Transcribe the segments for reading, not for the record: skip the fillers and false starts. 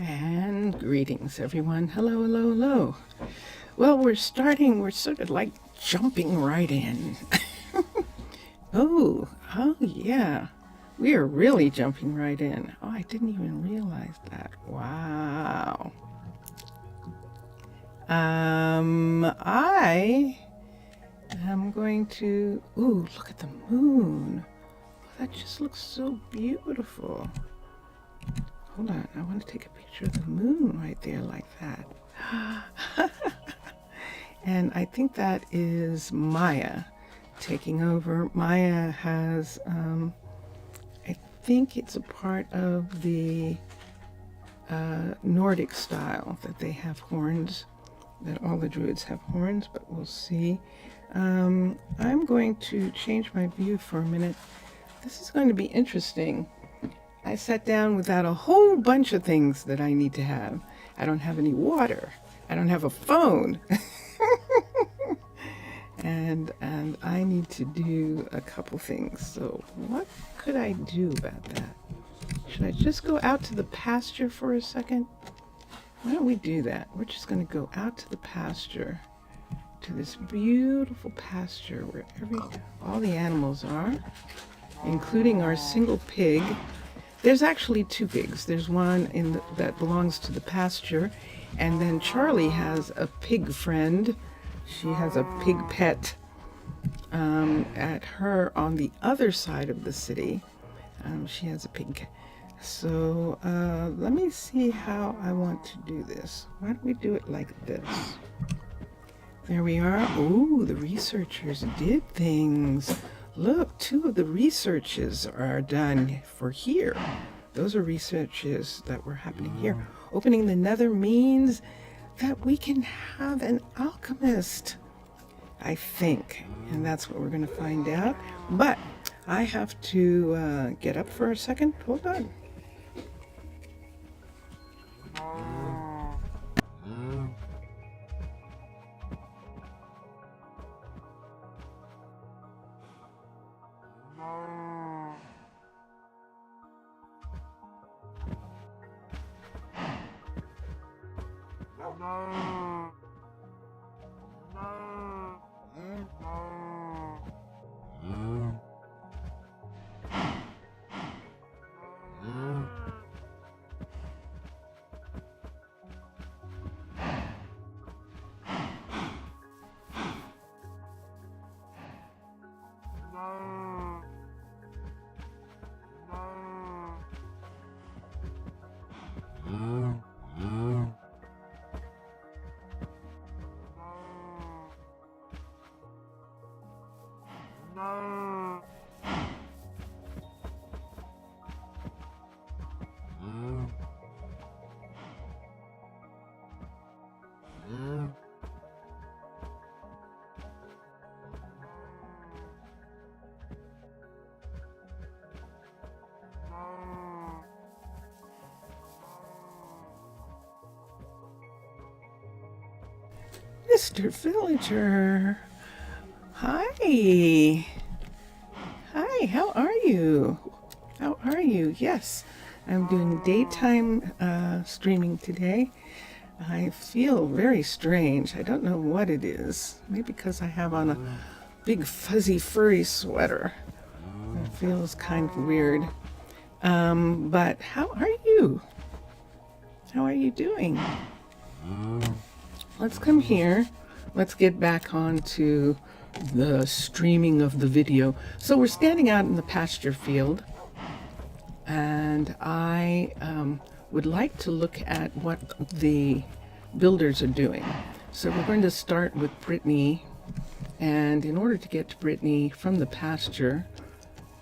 And greetings, everyone. Hello, hello, hello. Well, we're sort of like jumping right in. Oh, yeah. We are really jumping right in. Oh, I didn't even realize that. Wow. I am going to, ooh, look at the moon. Oh, that just looks so beautiful. Hold on, I want to take a picture of the moon right there like that. And I think that is Maya taking over. Maya has, I think it's a part of the Nordic style that they have horns, that all the druids have horns, but we'll see. I'm going to change my view for a minute. This is going to be interesting. I sat down without a whole bunch of things that I need to have. I don't have any water. I don't have a phone. and I need to do a couple things. So what could I do about that? Should I just go out to the pasture for a second? Why don't we do that? We're just going to go out to the pasture, to this beautiful pasture where all the animals are, including our single pig. There's actually two pigs. There's one that belongs to the pasture, and then Charlie has a pig friend. She has a pig pet at her on the other side of the city. She has a pig. So let me see how I want to do this. Why don't we do it like this? There we are. Oh, the researchers did things. Look, 2 of the researches are done for here. Those are researches that were happening here. Opening the nether means that we can have an alchemist, I think. And that's what we're going to find out. But I have to get up for a second. Hold on. Mr. Villager. Hi. Hi, how are you? How are you? Yes, I'm doing daytime streaming today. I feel very strange. I don't know what it is. Maybe because I have on a big fuzzy furry sweater. It feels kind of weird. But how are you? How are you doing? Let's come here. Let's get back on to the streaming of the video. So we're standing out in the pasture field, and I would like to look at what the builders are doing. So we're going to start with Brittany, and in order to get to Brittany from the pasture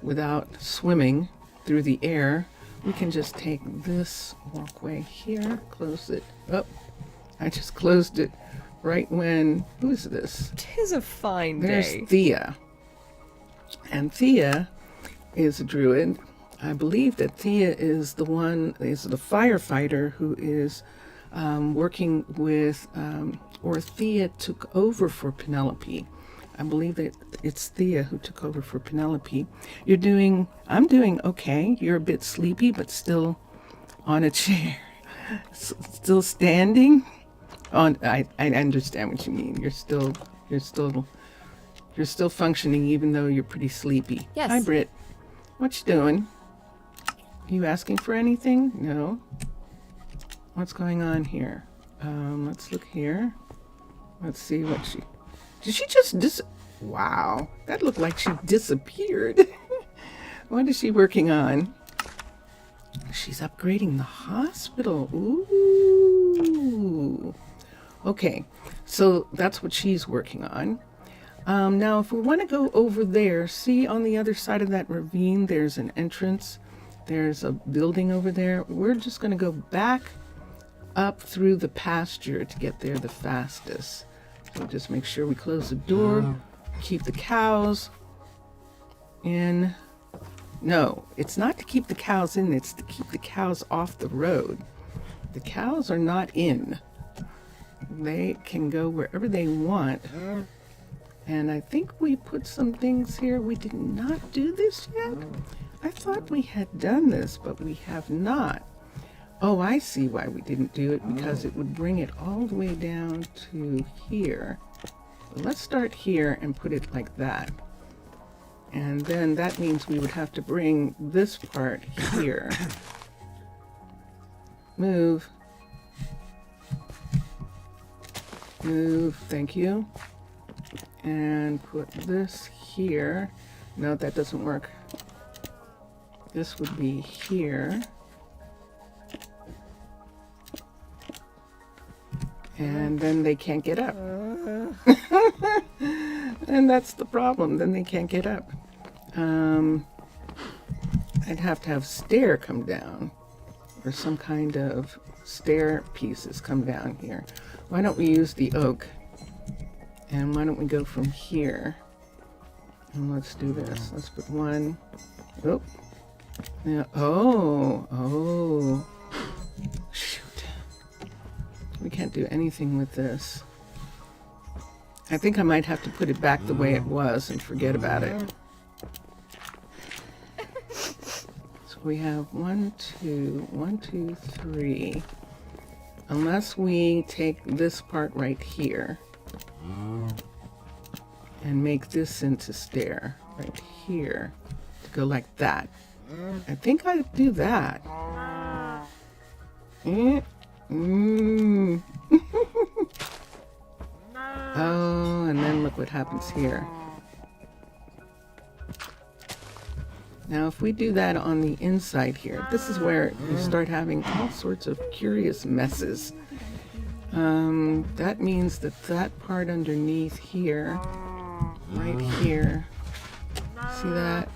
without swimming through the air, we can just take this walkway here, close it up. I just closed it right when, who's this? 'Tis a fine day. There's Thea. And Thea is a druid. I believe that Thea is the firefighter who is working with, or Thea took over for Penelope. I believe that it's Thea who took over for Penelope. I'm doing okay. You're a bit sleepy, but still on a chair. Still standing? I understand what you mean. You're still functioning even though you're pretty sleepy. Yes. Hi, Britt. What you doing? You asking for anything? No. What's going on here? Let's look here. Let's see what did she just wow, that looked like she disappeared. What is she working on? She's upgrading the hospital. Ooh. Okay, so that's what she's working on. Now, if we want to go over there, see on the other side of that ravine, there's an entrance. There's a building over there. We're just going to go back up through the pasture to get there the fastest. So just make sure we close the door, keep the cows in. No, it's not to keep the cows in, it's to keep the cows off the road. The cows are not in. They can go wherever they want. And I think we put some things here. We did not do this yet. I thought we had done this, but we have not. Oh, I see why we didn't do it, because it would bring it all the way down to here. So let's start here and put it like that. And then that means we would have to bring this part here. Move. Move, thank you. And put this here. No, that doesn't work. This would be here. And then they can't get up. And that's the problem. Then they can't get up. I'd have to have stair come down, or some kind of stair pieces come down here. Why don't we use the oak? And why don't we go from here? And let's do this. Let's put one. Oh. Yeah. Oh. Shoot. We can't do anything with this. I think I might have to put it back the way it was and forget about it. So we have 1, 2, 3. Unless we take this part right here and make this into stair right here to go like that. I think I'd do that. Oh, and then look what happens here. Now, if we do that on the inside here, this is where you start having all sorts of curious messes. That means that that part underneath here, right here, see that?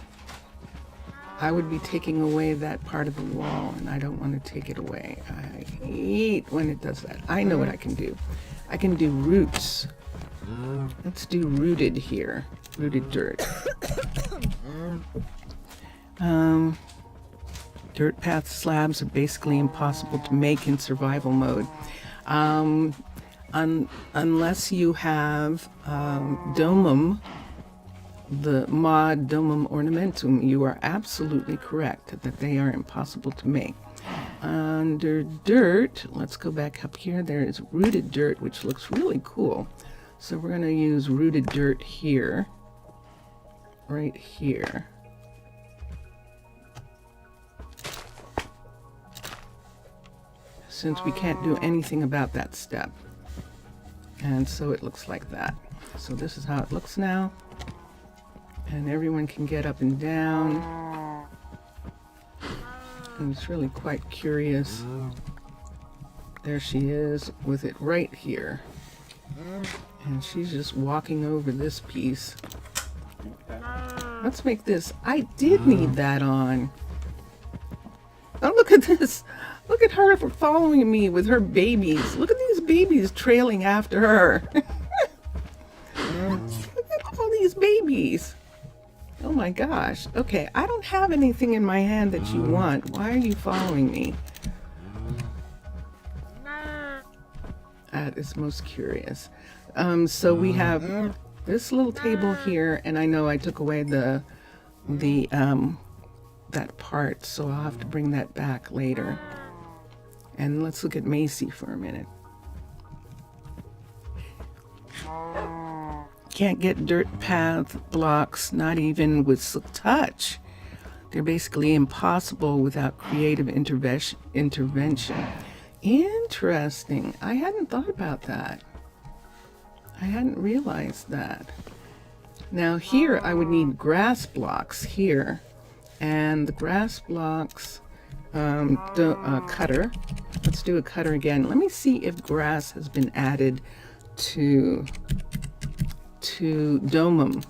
I would be taking away that part of the wall, and I don't want to take it away. I hate when it does that. I know what I can do. I can do roots. Let's do rooted here. Rooted dirt. Dirt path slabs are basically impossible to make in survival mode. Unless you have domum, the mod domum ornamentum, you are absolutely correct that they are impossible to make. Under dirt, let's go back up here. There is rooted dirt, which looks really cool. So we're going to use rooted dirt here, right here. Since we can't do anything about that step. And so it looks like that. So this is how it looks now. And everyone can get up and down. And it's really quite curious. There she is with it right here. And she's just walking over this piece. Let's make this. I did need that on. Oh, look at this. Look at her following me with her babies. Look at these babies trailing after her. Look at all these babies. Oh my gosh. Okay, I don't have anything in my hand that you want. Why are you following me? That is most curious. So we have this little table here, and I know I took away the that part, so I'll have to bring that back later. And let's look at Macy for a minute. Can't get dirt path blocks, not even with Silk Touch. They're basically impossible without creative intervention. Interesting. I hadn't thought about that. I hadn't realized that. Now here I would need grass blocks here, and the grass blocks cutter. Let's do a cutter again. Let me see if grass has been added to domum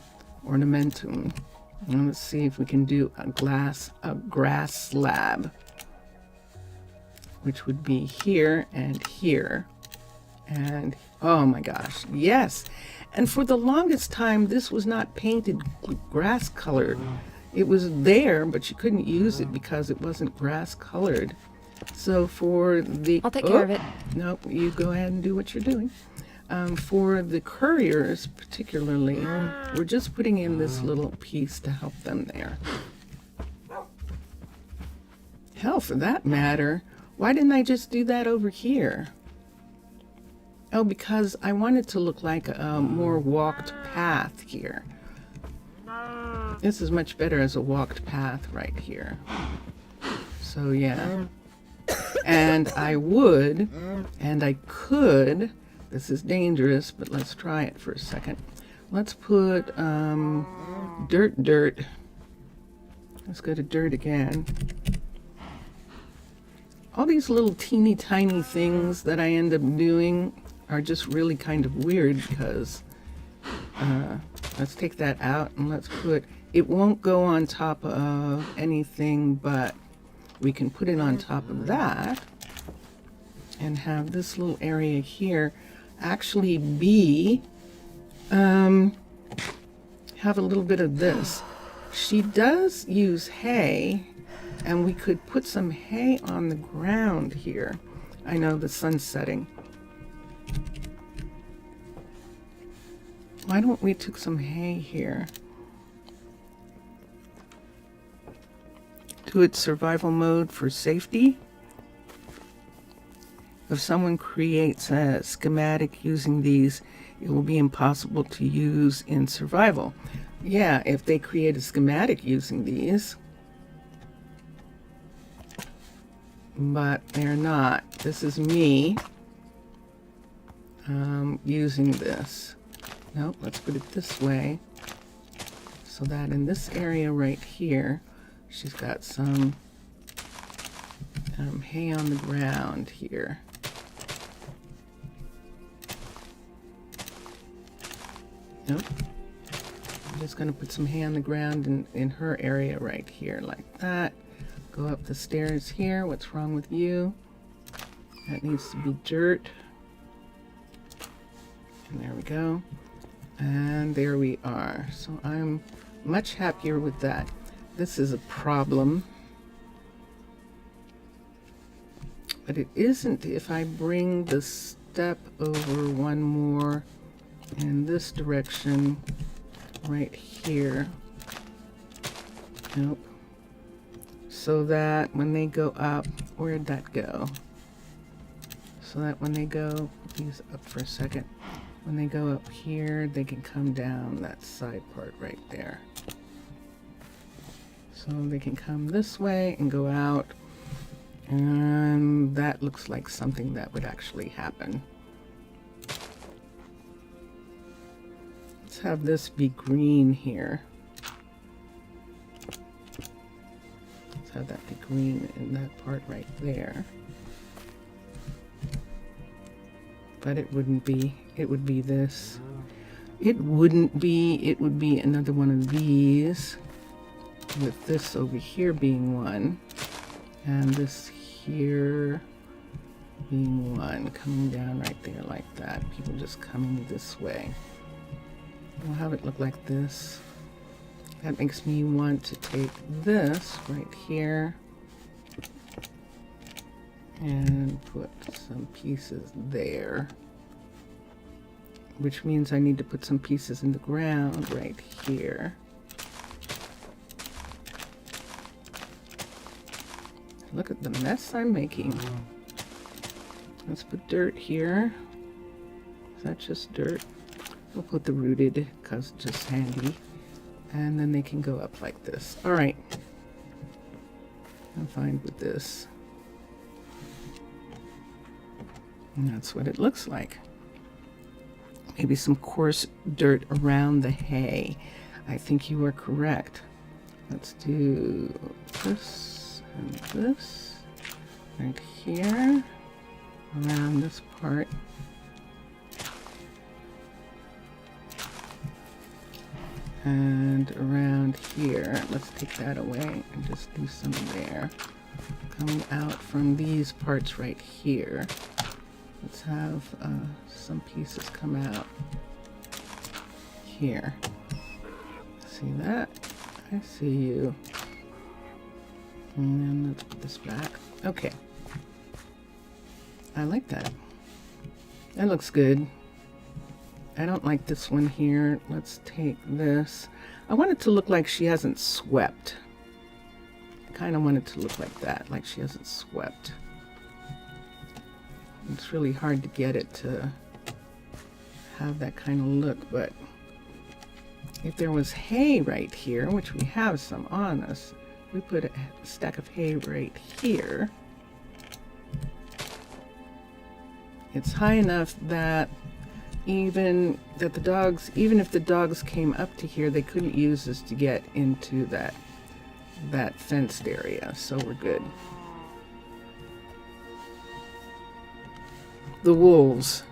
ornamentum. And let's see if we can do a grass slab, which would be here and here. And oh my gosh, yes. And for the longest time, this was not painted grass colored. It was there, but you couldn't use it because it wasn't grass colored. So for the... I'll take care of it. No, you go ahead and do what you're doing. For the couriers particularly, we're just putting in this little piece to help them there. Hell, for that matter, why didn't I just do that over here? Oh, because I want it to look like a more walked path here. This is much better as a walked path right here. So yeah. And I would, and I could, this is dangerous, but let's try it for a second. Let's put dirt. Let's go to dirt again. All these little teeny tiny things that I end up doing are just really kind of weird because let's take that out and let's put, it won't go on top of anything, but we can put it on top of that and have this little area here actually be, have a little bit of this. She does use hay, and we could put some hay on the ground here. I know the sun's setting. Why don't we take some hay here? Do its survival mode for safety. If someone creates a schematic using these, it will be impossible to use in survival. Yeah, if they create a schematic using these. But they're not. This is me using this. Nope, let's put it this way. So that in this area right here, she's got some hay on the ground here. Nope. I'm just going to put some hay on the ground in her area right here, like that. Go up the stairs here. What's wrong with you? That needs to be dirt. And there we go. And there we are. So I'm much happier with that. This is a problem. But it isn't if I bring the step over one more in this direction right here. Nope. So that when they go up, where'd that go? So that when they go, put these up for a second. When they go up here, they can come down that side part right there. So they can come this way and go out. And that looks like something that would actually happen. Let's have this be green here. Let's have that be green in that part right there. But it wouldn't be, it would be this. It wouldn't be, it would be another one of these, with this over here being one, and this here being one, coming down right there like that. People just coming this way. We'll have it look like this. That makes me want to take this right here and put some pieces there. which means I need to put some pieces in the ground right here. Look at the mess I'm making. Let's put dirt here. Is that just dirt? We'll put the rooted because it's just handy. And then they can go up like this. All right. I'm fine with this. And that's what it looks like. Maybe some coarse dirt around the hay. I think you are correct. Let's do this and this right here around this part. And around here, let's take that away and just do some there. Coming out from these parts right here. Let's have some pieces come out here. See that? I see you. And then let's put this back. Okay. I like that. That looks good. I don't like this one here. Let's take this. I want it to look like she hasn't swept. I kind of want it to look like that, like she hasn't swept. It's really hard to get it to have that kind of look, but if there was hay right here, which we have some on us, we put a stack of hay right here. It's high enough that even if the dogs came up to here, they couldn't use this to get into that fenced area, so we're good. The wolves.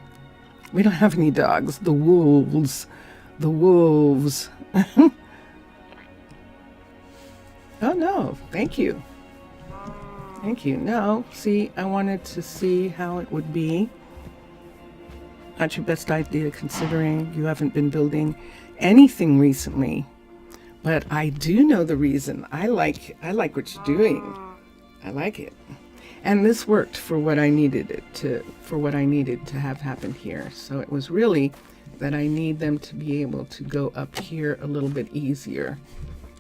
We don't have any dogs. The wolves. The wolves. Oh no, thank you. Thank you. No, see, I wanted to see how it would be. Not your best idea considering you haven't been building anything recently. But I do know the reason. I like what you're doing. I like it. And this worked for what I needed to have happen here. So it was really that I need them to be able to go up here a little bit easier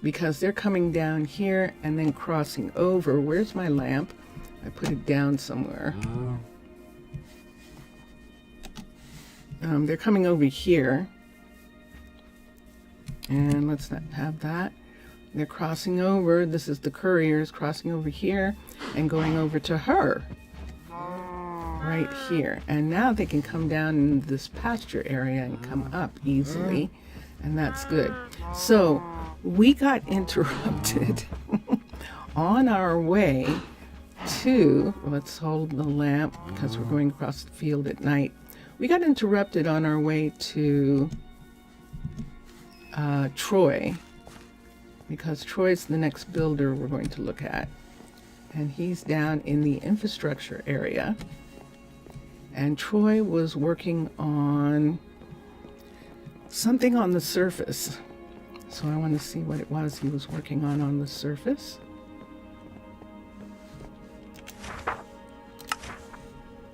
because they're coming down here and then crossing over. Where's my lamp? I put it down somewhere. They're coming over here. And let's not have that. They're crossing over. This is the couriers crossing over here and going over to her right here. And now they can come down in this pasture area and come up easily. And that's good. So we got interrupted on our way to, let's hold the lamp because we're going across the field at night. We got interrupted on our way to Troy, because Troy's the next builder we're going to look at. And he's down in the infrastructure area. And Troy was working on something on the surface. So I want to see what it was he was working on the surface.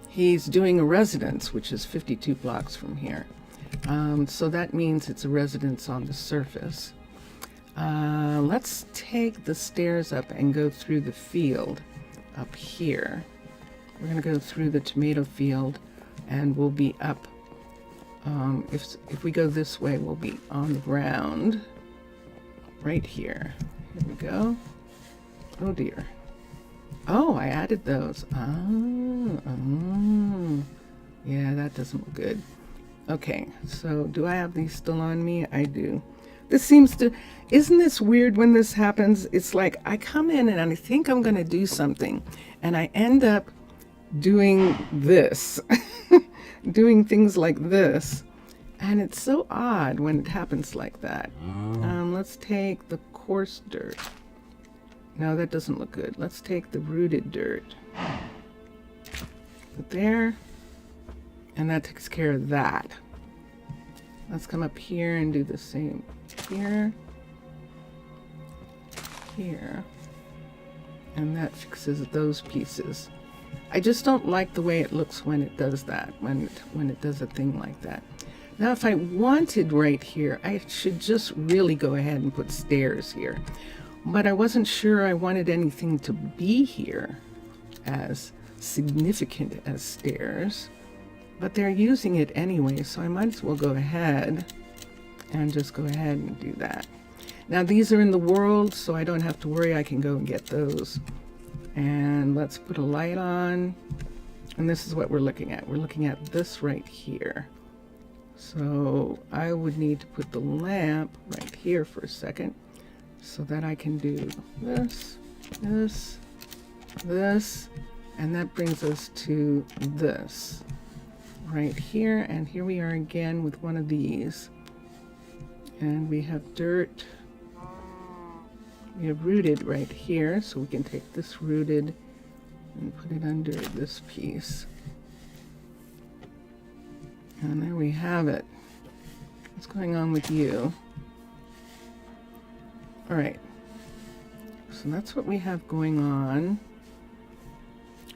He's doing a residence, which is 52 blocks from here. So that means it's a residence on the surface. Let's take the stairs up and go through the field up here. We're going to go through the tomato field and we'll be up. If we go this way, we'll be on the ground right here. Here we go. Oh dear. Oh, I added those. Yeah, that doesn't look good. Okay, so do I have these still on me? I do. This seems to, isn't this weird when this happens? It's like I come in and I think I'm going to do something and I end up doing this, doing things like this. And it's so odd when it happens like that. Let's take the coarse dirt. No, that doesn't look good. Let's take the rooted dirt. Put there. And that takes care of that. Let's come up here and do the same here. Here. And that fixes those pieces. I just don't like the way it looks when it does that, when it does a thing like that. Now, if I wanted right here, I should just really go ahead and put stairs here. But I wasn't sure I wanted anything to be here as significant as stairs. But they're using it anyway, so I might as well go ahead and just go ahead and do that. Now, these are in the world, so I don't have to worry. I can go and get those. And let's put a light on. And this is what we're looking at. We're looking at this right here. So I would need to put the lamp right here for a second so that I can do this, this, this, and that brings us to this right here. And here we are again with one of these. And we have dirt. We have rooted right here, so we can take this rooted and put it under this piece. And there we have it. What's going on with you? All right. So that's what we have going on.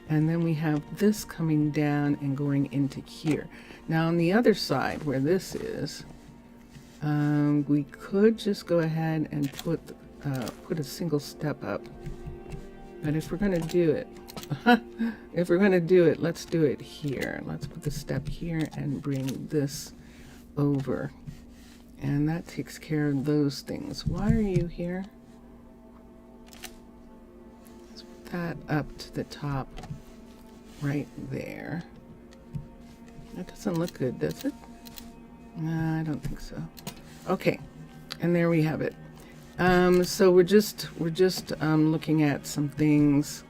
And then we have this coming down and going into here. Now on the other side where this is, we could just go ahead and put a single step up. But if we're going to do it, let's do it here. Let's put the step here and bring this over. And that takes care of those things. Why are you here? Let's put that up to the top right there. That doesn't look good, does it? No, I don't think so. Okay, and there we have it. So we're just looking at some things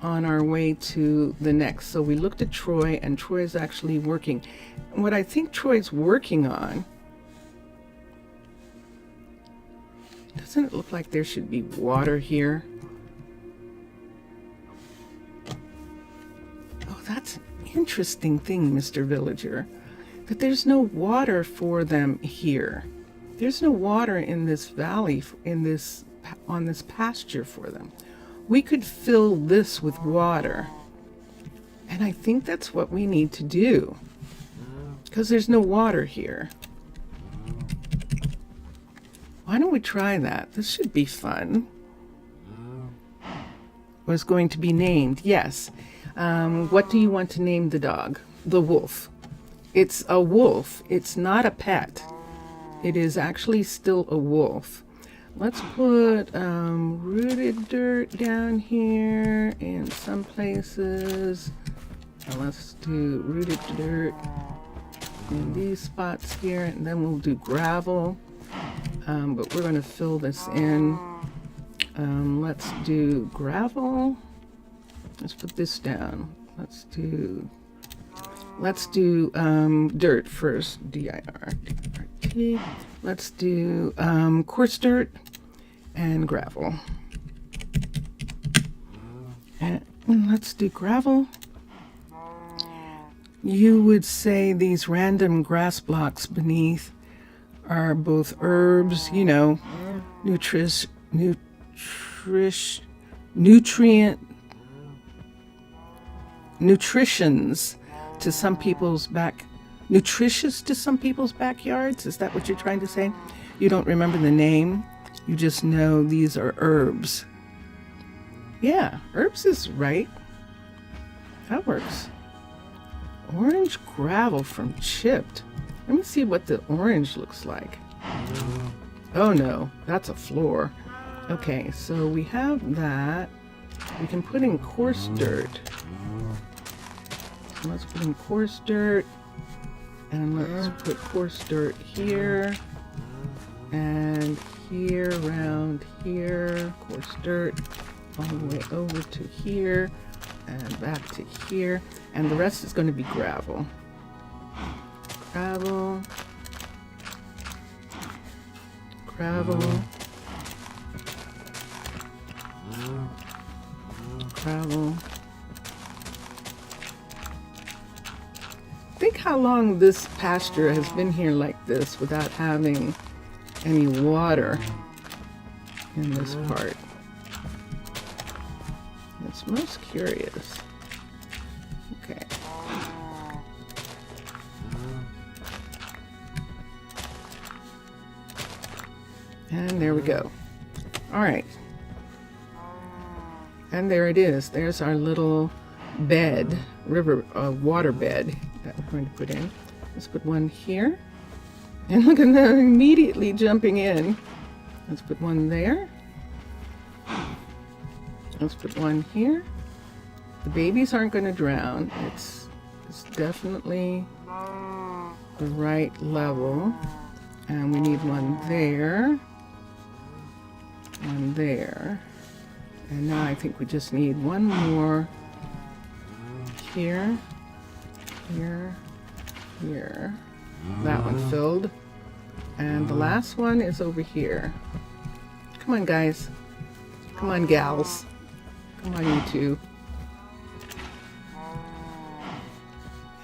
on our way to the next. So we looked at Troy, and Troy is actually working. What I think Troy's working on, doesn't it look like there should be water here? Oh, that's an interesting thing, Mr. Villager, that there's no water for them here. There's no water in this valley, on this pasture for them. We could fill this with water. And I think that's what we need to do. Because there's no water here. Why don't we try that? This should be fun. Was going to be named, yes. What do you want to name the dog? The wolf. It's a wolf. It's not a pet. It is actually still a wolf. Let's put rooted dirt down here in some places. And let's do rooted dirt in these spots here, and then we'll do gravel. But we're going to fill this in. Let's do gravel. Let's put this down. Let's do dirt first. D-I-R-T. Let's do coarse dirt and gravel. And let's do gravel. You would say these random grass blocks beneath are both herbs, you know, nutritions to some people's nutritious to some people's backyards. Is that what you're trying to say? You don't remember the name, you just know these are herbs. Yeah, herbs is right. That works. Orange gravel from chipped. Let me see what the orange looks like. Oh no, that's a floor. Okay, so we have that. We can put in coarse dirt. So let's put in coarse dirt. And let's put coarse dirt here. And here, around here. Coarse dirt all the way over to here. And back to here. And the rest is going to be gravel. Gravel. Gravel. Gravel. Think how long this pasture has been here like this without having any water in this part. It's most curious. Okay. And there we go. All right. And there it is. There's our little bed, water bed that we're going to put in. Let's put one here. And look at them immediately jumping in. Let's put one there. Let's put one here. The babies aren't going to drown. It's definitely the right level. And we need one there. One there. And now I think we just need one more here, here, here. That one filled. And the last one is over here. Come on, guys. Come on, gals. Come on, you two.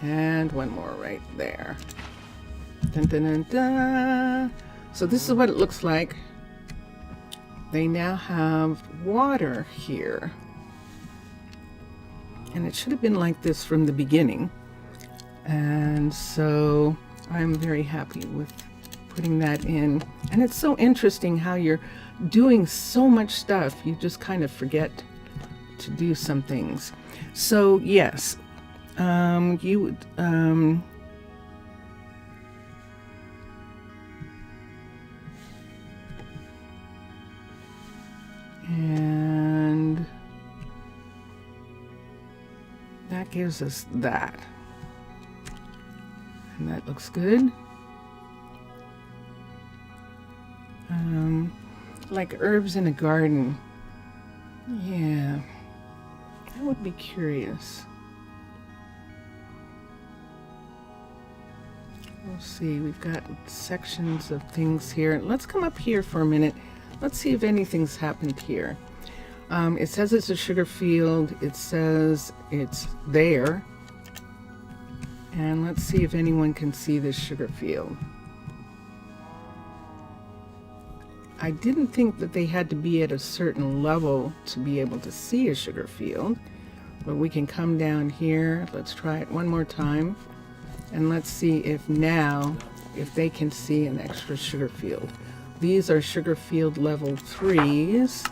And one more right there. Dun, dun, dun, dun. So this is what it looks like. They now have water here. And it should have been like this from the beginning. And so I'm very happy with putting that in. And it's so interesting how you're doing so much stuff, you just kind of forget to do some things. So yes, you would and that gives us that. And that looks good. Like herbs in a garden. Yeah, I would be curious. We'll see, we've got sections of things here. Let's come up here for a minute. Let's see if anything's happened here. It says it's a sugar field. It says it's there. And let's see if anyone can see this sugar field. I didn't think that they had to be at a certain level to be able to see a sugar field, but we can come down here. Let's try it one more time. And let's see if now, if they can see an extra sugar field. These are sugar field level 3s.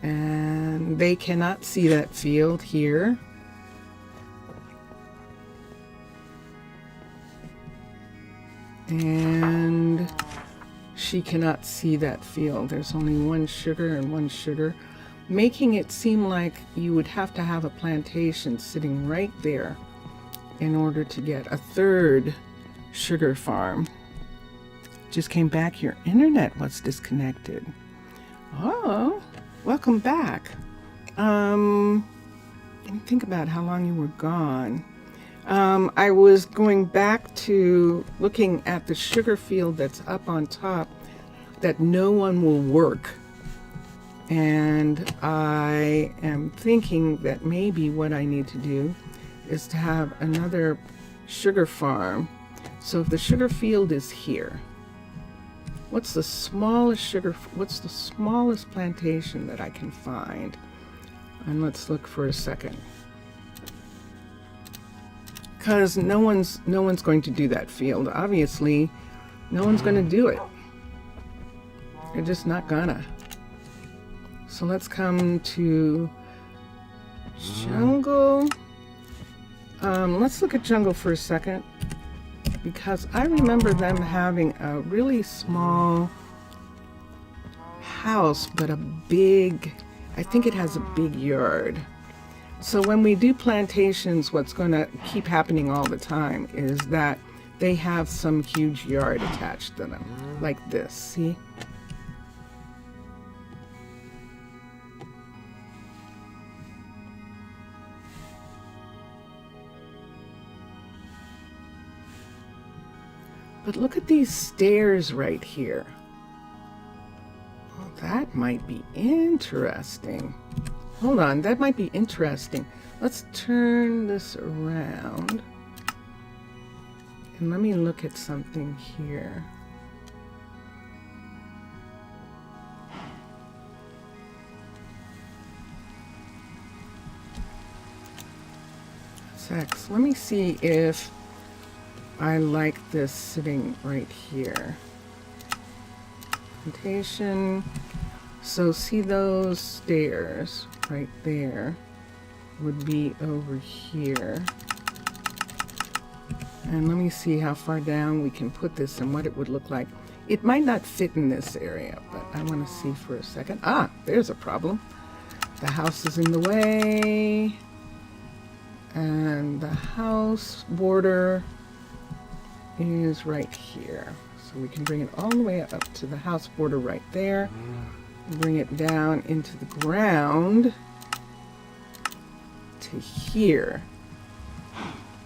And they cannot see that field here. And she cannot see that field. There's only one sugar and one sugar, making it seem like you would have to have a plantation sitting right there in order to get a third sugar farm. Just came back. Your internet was disconnected. Oh, welcome back. Let me think about how long you were gone. I was going back to looking at the sugar field that's up on top that no one will work. And I am thinking that maybe what I need to do is to have another sugar farm. So if the sugar field is here, what's the smallest plantation that I can find? And let's look for a second. Because no one's going to do that field. Obviously, no one's going to do it. They're just not gonna. So let's come to jungle. Let's look at jungle for a second, because I remember them having a really small house, but a big, I think it has a big yard. So when we do plantations, what's going to keep happening all the time is that they have some huge yard attached to them, like this, see? But look at these stairs right here. Well, that might be interesting. Hold on, that might be interesting. Let's turn this around. And let me look at something here. Sex. Let me see if I like this sitting right here. Plantation. So see those stairs right there would be over here. And let me see how far down we can put this and what it would look like. It might not fit in this area, but I want to see for a second. Ah, there's a problem. The house is in the way. And the house border is right here. So we can bring it all the way up to the house border right there. Bring it down into the ground to here.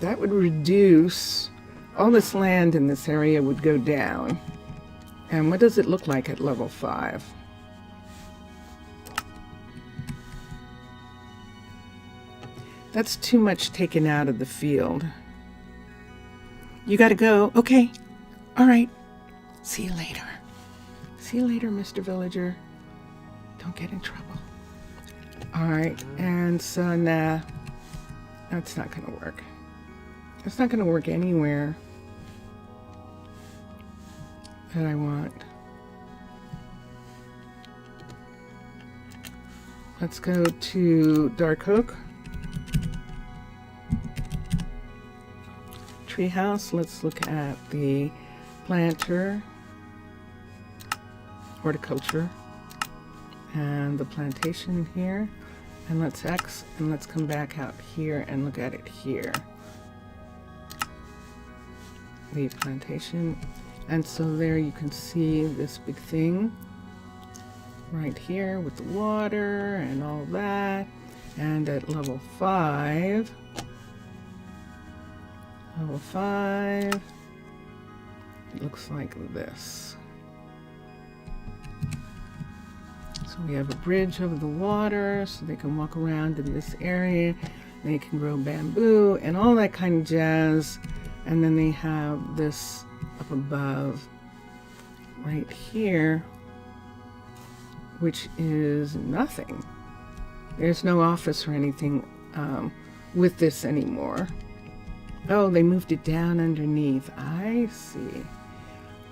That would reduce, all this land in this area would go down. And what does it look like at level 5? That's too much taken out of the field. You gotta go. Okay. All right. See you later. See you later, Mr. Villager. Don't get in trouble. All right. And so, nah, that's not gonna work. It's not gonna work anywhere that I want. Let's go to Dark Oak. Treehouse. Let's look at the planter, horticulture, and the plantation here. And let's X, and let's come back out here and look at it here. The plantation. And so there you can see this big thing right here with the water and all that. And at level 5, it looks like this. So we have a bridge over the water so they can walk around in this area. They can grow bamboo and all that kind of jazz. And then they have this up above right here, which is nothing. There's no office or anything with this anymore. Oh, they moved it down underneath. I see.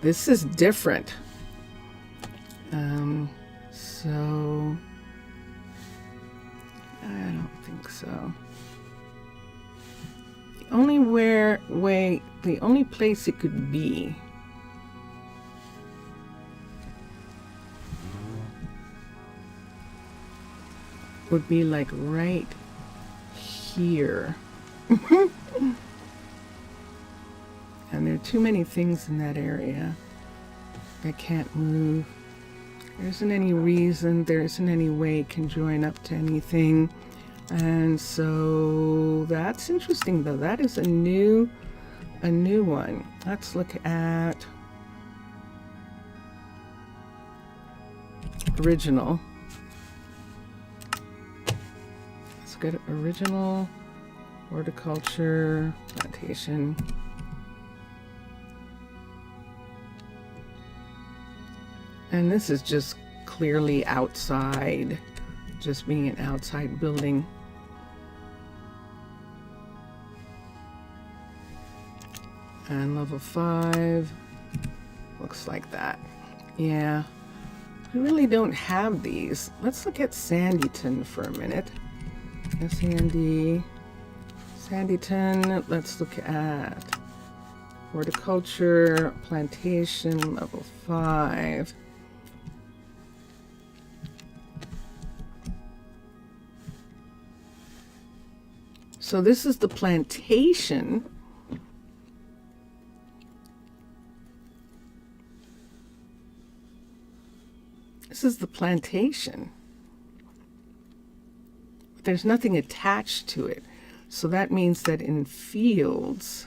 This is different. So I don't think so. The only place it could be would be like right here. And there are too many things in that area that can't move. There isn't any reason, there isn't any way it can join up to anything. And so that's interesting though. That is a new one. Let's look at original. Let's go to original, horticulture, plantation. And this is just clearly outside, just being an outside building. And level 5 looks like that. Yeah, we really don't have these. Let's look at Sandyton for a minute. Sandyton, let's look at horticulture, plantation, level 5. So this is the plantation. This is the plantation. But there's nothing attached to it. So that means that in fields,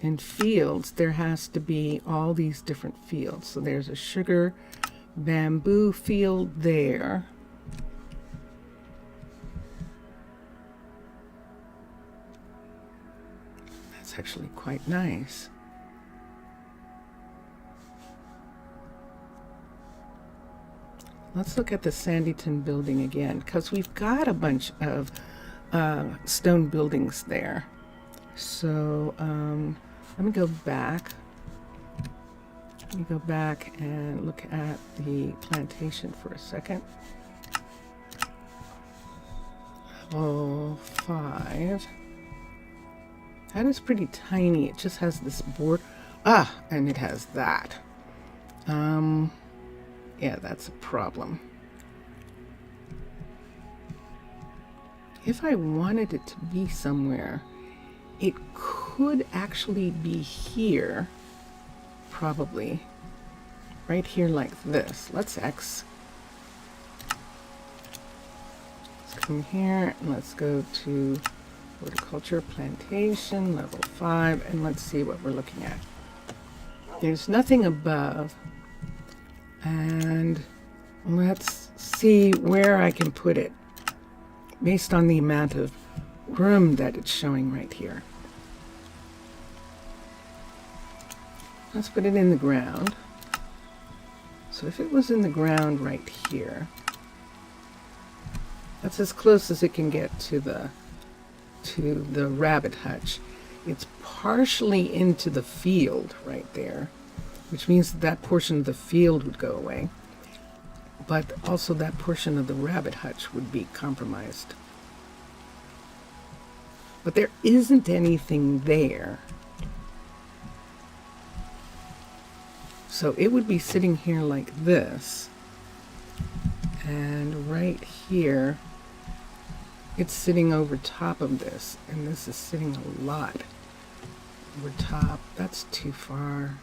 there has to be all these different fields. So there's a sugar bamboo field there. That's actually quite nice. Let's look at the Sandyton building again, because we've got a bunch of stone buildings there. So let me go back. Let me go back and look at the plantation for a second. Level 5. That is pretty tiny. It just has this board. Ah, and it has that. Yeah, that's a problem. If I wanted it to be somewhere, it could actually be here, probably. Right here like this. Let's X. Let's come here and let's go to horticulture plantation, level 5, and let's see what we're looking at. There's nothing above. And let's see where I can put it based on the amount of room that it's showing right here. Let's put it in the ground. So if it was in the ground right here, that's as close as it can get to the rabbit hutch. It's partially into the field right there, which means that portion of the field would go away, but also that portion of the rabbit hutch would be compromised. But there isn't anything there. So it would be sitting here like this, and right here it's sitting over top of this, and this is sitting a lot over top. That's too far.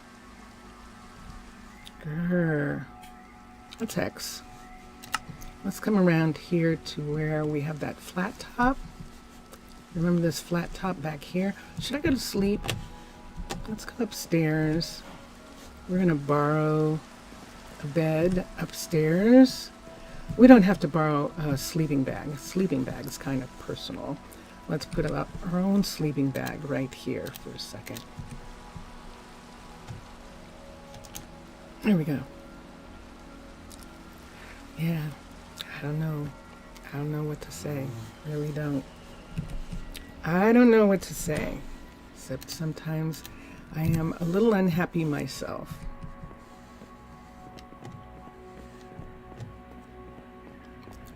Grr. That's X. Let's come around here to where we have that flat top. Remember this flat top back here? Should I go to sleep? Let's go upstairs. We're going to borrow a bed upstairs. We don't have to borrow a sleeping bag. A sleeping bag is kind of personal. Let's put up our own sleeping bag right here for a second. There we go. Yeah, I don't know. I don't know what to say. Really don't. I don't know what to say. Except sometimes I am a little unhappy myself.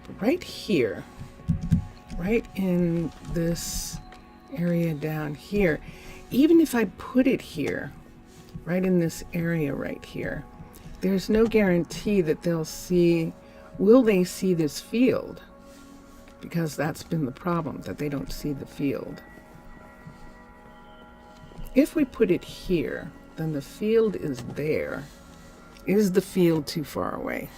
But right here, right in this area down here, even if I put it here, right in this area right here, there's no guarantee that they'll see, will they see this field? Because that's been the problem, that they don't see the field. If we put it here, then the field is there. Is the field too far away?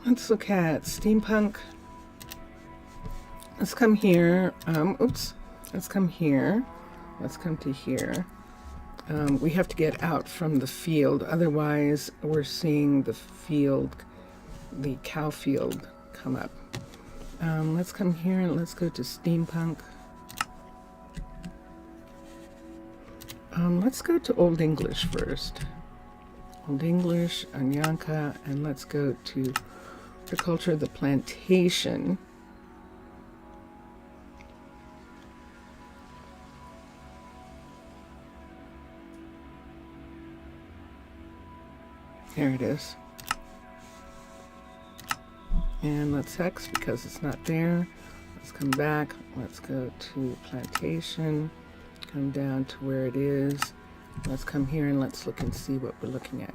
Let's look at steampunk. Let's come here. Let's come here. Let's come to here. We have to get out from the field. Otherwise, we're seeing the field, the cow field, come up. Let's come here and let's go to steampunk. Let's go to Old English first. Old English, Anyanka, and let's go to Horticulture, the plantation. There it is. And let's X because it's not there. Let's come back. Let's go to plantation. Come down to where it is. Let's come here and let's look and see what we're looking at.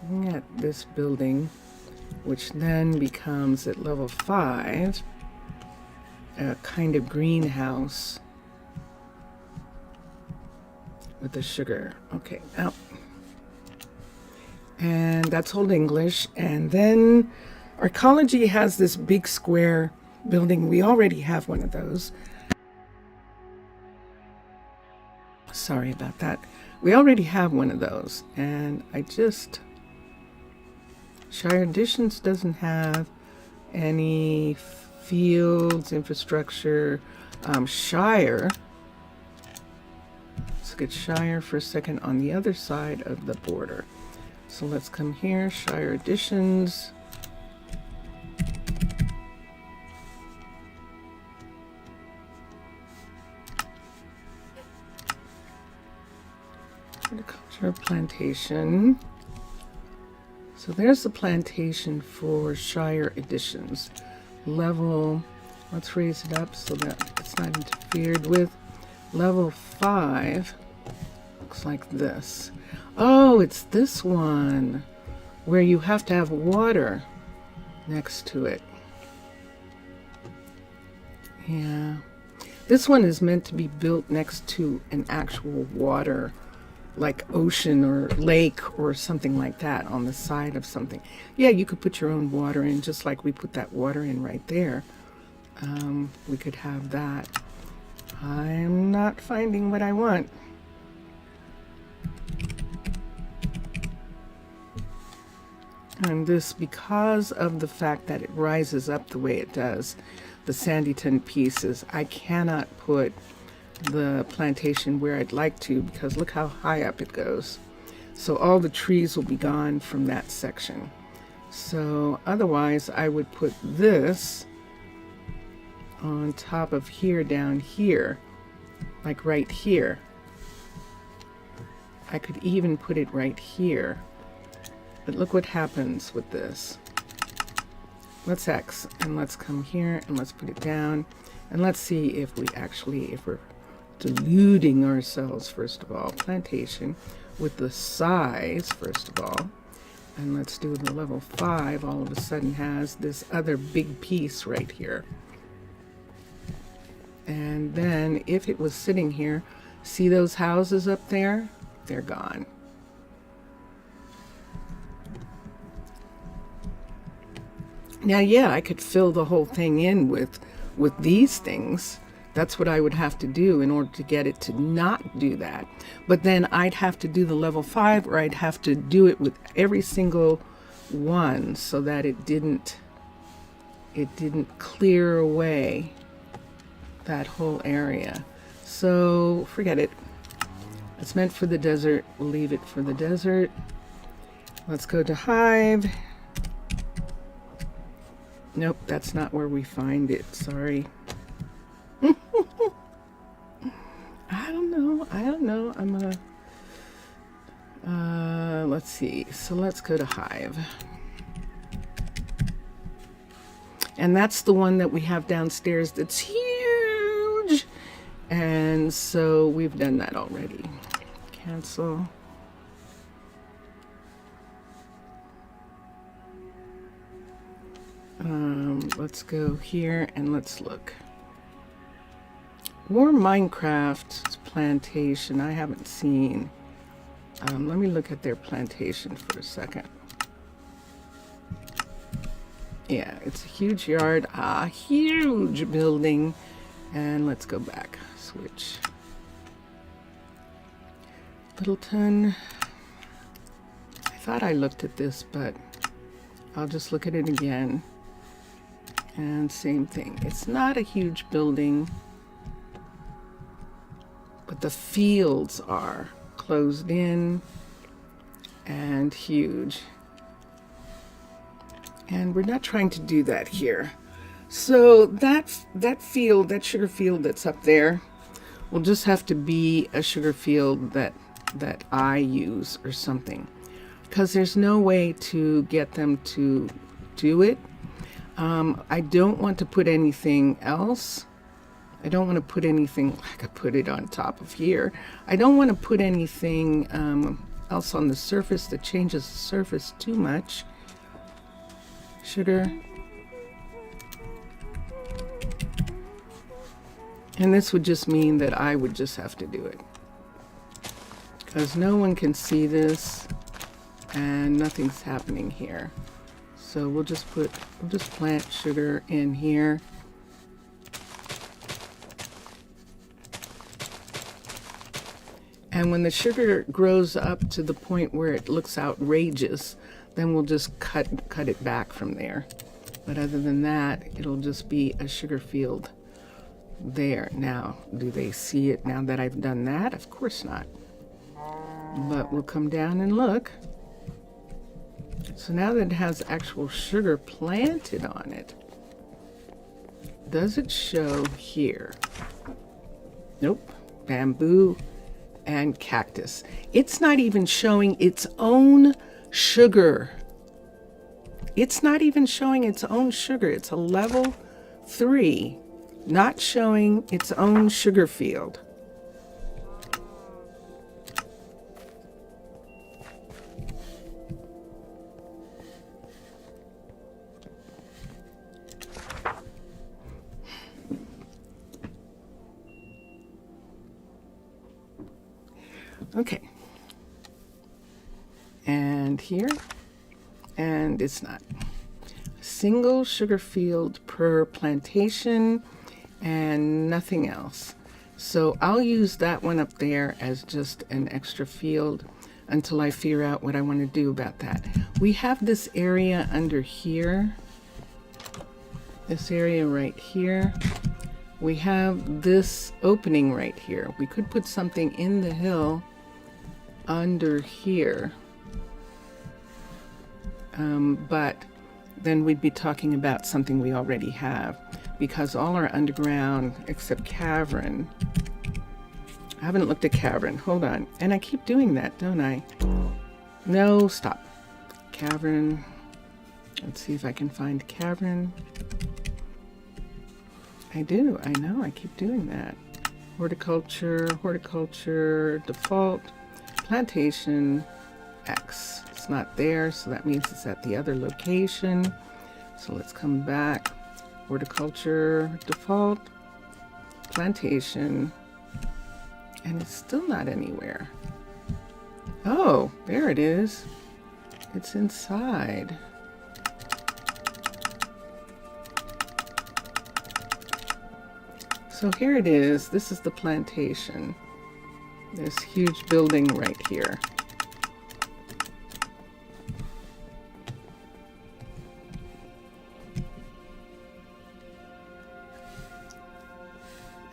Looking at this building, which then becomes at level 5 a kind of greenhouse with the sugar. Okay, now, and that's Old English. And then Arcology has this big square building. We already have one of those. Sorry about that. We already have one of those, and Shire Additions doesn't have any fields, infrastructure. Shire. Let's get Shire for a second on the other side of the border. So let's come here, Shire Additions. Horticulture plantation. So there's the plantation for Shire Additions. Level, let's raise it up so that it's not interfered with. Level 5 looks like this. Oh, it's this one where you have to have water next to it. Yeah. This one is meant to be built next to an actual water, like ocean or lake or something like that on the side of something. Yeah, you could put your own water in, just like we put that water in right there. We could have that. I'm not finding what I want. And this, because of the fact that it rises up the way it does, the Sanditon pieces, I cannot put the plantation where I'd like to, because look how high up it goes. So all the trees will be gone from that section. So otherwise I would put this on top of here, down here, like right here. I could even put it right here. But look what happens with this. Let's X and let's come here and let's put it down. And let's see if we actually, if we're deluding ourselves, first of all. Plantation with the size, first of all. And let's do the level 5 all of a sudden has this other big piece right here. And then if it was sitting here, see those houses up there? They're gone. Now, yeah, I could fill the whole thing in with these things. That's what I would have to do in order to get it to not do that. But then I'd have to do the level 5, or I'd have to do it with every single one so that it didn't clear away that whole area. So forget it. It's meant for the desert. We'll leave it for the desert. Let's go to Hive. Nope, that's not where we find it. Sorry. I don't know. I'm gonna let's see. So let's go to Hive. And that's the one that we have downstairs that's huge. And so we've done that already. Cancel. Let's go here and let's look. War Minecraft plantation, I haven't seen. Let me look at their plantation for a second. Yeah, it's a huge yard, a huge building. And let's go back, switch. Littleton. I thought I looked at this, but I'll just look at it again. And same thing. It's not a huge building, but the fields are closed in and huge. And we're not trying to do that here. So that field, that sugar field that's up there, will just have to be a sugar field that I use or something, because there's no way to get them to do it. I don't want to put anything else. I don't want to put anything, I could put it on top of here. I don't want to put anything else on the surface that changes the surface too much. Sugar. And this would just mean that I would just have to do it, because no one can see this and nothing's happening here. So we'll just plant sugar in here. And when the sugar grows up to the point where it looks outrageous, then we'll just cut it back from there. But other than that, it'll just be a sugar field. there. Now, do they see it now that I've done that? Of course not. But we'll come down and look. So now that it has actual sugar planted on it, does it show here? Nope. Bamboo and cactus. It's not even showing its own sugar. It's not even showing its own sugar. It's a level 3, not showing its own sugar field. Okay. And here, and it's not. Single sugar field per plantation and nothing else. So I'll use that one up there as just an extra field until I figure out what I want to do about that. We have this area under here, this area right here. We have this opening right here. We could put something in the hill under here, but then we'd be talking about something we already have, because all our underground except cavern, I haven't looked at cavern, hold on, and I keep doing that, don't I? No, stop. Cavern, let's see if I can find cavern. I do, I know, I keep doing that. Horticulture, horticulture, default, plantation, X. It's not there, so that means it's at the other location. So let's come back. Horticulture, default, plantation, and it's still not anywhere. Oh, there it is. It's inside. So here it is. This is the plantation. This huge building right here.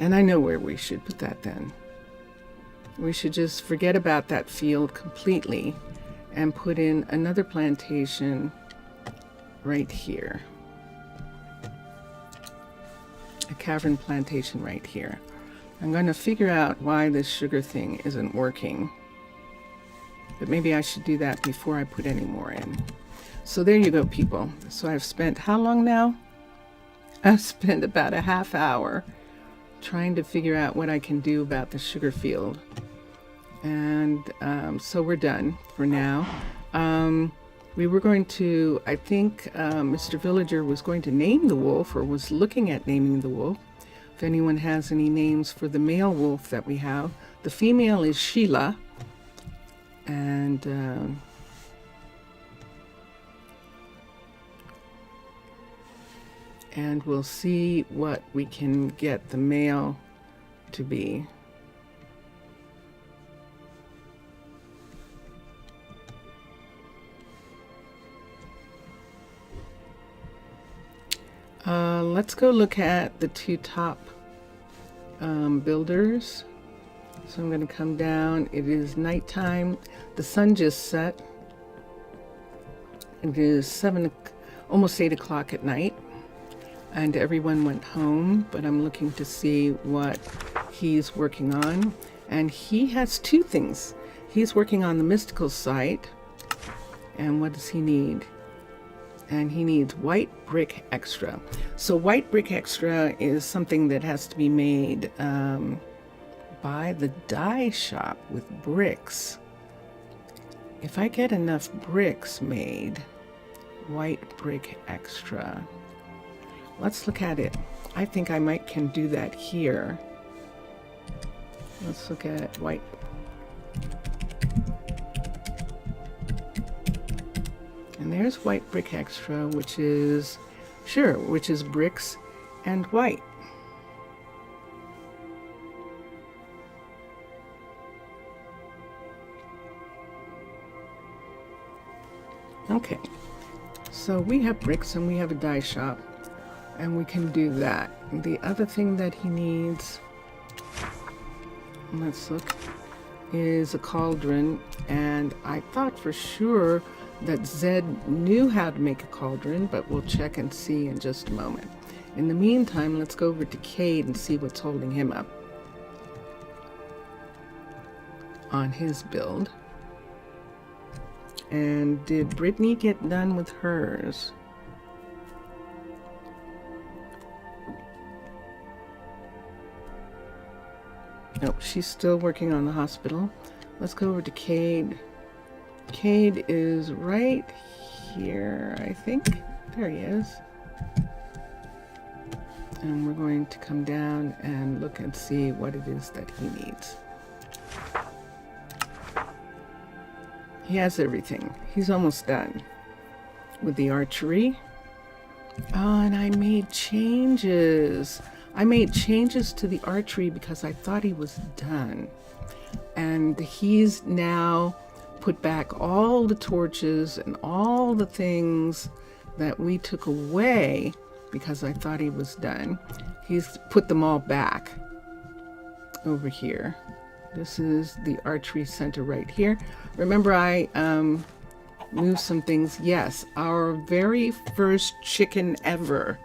And I know where we should put that then. We should just forget about that field completely and put in another plantation right here. A cavern plantation right here. I'm going to figure out why this sugar thing isn't working. But maybe I should do that before I put any more in. So there you go, people. So I've spent how long now? I've spent about a half hour trying to figure out what I can do about the sugar field. And so we're done for now. We were going to, I think Mr. Villager was going to name the wolf, or was looking at naming the wolf. If anyone has any names for the male wolf that we have. The female is Sheila. And we'll see what we can get the male to be. Let's go look at the two top builders. So I'm going to come down. It is nighttime. The sun just set. It is almost 8 o'clock at night. And everyone went home, but I'm looking to see what he's working on. And he has two things. He's working on the mystical site. And what does he need? And he needs white brick extra. So white brick extra is something that has to be made by the dye shop with bricks. If I get enough bricks made, white brick extra. Let's look at it. I think I can do that here. Let's look at white. And there's white brick extra, which is bricks and white. Okay, so we have bricks and we have a dye shop. And we can do that. The other thing that he needs, let's look, is a cauldron. And I thought for sure that Zed knew how to make a cauldron, but we'll check and see in just a moment. In the meantime, let's go over to Cade and see what's holding him up on his build. And did Brittany get done with hers? Nope, she's still working on the hospital. Let's go over to Cade. Cade is right here, I think. There he is. And we're going to come down and look and see what it is that he needs. He has everything. He's almost done with the archery. Oh, and I made changes. I made changes to the archery because I thought he was done. And he's now put back all the torches and all the things that we took away because I thought he was done. He's put them all back over here. This is the archery center right here. Remember, I moved some things. Yes, our very first chicken ever.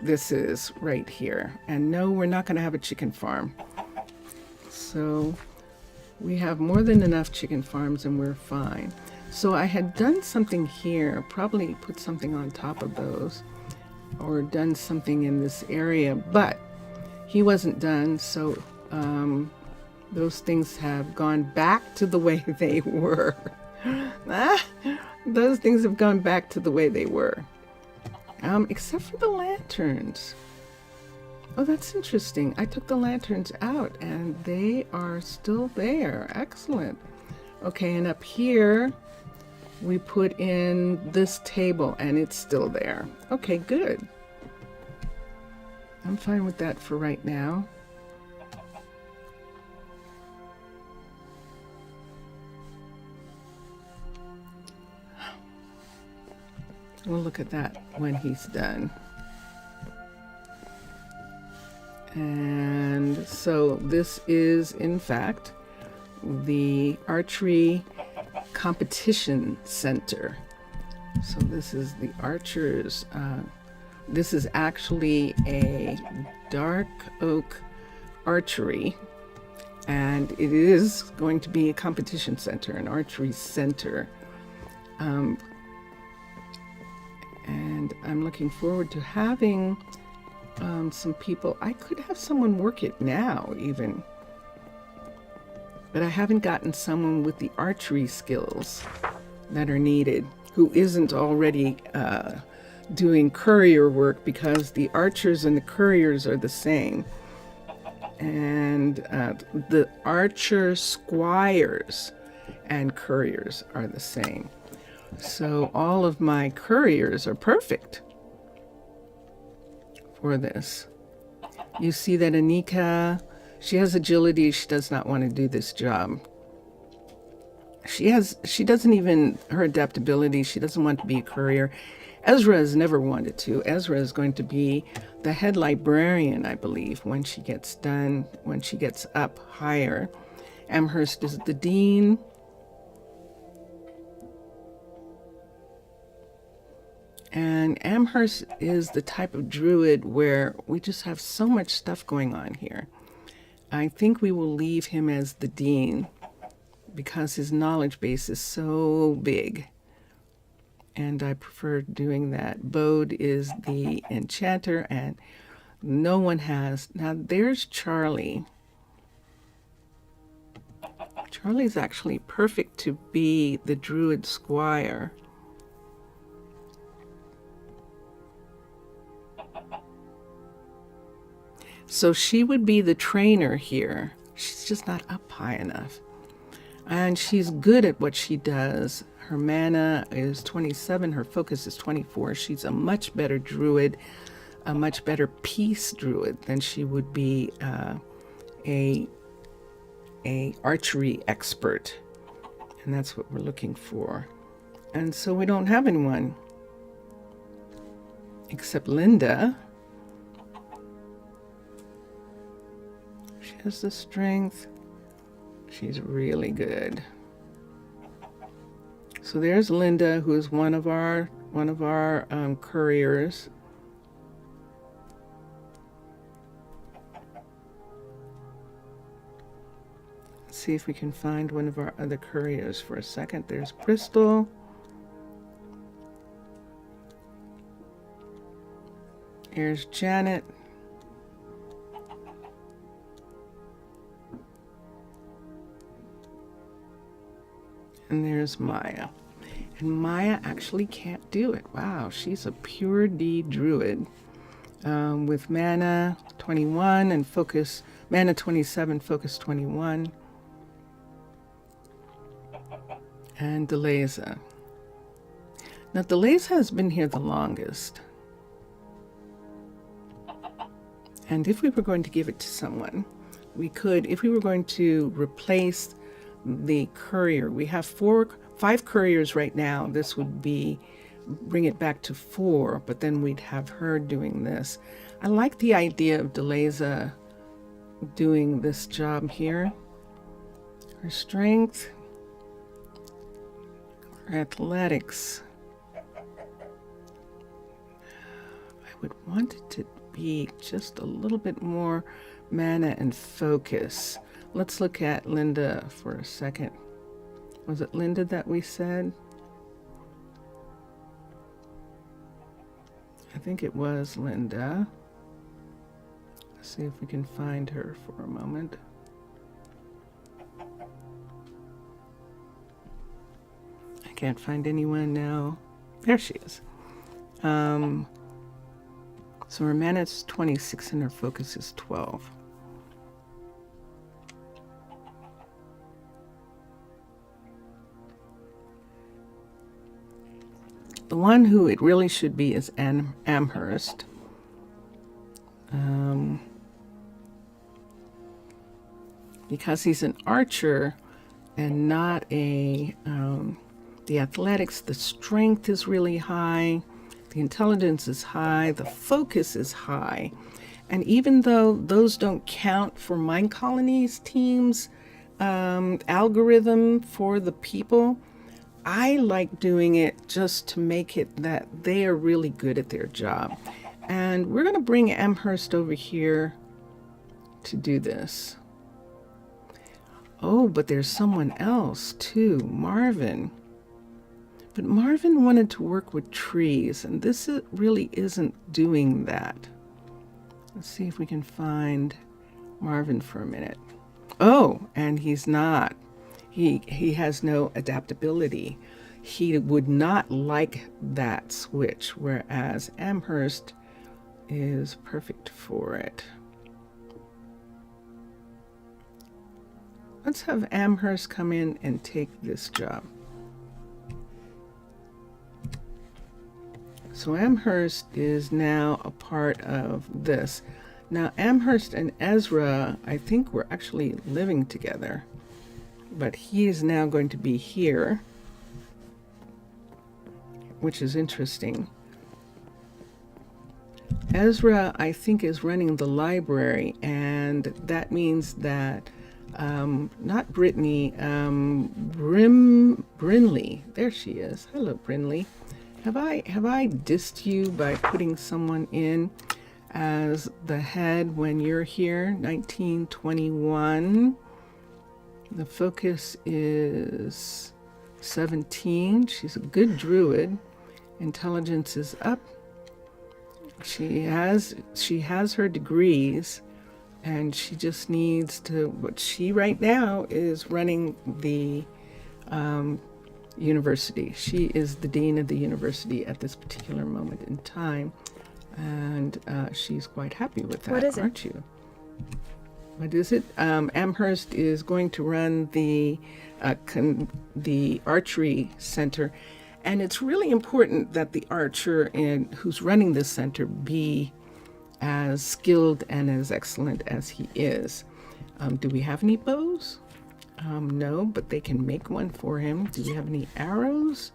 This is right here. And no, we're not going to have a chicken farm. So we have more than enough chicken farms and we're fine. So I had done something here, probably put something on top of those or done something in this area, but he wasn't done. So those things have gone back to the way they were. Those things have gone back to the way they were. Except for the lanterns. Oh, that's interesting. I took the lanterns out and they are still there. Excellent. Okay, and up here we put in this table and it's still there. Okay, good. I'm fine with that for right now. We'll look at that when he's done. And so this is, in fact, the archery competition center. So this is the archers. This is actually a dark oak archery, and it is going to be a competition center, an archery center. And I'm looking forward to having some people. I could have someone work it now even, but I haven't gotten someone with the archery skills that are needed who isn't already doing courier work, because the archers and the couriers are the same. And the archer squires and couriers are the same. So all of my couriers are perfect for this. You see that Anika, she has agility. She does not want to do this job. She doesn't even, her adaptability, she doesn't want to be a courier. Ezra has never wanted to. Ezra is going to be the head librarian, I believe, when she gets done, when she gets up higher. Amherst is the dean. And Amherst is the type of druid where we just have so much stuff going on here. I think we will leave him as the dean because his knowledge base is so big. And I prefer doing that. Bode is the enchanter, and no one has. Now there's Charlie. Charlie's actually perfect to be the druid squire. So she would be the trainer here. She's just not up high enough. And she's good at what she does. Her mana is 27. Her focus is 24. She's a much better druid, a much better peace druid than she would be a archery expert. And that's what we're looking for. And so we don't have anyone. except Linda. She has the strength. She's really good. So there's Linda, who is one of our couriers. Let's see if we can find one of our other couriers for a second. There's Crystal. Here's Janet. And there's Maya. And Maya actually can't do it. Wow, she's a pure D druid with mana 21 and focus, mana 27, focus 21. And Deleza. Now Deleza has been here the longest. And if we were going to give it to someone, we could, if we were going to replace the courier, we have 5 couriers right now. This would be, bring it back to 4, but then we'd have her doing this. I like the idea of Deleza doing this job here. Her strength, her athletics. I would want it to be just a little bit more mana and focus. Let's look at Linda for a second. Was it Linda that we said? I think it was Linda. Let's see if we can find her for a moment. I can't find anyone now. There she is. So her mana is 26 and her focus is 12. The one who it really should be is Amherst. Because he's an archer and not a, the athletics, the strength is really high, the intelligence is high, the focus is high. And even though those don't count for Minecolonies team's algorithm for the people, I like doing it just to make it that they are really good at their job. And we're going to bring Amherst over here to do this. Oh, but there's someone else too, Marvin. But Marvin wanted to work with trees, and this really isn't doing that. Let's see if we can find Marvin for a minute. Oh, and he's not. He has no adaptability. He would not like that switch, whereas Amherst is perfect for it. Let's have Amherst come in and take this job. So Amherst is now a part of this. Now Amherst and Ezra, I think, were actually living together. But he is now going to be here, which is interesting. Ezra, I think, is running the library, and that means that, not Brittany, Brinley, there she is. Hello, Brinley. Have I dissed you by putting someone in as the head when you're here? 1921. The focus is 17. She's a good druid. Intelligence is up. She has her degrees, and she just needs to, what she right now is running the university. She is the dean of the university at this particular moment in time, and she's quite happy with that. What is it? Aren't you? What is it? Amherst is going to run the archery center, and it's really important that the archer who's running this center be as skilled and as excellent as he is. Do we have any bows? No, but they can make one for him. Do we have any arrows?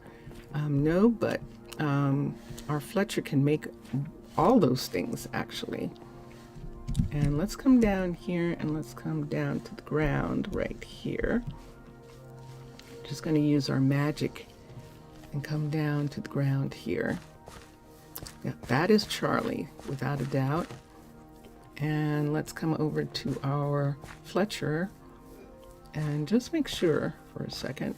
No, but our Fletcher can make all those things actually. And let's come down here and let's come down to the ground right here. Just going to use our magic and come down to the ground here. Yeah, that is Charlie, without a doubt. And let's come over to our Fletcher and just make sure for a second.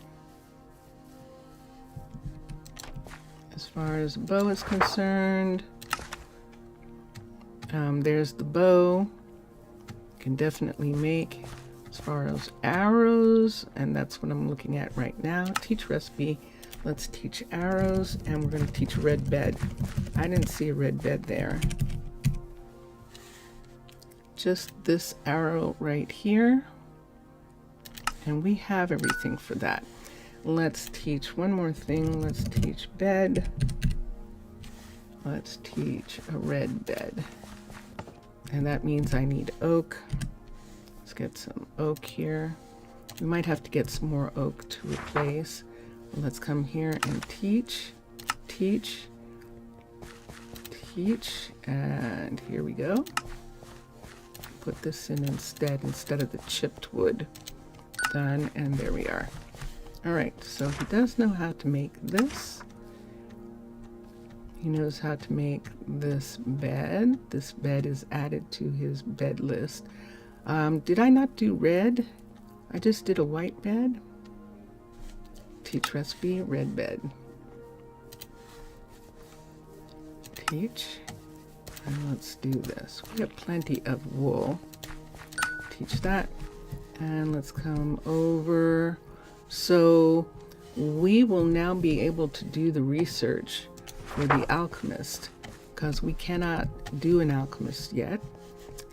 As far as the bow is concerned, there's the bow. Can definitely make. As far as arrows, and that's what I'm looking at right now. Teach recipe. Let's teach arrows, and we're going to teach red bed. I didn't see a red bed there. Just this arrow right here, and we have everything for that. Let's teach one more thing. Let's teach bed. Let's teach a red bed, and that means I need oak. Let's get some oak here. We might have to get some more oak to replace. Let's come here and teach, and here we go. Put this in instead of the chipped wood. Done, and there we are. All right, so he does know how to make this. He knows how to make this bed. This bed is added to his bed list. Did I not do red? I just did a white bed. Teach recipe, red bed. Teach, and let's do this. We have plenty of wool. Teach that, and let's come over. So we will now be able to do the research for the alchemist, because we cannot do an alchemist yet.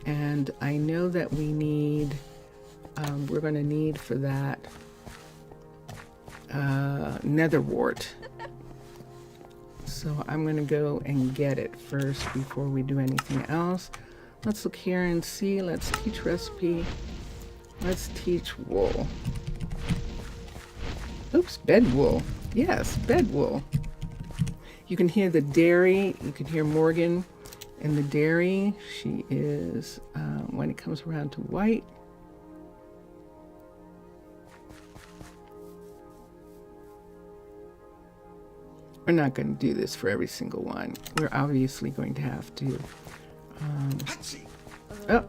And I know that we need, we're going to need for that nether wart. So I'm going to go and get it first before we do anything else. Let's look here and see. Let's teach recipe. Let's teach wool. Oops, bed wool. Yes, bed wool. You can hear the dairy. You can hear Morgan in the dairy. She is, when it comes around to white, we're not going to do this for every single one. We're obviously going to have to, oh,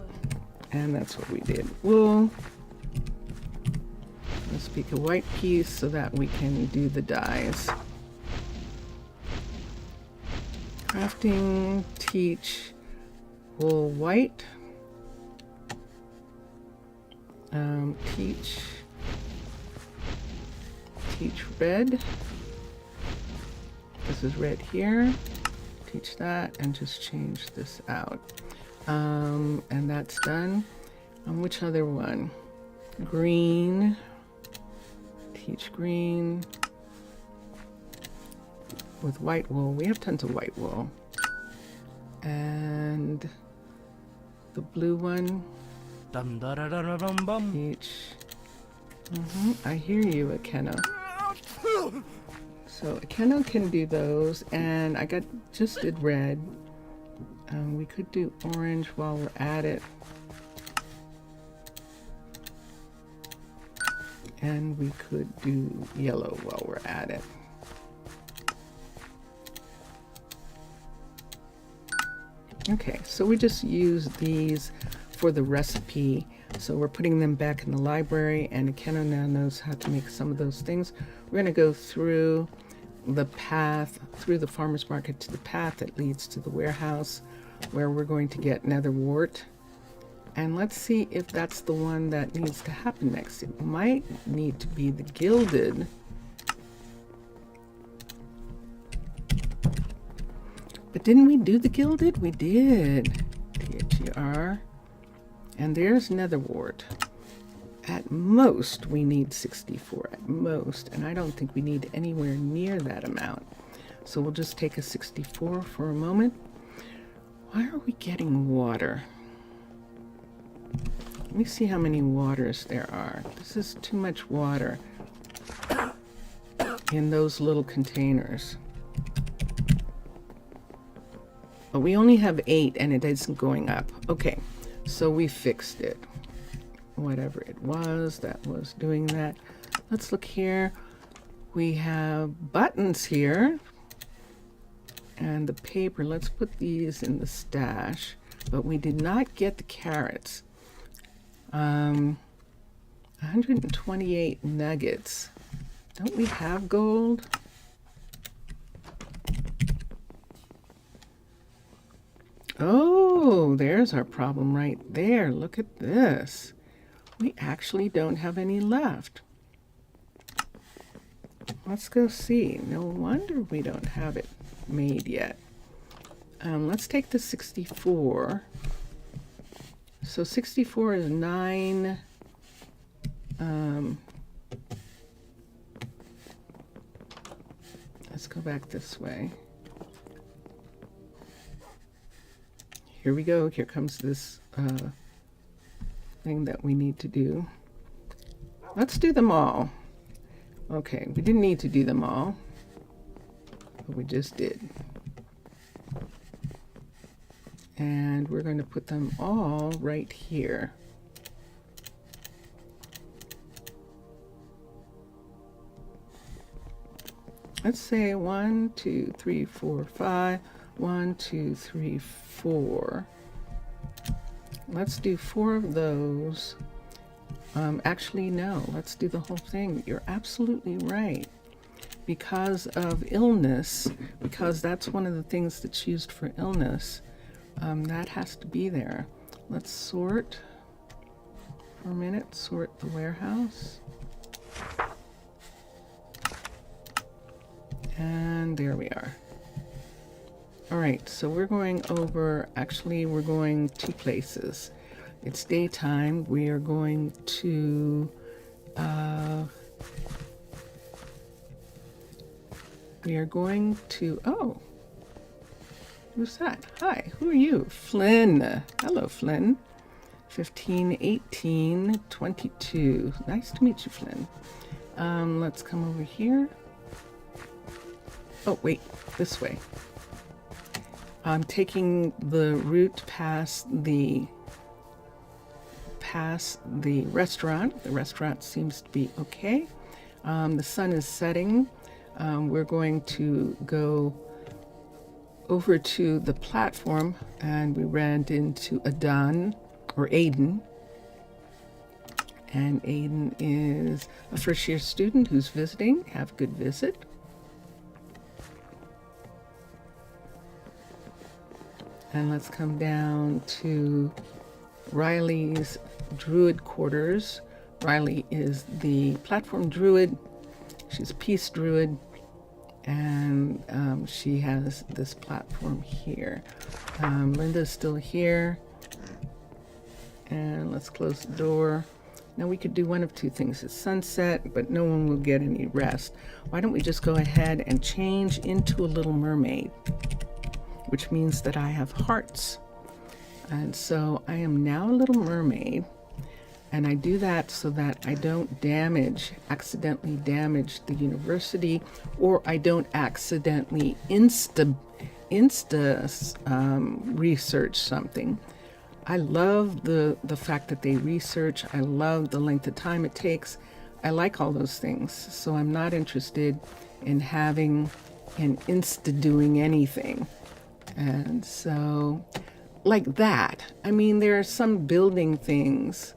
and that's what we did. Wool. Let's pick a white piece so that we can do the dyes. Crafting, teach wool white, teach red. This is red here. Teach that and just change this out. And that's done. Which other one? Green. Teach green. With white wool. We have tons of white wool. And the blue one. Teach. I hear you, Akeno. So Akeno can do those, and I just did red. We could do orange while we're at it. And we could do yellow while we're at it. Okay, so we just use these for the recipe. So we're putting them back in the library, and Akeno now knows how to make some of those things. We're going to go through the path, through the farmer's market to the path that leads to the warehouse, where we're going to get nether wart. And let's see if that's the one that needs to happen next. It might need to be the gilded. But didn't we do the gilded? We did. THER. And there's nether wart. At most, we need 64. At most. And I don't think we need anywhere near that amount. So we'll just take a 64 for a moment. Why are we getting water? Let me see how many waters there are. This is too much water in those little containers. But we only have 8 and it isn't going up. Okay, so we fixed it. Whatever it was that was doing that. Let's look here. We have buttons here. And the paper, let's put these in the stash. But we did not get the carrots. 128 nuggets. Don't we have gold? Oh, there's our problem right there. Look at this. We actually don't have any left. Let's go see. No wonder we don't have it made yet. Let's take the 64. So 64 is 9. Let's go back this way. Here we go. Here comes this thing that we need to do. Let's do them all. Okay, we didn't need to do them all, but we just did. And we're going to put them all right here. Let's say 1, 2, 3, 4, 5. 1, 2, 3, 4. Let's do 4 of those. Actually, no, let's do the whole thing. You're absolutely right. Because of illness, because that's one of the things that's used for illness, that has to be there. Let's sort for a minute, sort the warehouse. And there we are. All right, so we're going over, actually we're going 2 places. It's daytime. We are going to, oh, who's that? Hi, who are you? Flynn. Hello, Flynn. 15, 18, 22. Nice to meet you, Flynn. Let's come over here. Oh, wait, this way. I'm taking the route past the restaurant. The restaurant seems to be okay. The sun is setting. We're going to go over to the platform, and we ran into Aiden. And Aiden is a first-year student who's visiting. Have a good visit. And let's come down to Riley's Druid quarters. Riley is the platform druid. She's a peace druid, and she has this platform here. Linda's still here. And let's close the door. Now we could do one of 2 things. It's sunset, but no one will get any rest. Why don't we just go ahead and change into a little mermaid, which means that I have hearts. And so I am now a little mermaid, and I do that so that I don't accidentally damage the university, or I don't accidentally research something. I love the fact that they research. I love the length of time it takes. I like all those things. So I'm not interested in having and doing anything. And so, like that. I mean, there are some building things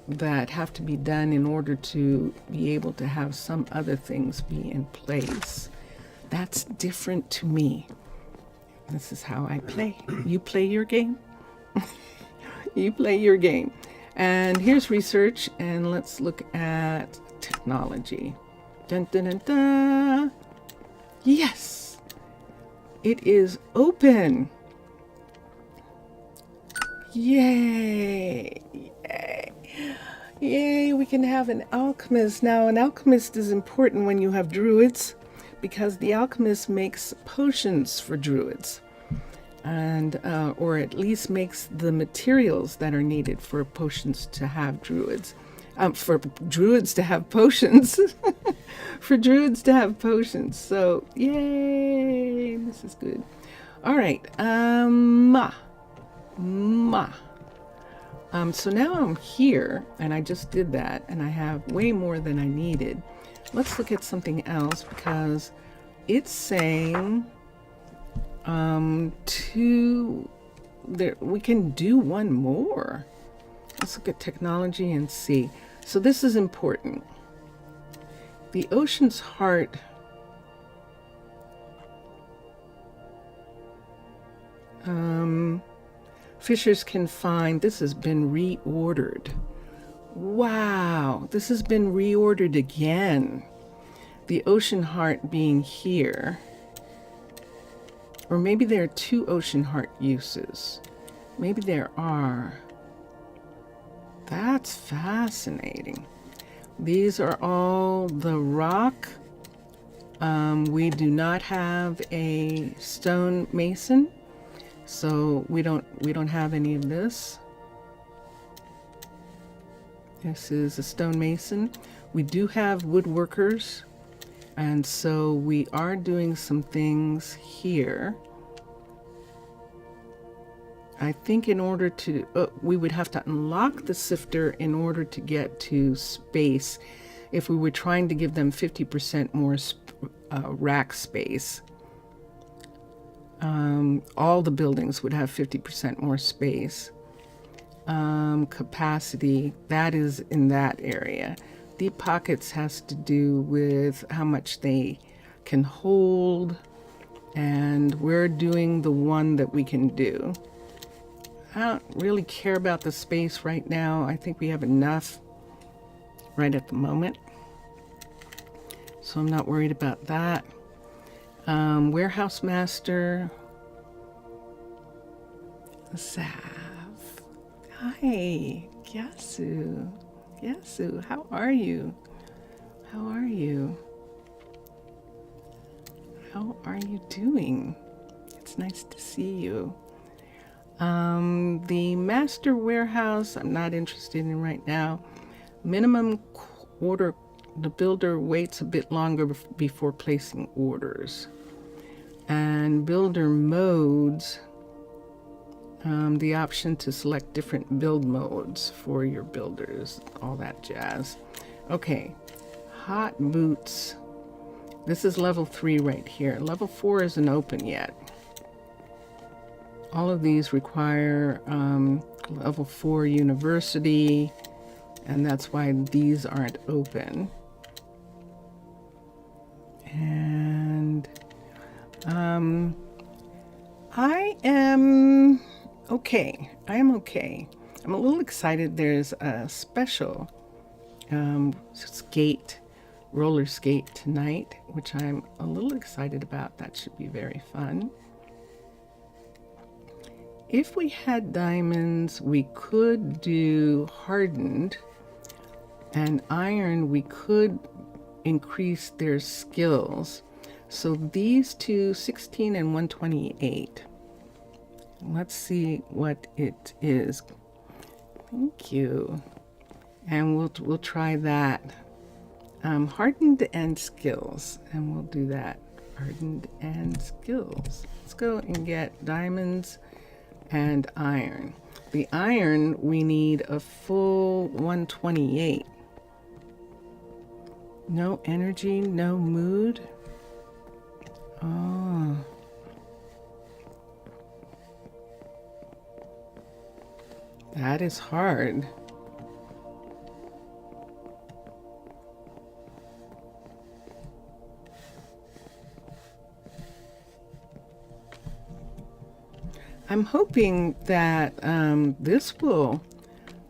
that have to be done in order to be able to have some other things be in place. That's different to me. This is how I play. You play your game. You play your game. And here's research, and let's look at technology. Dun, dun, dun, dun. Yes, it is open. Yay, yay, yay, we can have an alchemist. Now, an alchemist is important when you have druids, because the alchemist makes potions for druids, and or at least makes the materials that are needed for potions to have druids. For druids to have potions. For druids to have potions. So, yay, this is good. All right. So now I'm here, and I just did that, and I have way more than I needed. Let's look at something else, because it's saying we can do one more. Let's look at technology and see. So this is important. The ocean's heart fishers can find, this has been reordered. Wow, this has been reordered again. The ocean heart being here. Or maybe there are 2 ocean heart uses. Maybe there are. That's fascinating. These are all the rock. We do not have a stone mason, so we don't have any of this. This is a stone mason. We do have woodworkers, and so we are doing some things here. I think in order to, we would have to unlock the sifter in order to get to space. If we were trying to give them 50% more rack space, all the buildings would have 50% more space. Capacity, that is in that area. Deep pockets has to do with how much they can hold, and we're doing the one that we can do. I don't really care about the space right now. I think we have enough right at the moment, so I'm not worried about that. Warehouse master, Sav. Hi, Yasu. Yasu, how are you? How are you? How are you doing? It's nice to see you. The master warehouse, I'm not interested in right now. Minimum order, the builder waits a bit longer before placing orders. And builder modes, the option to select different build modes for your builders, all that jazz. Okay, hot boots. This is level 3 right here. Level 4 isn't open yet. All of these require level 4 university, and that's why these aren't open. And I am okay. I am okay. I'm a little excited. There's a special roller skate tonight, which I'm a little excited about. That should be very fun. If we had diamonds, we could do hardened, and iron, we could increase their skills. So these two, 16 and 128. Let's see what it is. Thank you. And we'll try that. Hardened and skills, and we'll do that. Hardened and skills. Let's go and get diamonds and iron. The iron, we need a full 128. No energy, no mood. Oh. That is hard. I'm hoping that this will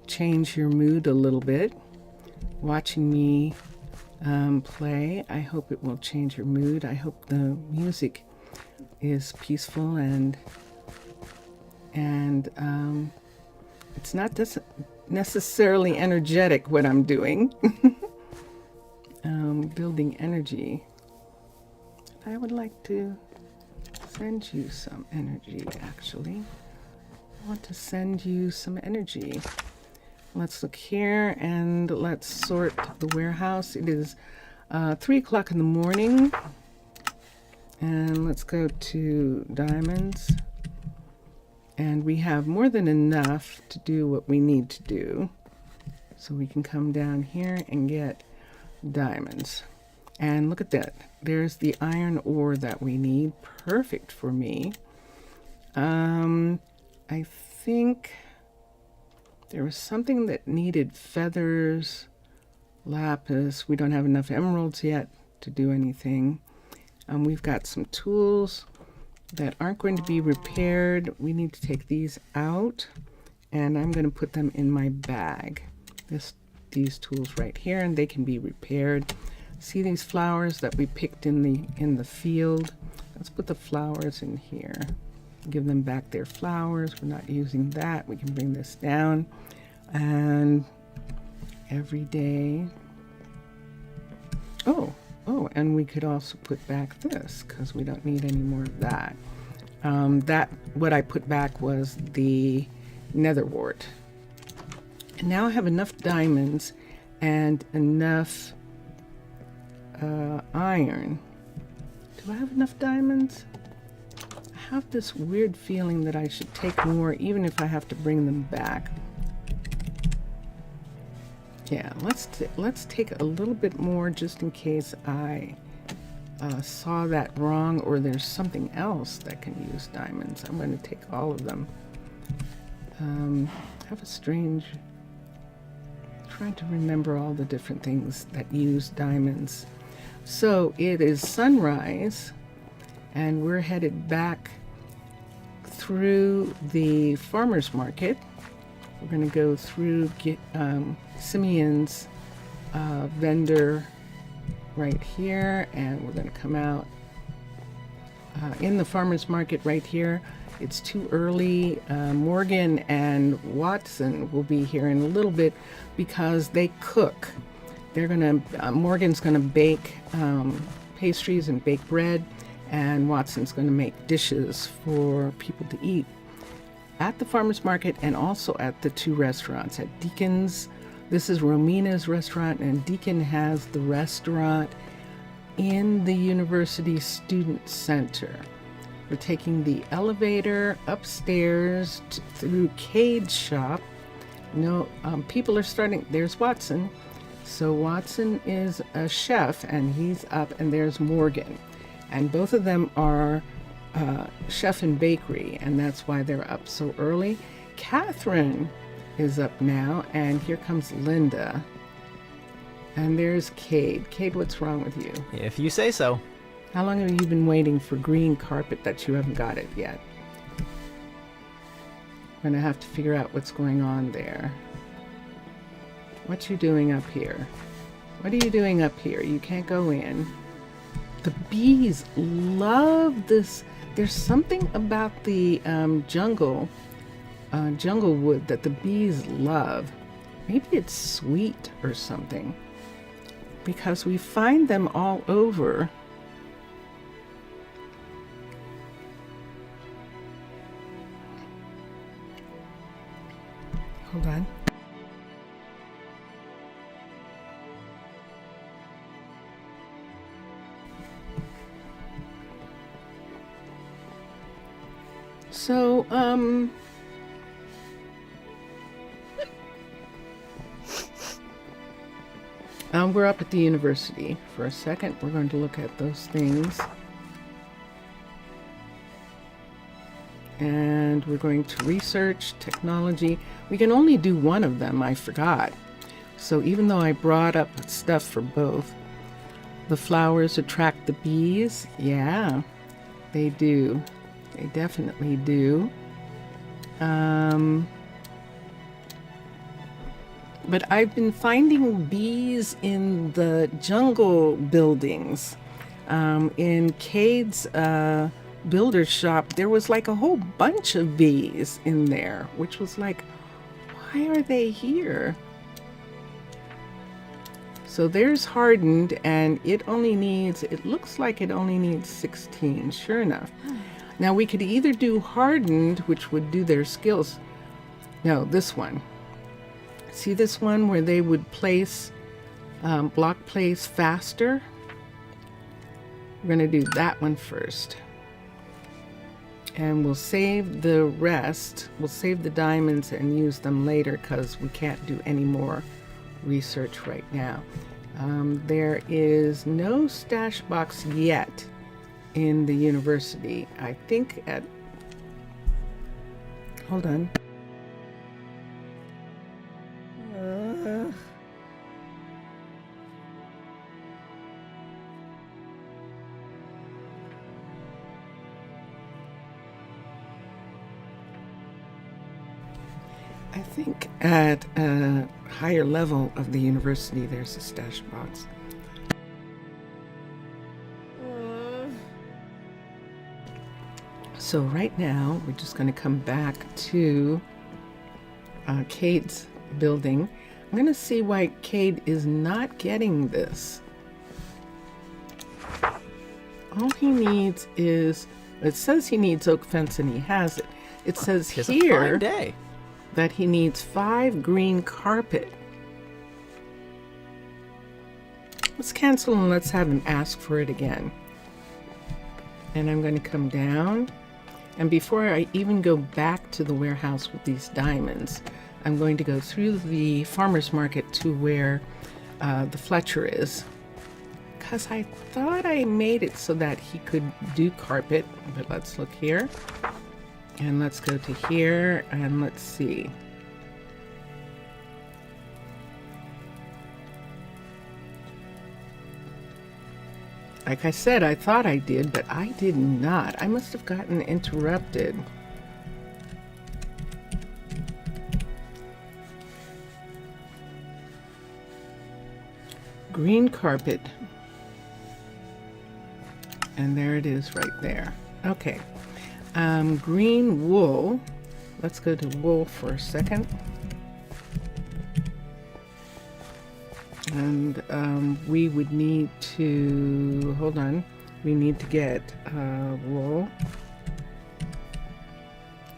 change your mood a little bit. Watching me play, I hope it will change your mood. I hope the music is peaceful and it's not necessarily energetic what I'm doing. Building energy. I would like to send you some energy, actually. I want to send you some energy. Let's look here and let's sort the warehouse. It is 3 o'clock in the morning. And let's go to diamonds. And we have more than enough to do what we need to do. So we can come down here and get diamonds. And look at that. There's the iron ore that we need. Perfect for me. I think there was something that needed feathers, lapis. We don't have enough emeralds yet to do anything. We've got some tools that aren't going to be repaired. We need to take these out, and I'm going to put them in my bag. These tools right here, and they can be repaired. See these flowers that we picked in the field? Let's put the flowers in here. Give them back their flowers. We're not using that. We can bring this down. And every day. Oh, and we could also put back this because we don't need any more of that. What I put back was the nether wart. And now I have enough diamonds and enough iron. Do I have enough diamonds? I have this weird feeling that I should take more, even if I have to bring them back. Yeah, let's take a little bit more just in case I saw that wrong, or there's something else that can use diamonds. I'm going to take all of them. I have a strange... trying to remember all the different things that use diamonds. So it is sunrise, and we're headed back through the farmer's market. We're going to go through Simeon's vendor right here, and we're going to come out in the farmer's market right here. It's too early. Morgan and Watson will be here in a little bit because they cook. They're gonna Morgan's gonna bake pastries and bake bread, and Watson's gonna make dishes for people to eat at the farmer's market and also at the two restaurants. At Deacon's, this is Romina's restaurant, and Deacon has the restaurant in the University Student Center. We're taking the elevator upstairs through Cade's shop. People are starting. There's Watson. So Watson is a chef, and he's up, and there's Morgan. And both of them are chef and bakery, and that's why they're up so early. Catherine is up now, and here comes Linda. And there's Cade. Cade, what's wrong with you? If you say so. How long have you been waiting for green carpet that you haven't got it yet? We're gonna have to figure out what's going on there. What you doing up here? What are you doing up here? You can't go in. The bees love this. There's something about the jungle wood that the bees love. Maybe it's sweet or something, because we find them all over. Hold on. So, we're up at the university for a second. We're going to look at those things. And we're going to research technology. We can only do one of them, I forgot. So even though I brought up stuff for both, the flowers attract the bees. Yeah, they do. They definitely do. But I've been finding bees in the jungle buildings. In Cade's builder shop, there was like a whole bunch of bees in there, which was like, why are they here? So there's hardened, and it looks like it only needs 16, sure enough. Now we could either do hardened, which would do their skills. No, this one. See this one where they would place, block place faster? We're going to do that one first. And we'll save the rest. We'll save the diamonds and use them later because we can't do any more research right now. There is no stash box yet in the university. I think at... Hold on. I think at a higher level of the university there's a stash box. So right now we're just going to come back to Cade's building. I'm going to see why Cade is not getting this. All he needs is, it says he needs oak fence and he has it. It says here that he needs 5 green carpet. Let's cancel and let's have him ask for it again. And I'm going to come down. And before I even go back to the warehouse with these diamonds, I'm going to go through the farmer's market to where the Fletcher is. Because I thought I made it so that he could do carpet. But let's look here. And let's go to here and let's see. Like I said, I thought I did, but I did not. I must have gotten interrupted. Green carpet. And there it is right there. Okay. Green wool. Let's go to wool for a second. And we would need to, hold on, we need to get wool.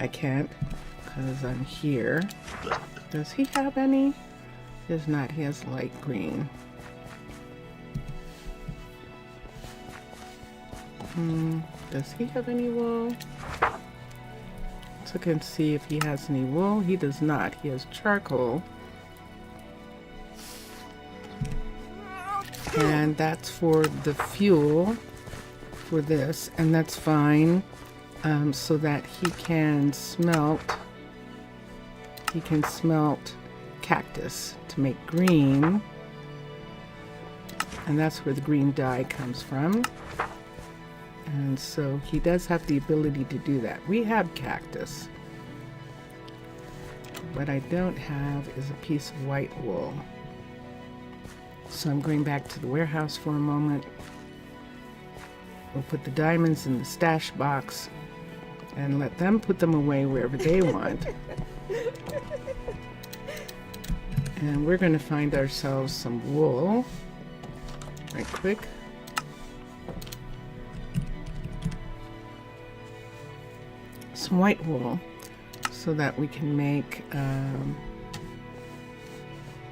I can't because I'm here. Does he have any? He does not. He has light green. Does he have any wool? Let's look and see if he has any wool. He does not. He has charcoal. And that's for the fuel for this, and that's fine, so that he can smelt cactus to make green, and that's where the green dye comes from. And so he does have the ability to do that. We have cactus. What I don't have is a piece of white wool. So I'm going back to the warehouse for a moment. We'll put the diamonds in the stash box and let them put them away wherever they want. And we're going to find ourselves some wool right quick. Some white wool so that we can make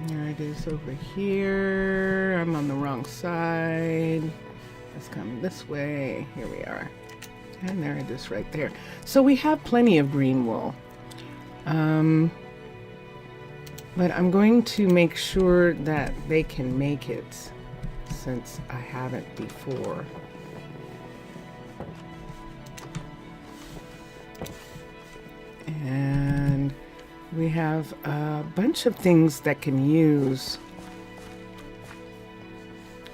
there it is over here. I'm on the wrong side. Let's come this way. Here we are. And there it is right there. So we have plenty of green wool. But I'm going to make sure that they can make it since I haven't before. And we have a bunch of things that can use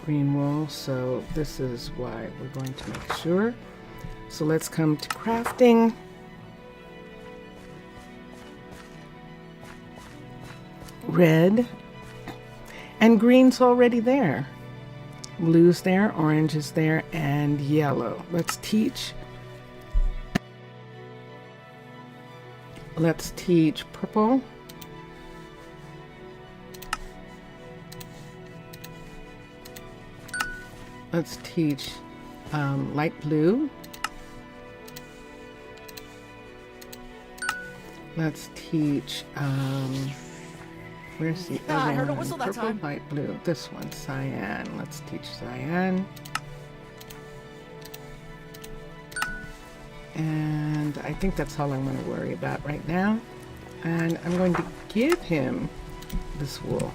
green wool, so this is why we're going to make sure. So let's come to crafting. Red and green's already there. Blue's there, orange is there, and yellow. Let's teach purple. Let's teach light blue. Let's teach where's the other I heard a one? whistle that Purple, time. light blue. This one, cyan. Let's teach cyan. And I think that's all I'm going to worry about right now. And I'm going to give him this wool.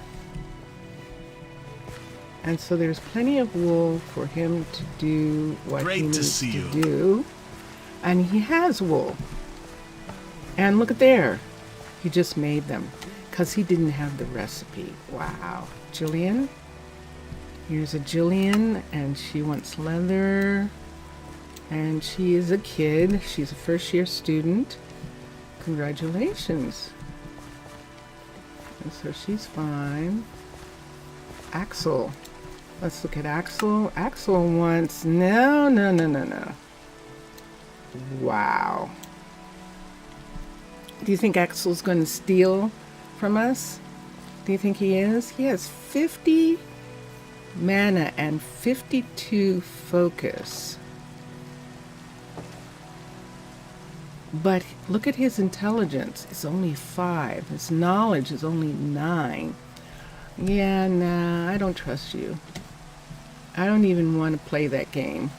And so there's plenty of wool for him to do what he needs to do. And he has wool. And look at there. He just made them because he didn't have the recipe. Wow. Jillian. Here's a Jillian, and she wants leather. And she is a kid. She's a first-year student. Congratulations. And so she's fine. Axel. Let's look at Axel. Axel wants... No. Wow. Do you think Axel's going to steal from us? Do you think he is? He has 50 mana and 52 focus. But look at his intelligence. It's only 5. His knowledge is only 9. Yeah, nah, I don't trust you. I don't even want to play that game.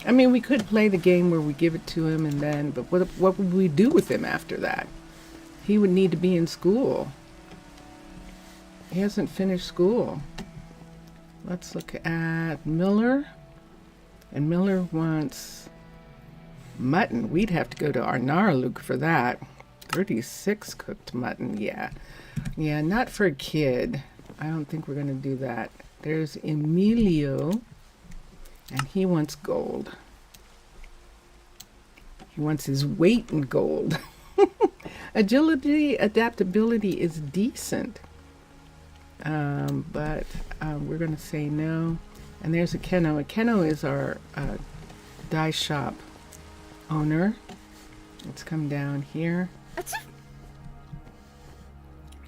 I mean, we could play the game where we give it to him and then, but what would we do with him after that? He would need to be in school. He hasn't finished school. Let's look at Miller. And Miller wants mutton. We'd have to go to Arnaaluk for that. 36 cooked mutton, yeah. Yeah, not for a kid. I don't think we're going to do that. There's Emilio, and he wants gold. He wants his weight in gold. Agility, adaptability is decent. But we're going to say no. And there's a Keno. A Keno is our dye shop owner. Let's come down here.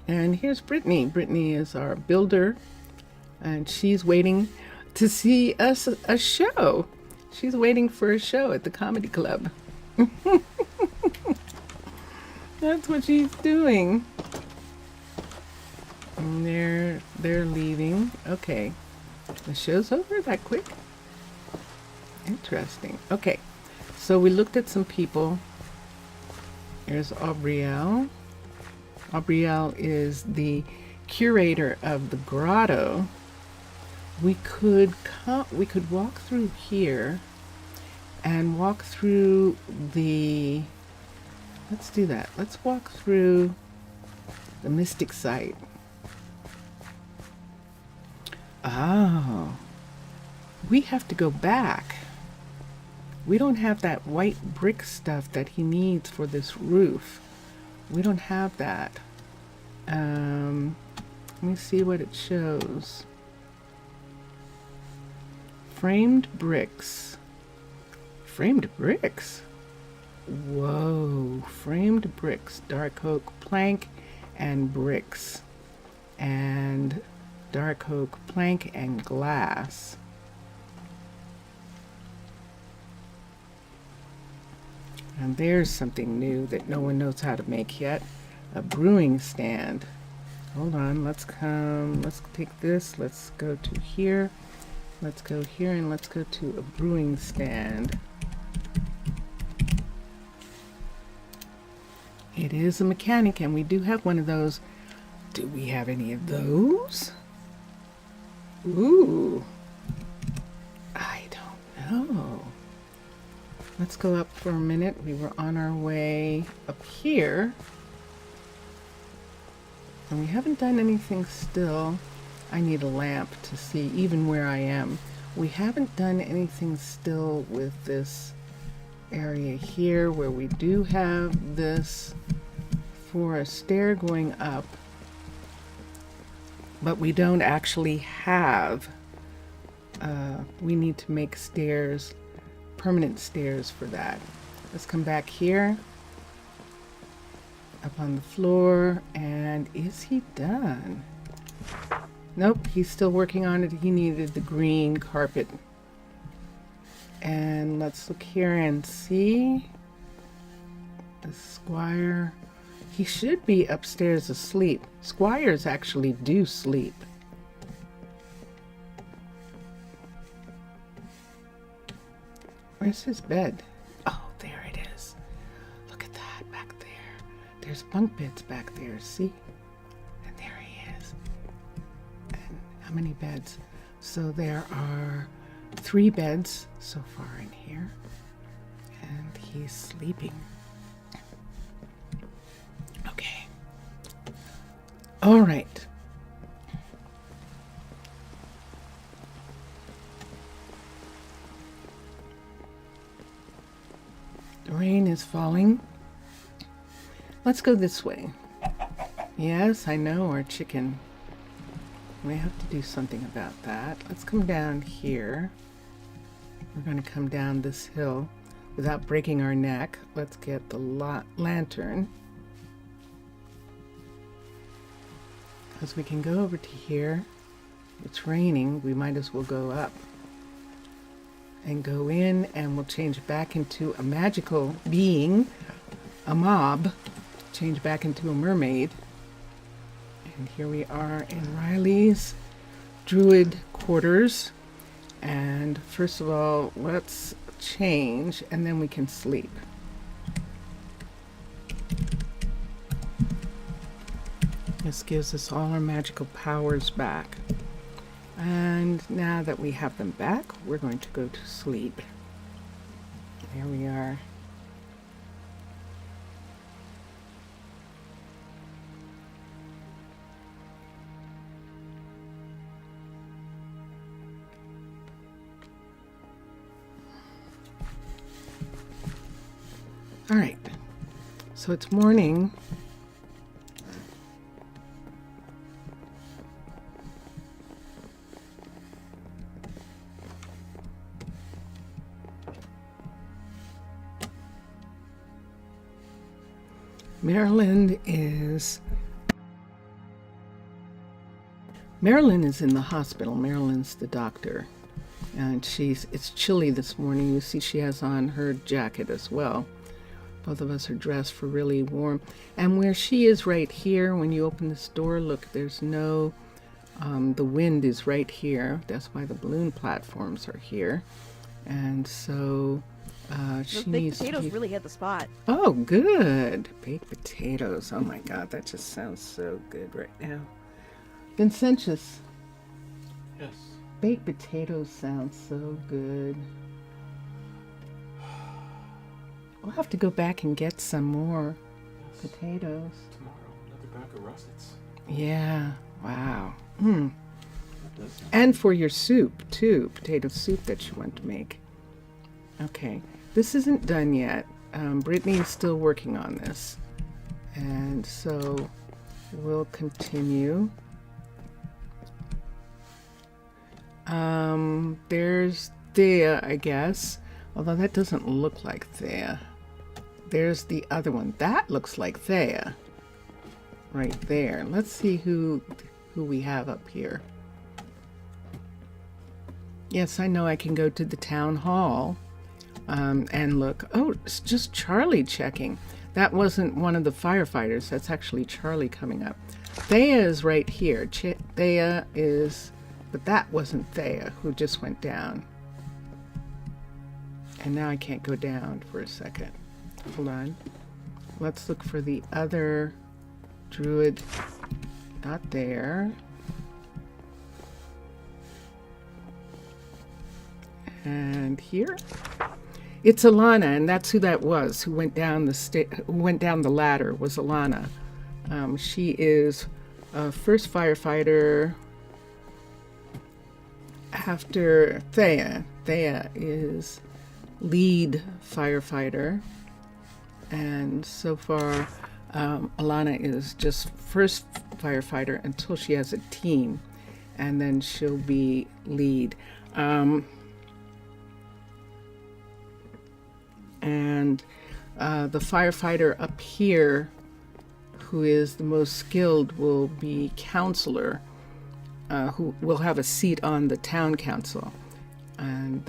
And here's Brittany. Brittany is our builder, and she's waiting to see us a show. She's waiting for a show at the comedy club. That's what she's doing. And they're leaving. Okay. The show's over that quick? Interesting. Okay. So we looked at some people. There's Aubrielle. Aubrielle is the curator of the grotto. We could walk through here and walk through the... Let's do that. Let's walk through the mystic site. Oh, we have to go back. We don't have that white brick stuff that he needs for this roof. We don't have that. Let me see what it shows. Framed bricks. Framed bricks? Whoa, framed bricks. Dark oak plank and bricks. And dark oak plank and glass. And there's something new that no one knows how to make yet. A brewing stand. Hold on, let's take this, let's go to here. Let's go here and let's go to a brewing stand. It is a mechanic, and we do have one of those. Do we have any of those? Ooh, I don't know. Let's go up for a minute. We were on our way up here. And we haven't done anything still. I need a lamp to see even where I am. We haven't done anything still with this area here where we do have this for a stair going up. But we don't actually have, we need to make stairs, permanent stairs for that. Let's come back here, up on the floor, and is he done? Nope, he's still working on it. He needed the green carpet. And let's look here and see. The squire. He should be upstairs asleep. Squires actually do sleep. Where's his bed? Oh, there's bunk beds back there, see? And there he is. And how many beds? So there are 3 beds so far in here. And he's sleeping. Okay. All right. The rain is falling. Let's go this way. Yes, I know, our chicken. We have to do something about that. Let's come down here. We're going to come down this hill without breaking our neck. Let's get the lantern. Because we can go over to here. It's raining. We might as well go up. And go in, and we'll change back into a magical being, a mob. Change back into a mermaid. And here we are in Riley's druid quarters. And first of all, let's change, and then we can sleep. This gives us all our magical powers back. And now that we have them back, we're going to go to sleep. There we are. All right, so it's morning. Marilyn is in the hospital. Marilyn's the doctor, and it's chilly this morning. You see she has on her jacket as well. Both of us are dressed for really warm. And where she is right here, when you open this door, look, there's no, the wind is right here. That's why the balloon platforms are here. And so she needs baked potatoes really hit the spot. Oh, good. Baked potatoes. Oh my God, that just sounds so good right now. Vincentius. Yes. Baked potatoes sounds so good. We'll have to go back and get some more potatoes. Tomorrow, another bag of russets. Yeah. Wow. And for your soup, too. Potato soup that you want to make. Okay. This isn't done yet. Brittany is still working on this. And so we'll continue. There's Thea, I guess. Although that doesn't look like Thea. There's the other one. That looks like Thea. Right there. Let's see who we have up here. Yes, I know I can go to the town hall and look. Oh, it's just Charlie checking. That wasn't one of the firefighters. That's actually Charlie coming up. Thea is right here. Thea is... But that wasn't Thea who just went down. And now I can't go down for a second. Hold on. Let's look for the other druid. Not there. And here. It's Alana, and that's who that was. Who went down the ladder was Alana. She is first firefighter after Thea. Thea is lead firefighter, and so far Alana is just first firefighter until she has a team, and then she'll be lead. And the firefighter up here, who is the most skilled, will be counselor, who will have a seat on the town council, and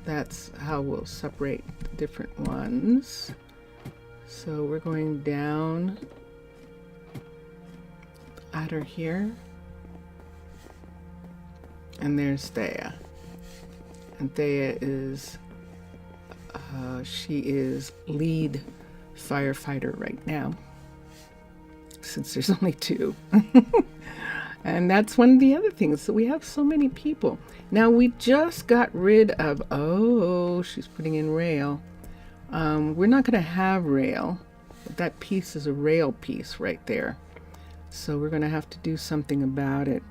that's how we'll separate the different ones. So we're going down the ladder here, and there's Thea. And Thea is she is lead firefighter right now, since there's only 2. And that's one of the other things. So we have so many people. Now we just got rid of, oh, she's putting in rail. We're not going to have rail. That piece is a rail piece right there. So we're going to have to do something about it.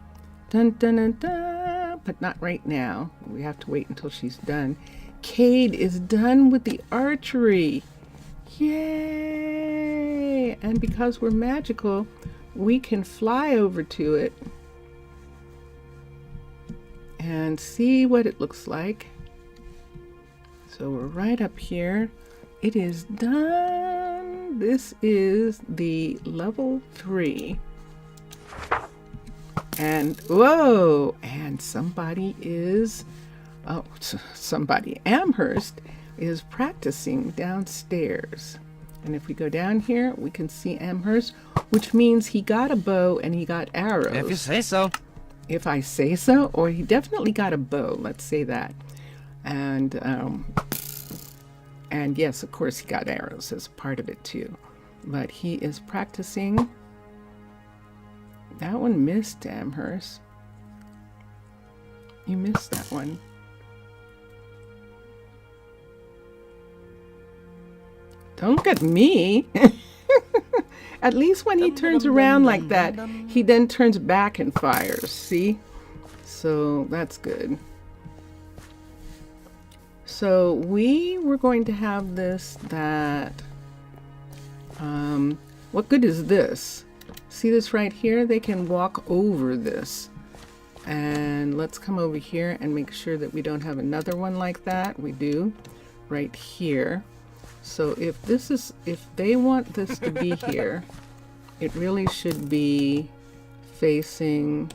Dun, dun, dun, dun, but not right now. We have to wait until she's done. Cade is done with the archery. Yay! And because we're magical, we can fly over to it and see what it looks like. So we're right up here. It is done. This is the level 3. And whoa, and somebody is, Amherst is practicing downstairs. And if we go down here, we can see Amherst, which means he got a bow and he got arrows. If you say so. If I say so, or he definitely got a bow, let's say that. And yes, of course he got arrows as part of it too. But he is practicing. That one missed, Amherst. You missed that one. Don't get me. At least when he turns around like that, he then turns back and fires. See? So that's good. So we were going to have this, that, what good is this? See this right here? They can walk over this. And let's come over here and make sure that we don't have another one like that. We do, right here. So if they want this to be here, it really should be facing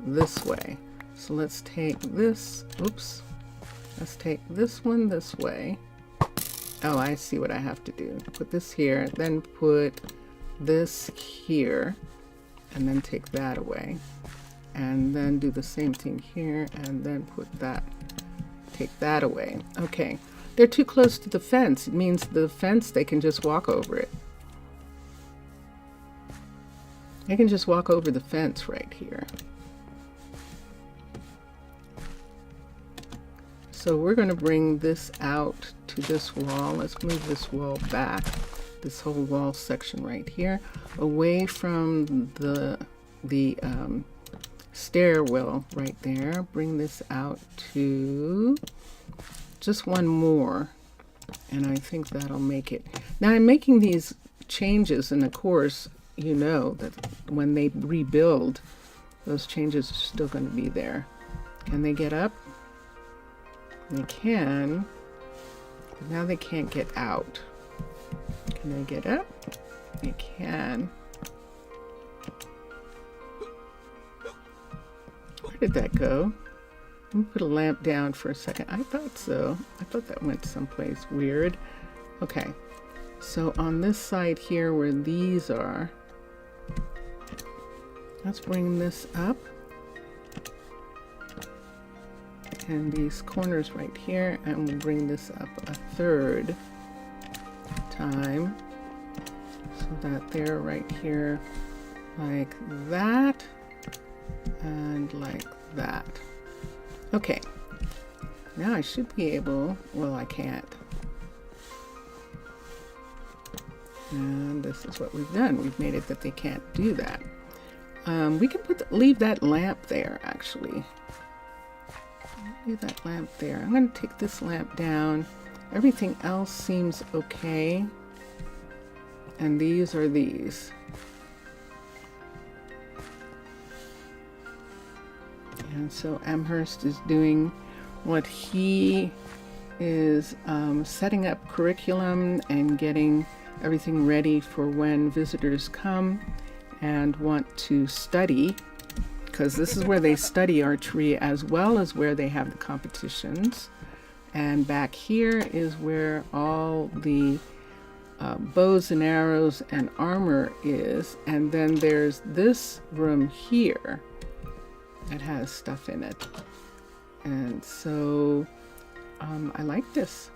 this way. So let's take this, oops, let's take this one this way. Oh, I see what I have to do. Put this here, then put this here, and then take that away. And then do the same thing here, and then put that, take that away. Okay, they're too close to the fence. It means the fence, they can just walk over it. They can just walk over the fence right here. So we're going to bring this out to this wall. Let's move this wall back, this whole wall section right here, away from the stairwell right there. Bring this out to just one more, and I think that'll make it. Now I'm making these changes, and of course you know that when they rebuild, those changes are still going to be there. Can they get up? They can. But now they can't get out. Can they get up? They can. Where did that go? Let me put a lamp down for a second. I thought so. I thought that went someplace weird. Okay. So on this side here where these are, let's bring this up. And these corners right here, and we'll bring this up a third time. So that they're right here like that and like that. Okay, now I should be able, well, I can't. And this is what we've done. We've made it that they can't do that. We can leave that lamp there, actually. Leave that lamp there. I'm going to take this lamp down. Everything else seems okay. And these are these. And so Amherst is doing what he is setting up curriculum and getting everything ready for when visitors come and want to study, because this is where they study archery as well as where they have the competitions. And back here is where all the bows and arrows and armor is. And then there's this room here that has stuff in it. And so I like this.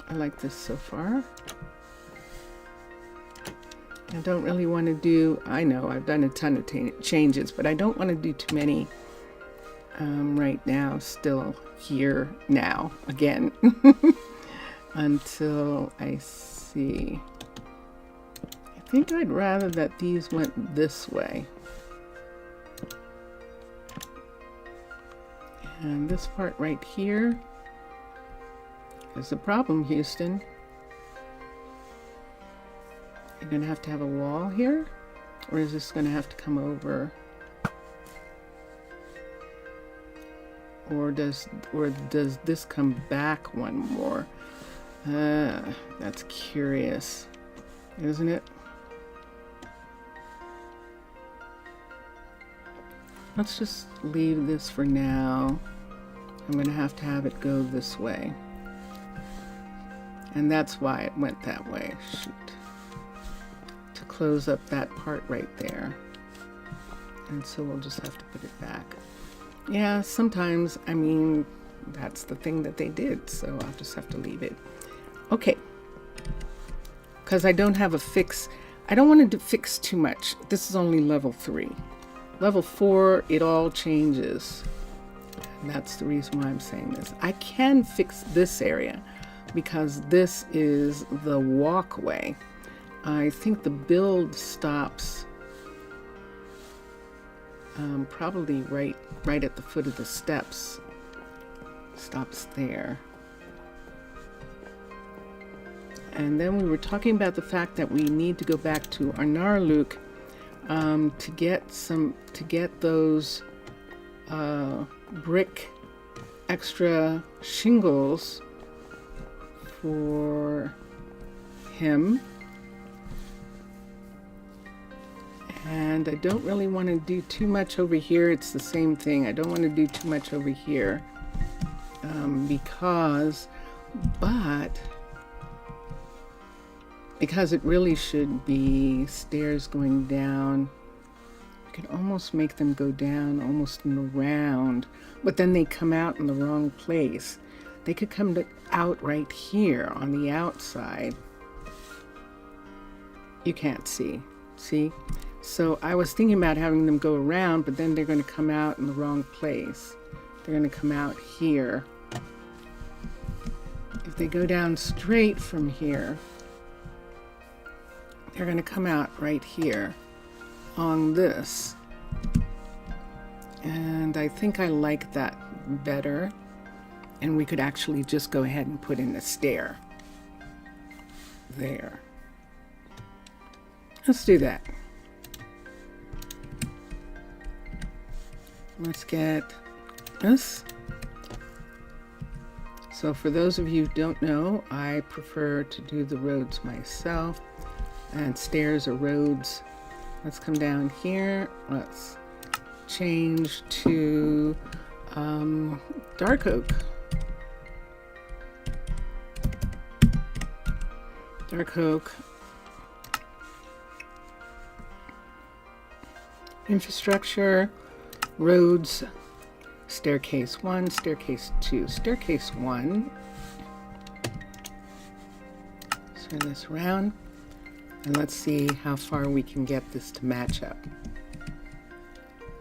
I like this so far. I don't really want to do, I know I've done a ton of changes, but I don't want to do too many right now, still here now, again, until I see. I think I'd rather that these went this way. And this part right here is the problem, Houston. You're gonna have to have a wall here, or is this gonna have to come over? Or does this come back one more? That's curious, isn't it? Let's just leave this for now. I'm gonna have to have it go this way. And that's why it went that way. Shoot. To close up that part right there. And so we'll just have to put it back. Yeah, sometimes, I mean, that's the thing that they did, so I'll just have to leave it. Okay. Because I don't have a fix. I don't want to fix too much. This is only level 3. Level 4, it all changes. And that's the reason why I'm saying this. I can fix this area because this is the walkway. I think the build stops probably right at the foot of the steps. Stops there. And then we were talking about the fact that we need to go back to Arnaaluk to get those brick extra shingles for him. And I don't really want to do too much over here. It's the same thing. I don't want to do too much over here because it really should be stairs going down. You could almost make them go down almost in a round, but then they come out in the wrong place. They could come out right here on the outside. You can't see. See? So I was thinking about having them go around, but then they're going to come out in the wrong place. They're going to come out here. If they go down straight from here, they're going to come out right here on this. And I think I like that better. And we could actually just go ahead and put in a stair there. Let's do that. Let's get this. So for those of you who don't know, I prefer to do the roads myself. And stairs or roads. Let's come down here. Let's change to dark oak. Dark oak. Infrastructure, roads, staircase 1, staircase 2, staircase 1. Turn this around. And let's see how far we can get this to match up.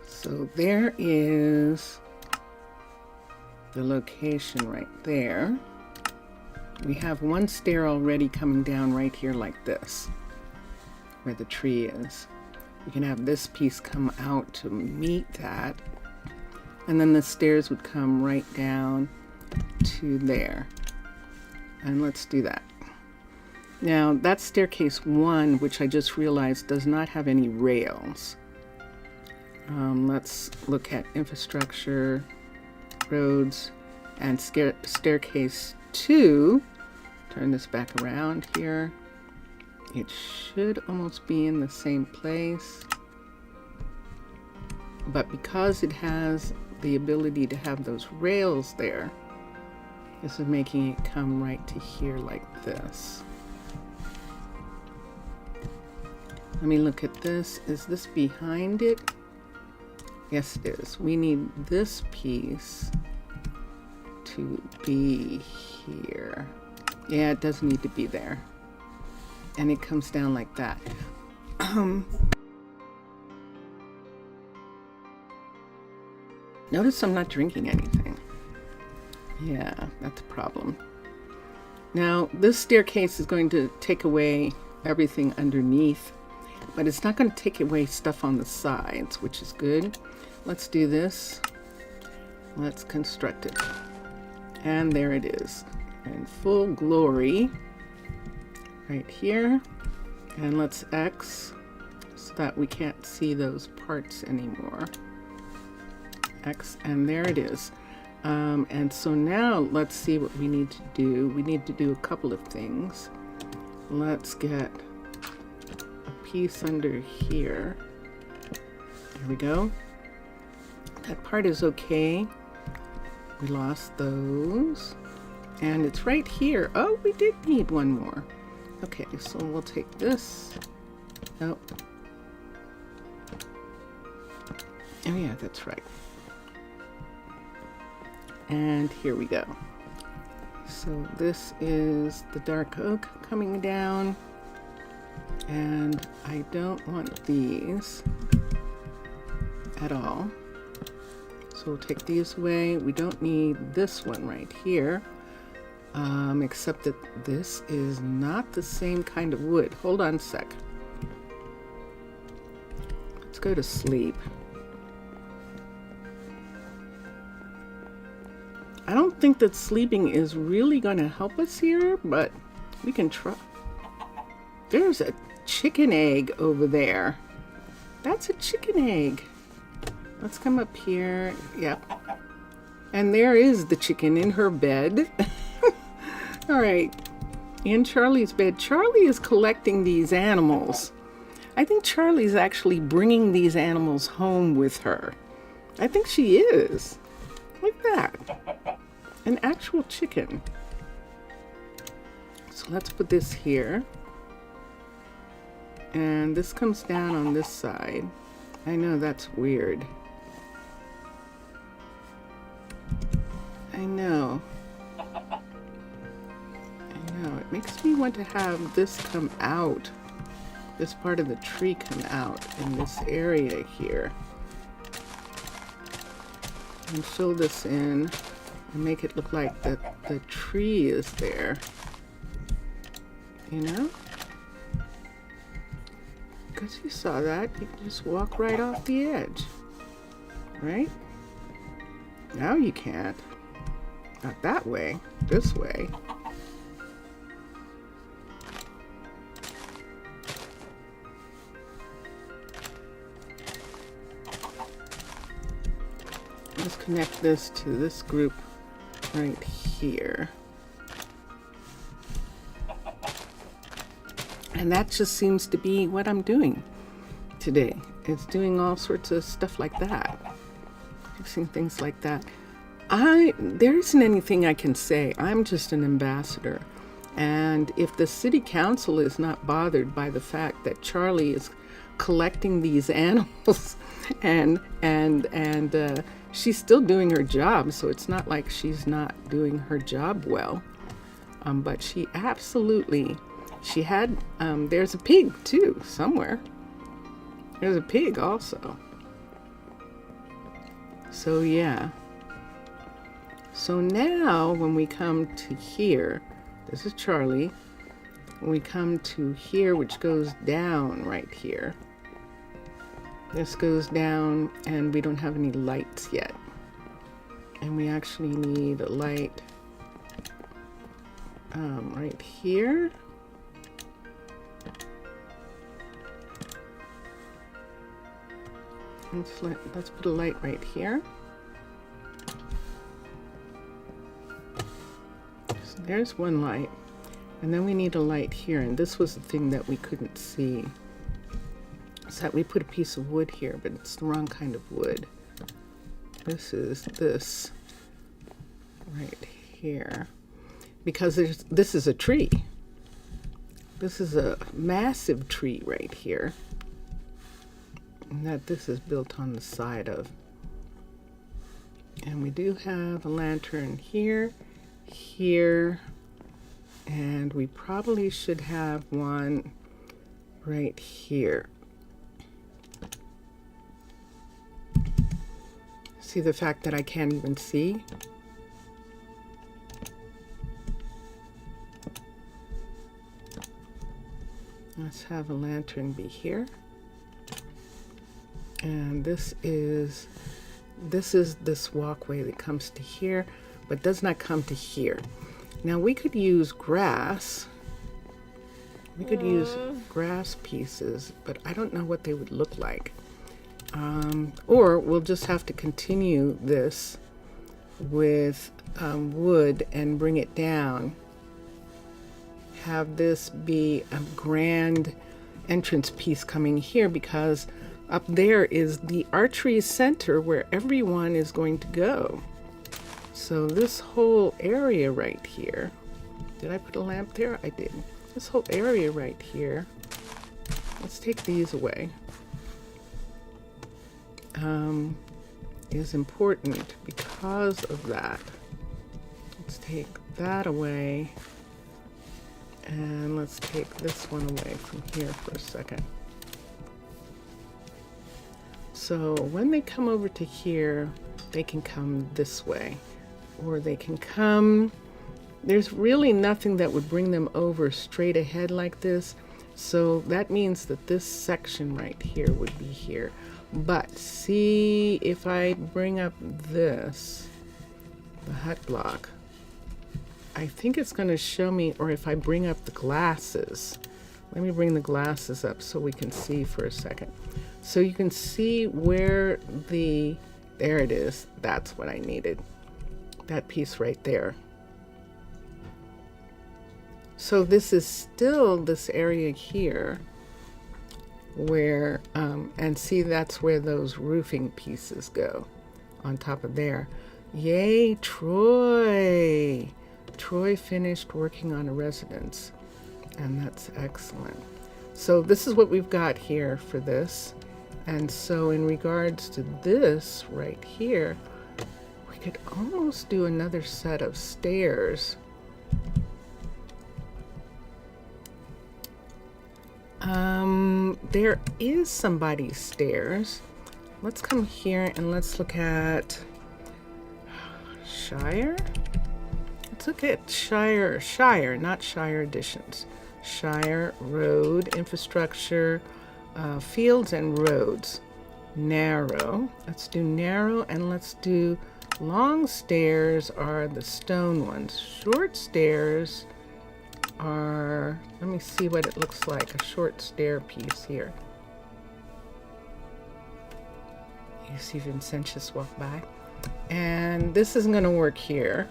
So there is the location right there. We have one stair already coming down right here like this, where the tree is. We can have this piece come out to meet that. And then the stairs would come right down to there. And let's do that. Now, that's staircase 1, which I just realized does not have any rails. Let's look at infrastructure, roads, and staircase 2. Turn this back around here. It should almost be in the same place. But because it has the ability to have those rails there, this is making it come right to here like this. Let me look at this. Is this behind it? Yes, it is. We need this piece to be here. Yeah, it does need to be there. And it comes down like that. Notice I'm not drinking anything. Yeah, that's a problem. Now, this staircase is going to take away everything underneath, but it's not going to take away stuff on the sides, which is good. Let's do this. Let's construct it. And there it is, in full glory, right here. And let's X so that we can't see those parts anymore. X, and there it is. And so now let's see what we need to do. We need to do a couple of things. Let's get a piece under here. There we go. That part is okay. We lost those. And it's right here. Oh, we did need one more. Okay, so we'll take this. Oh. Oh yeah, that's right. And here we go. So this is the dark oak coming down, and I don't want these at all. So we'll take these away. We don't need this one right here, except that this is not the same kind of wood. Hold on a sec. Let's go to sleep. I don't think that sleeping is really going to help us here, but we can try. There's a chicken egg over there. That's a chicken egg. Let's come up here. Yep. And there is the chicken in her bed. All right. In Charlie's bed. Charlie is collecting these animals. I think Charlie's actually bringing these animals home with her. I think she is. Look at that. An actual chicken. So let's put this here. And this comes down on this side. I know that's weird. I know. It makes me want to have this come out. This part of the tree come out in this area here. And fill this in and make it look like the tree is there. You know? Because you saw that, you can just walk right off the edge. Right? Now you can't. Not that way, this way. Let's connect this to this group right here. And that just seems to be what I'm doing today. It's doing all sorts of stuff like that. Fixing things like that. There isn't anything I can say. I'm just an ambassador. And if the city council is not bothered by the fact that Charlie is collecting these animals and she's still doing her job, so it's not like she's not doing her job well. But she absolutely, she had, there's a pig too, somewhere. There's a pig also. So yeah. So now when we come to here, this is Charlie. When we come to here, which goes down right here. This goes down and we don't have any lights yet. And we actually need a light right here. Let's put a light right here. So there's one light. And then we need a light here. And this was the thing that we couldn't see. So that we put a piece of wood here, but it's the wrong kind of wood. This is this right here. Because this is a tree. This is a massive tree right here. And that this is built on the side of. And we do have a lantern here, here, and we probably should have one right here. See the fact that I can't even see? Let's have a lantern be here. And this is this walkway that comes to here, but does not come to here. Now we could use grass. We could use grass pieces, but I don't know what they would look like. Or we'll just have to continue this with wood and bring it down. Have this be a grand entrance piece coming here, because up there is the archery center where everyone is going to go. So this whole area right here, did I put a lamp there? I did. This whole area right here, let's take these away, is important because of that. Let's take that away, and let's take this one away from here for a second. So when they come over to here, they can come this way, or they can come, there's really nothing that would bring them over straight ahead like this. So that means that this section right here would be here. But see, if I bring up this, the hut block, I think it's going to show me, or if I bring up the glasses, let me bring the glasses up so we can see for a second. So you can see where there it is. That's what I needed. That piece right there. So this is still this area here where, and see, that's where those roofing pieces go on top of there. Yay, Troy! Troy finished working on a residence, and that's excellent. So this is what we've got here for this. And so in regards to this right here, we could almost do another set of stairs. There is somebody's stairs. Let's come here and let's look at Shire. Let's look at Shire, not Shire Additions. Shire, road, infrastructure, fields and roads. Narrow. Let's do narrow, and let's do long stairs are the stone ones. Short stairs are, let me see what it looks like, a short stair piece here. You see Vincentius walk by. And this isn't going to work here.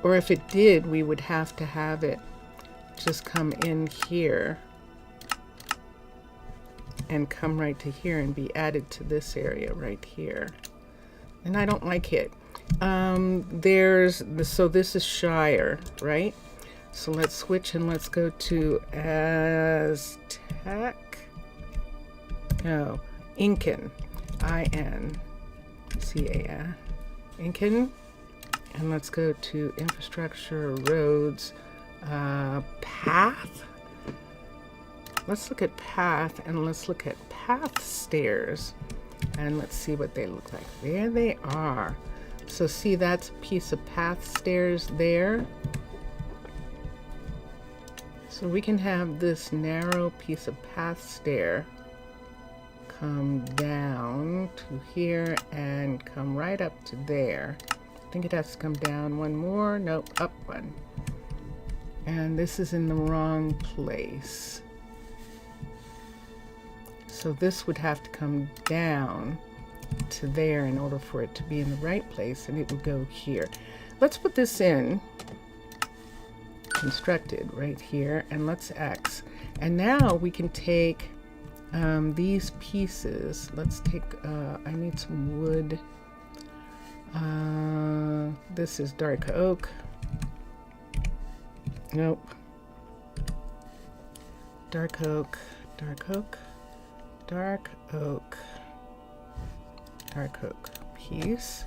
Or if it did, we would have to have it just come in here and come right to here and be added to this area right here. And I don't like it. So this is Shire, right? So let's switch and let's go to Aztec. No, Incan. I-N-C-A-N. Incan. And let's go to infrastructure, roads, path. Let's look at path, and let's look at path stairs, and let's see what they look like. There they are. So see, that's a piece of path stairs there. So we can have this narrow piece of path stair come down to here and come right up to there. I think it has to come down one more. Nope, up one. And this is in the wrong place. So this would have to come down to there in order for it to be in the right place, and it would go here. Let's put this in, constructed right here, and let's X. And now we can take these pieces. Let's take, I need some wood. This is dark oak. Nope. Dark oak, dark oak, dark oak, dark oak piece.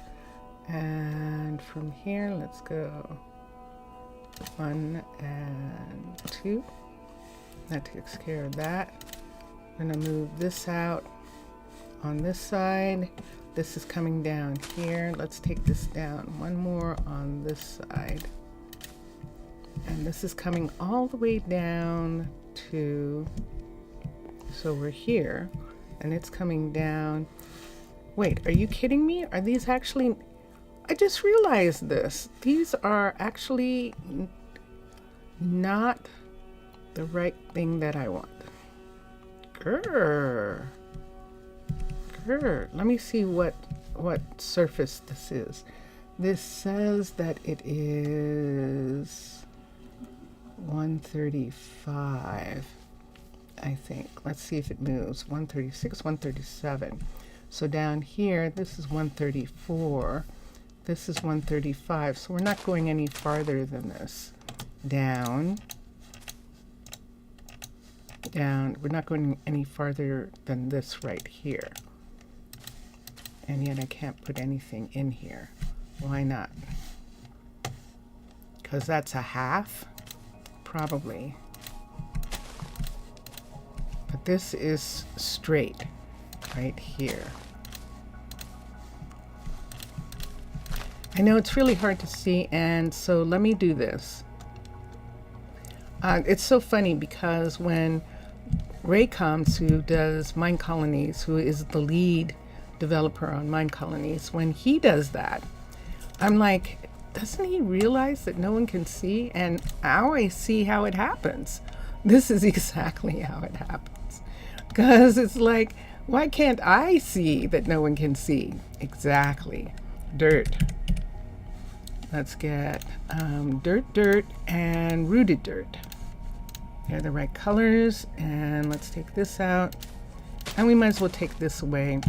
And from here, let's go 1 and 2. That takes care of that. I'm gonna move this out on this side. This is coming down here. Let's take this down. One more on this side. And this is coming all the way down to, so we're here, and it's coming down. Wait, are you kidding me? Are these actually, I just realized this. These are actually not the right thing that I want. Grr. Grr. Let me see what surface this is. This says that it is 135, I think. Let's see if it moves. 136, 137. So down here, this is 134. This is 135. So we're not going any farther than this. Down. Down. We're not going any farther than this right here. And yet I can't put anything in here. Why not? Because that's a half? Probably. But this is straight right here. I know it's really hard to see, and so let me do this. It's so funny because when Ray comes, who does Minecolonies, who is the lead developer on Minecolonies, when he does that, I'm like, doesn't he realize that no one can see? And now I see how it happens. This is exactly how it happens. Because it's like, why can't I see that no one can see? Exactly. Dirt. Let's get dirt, and rooted dirt. They're the right colors. And let's take this out. And we might as well take this away.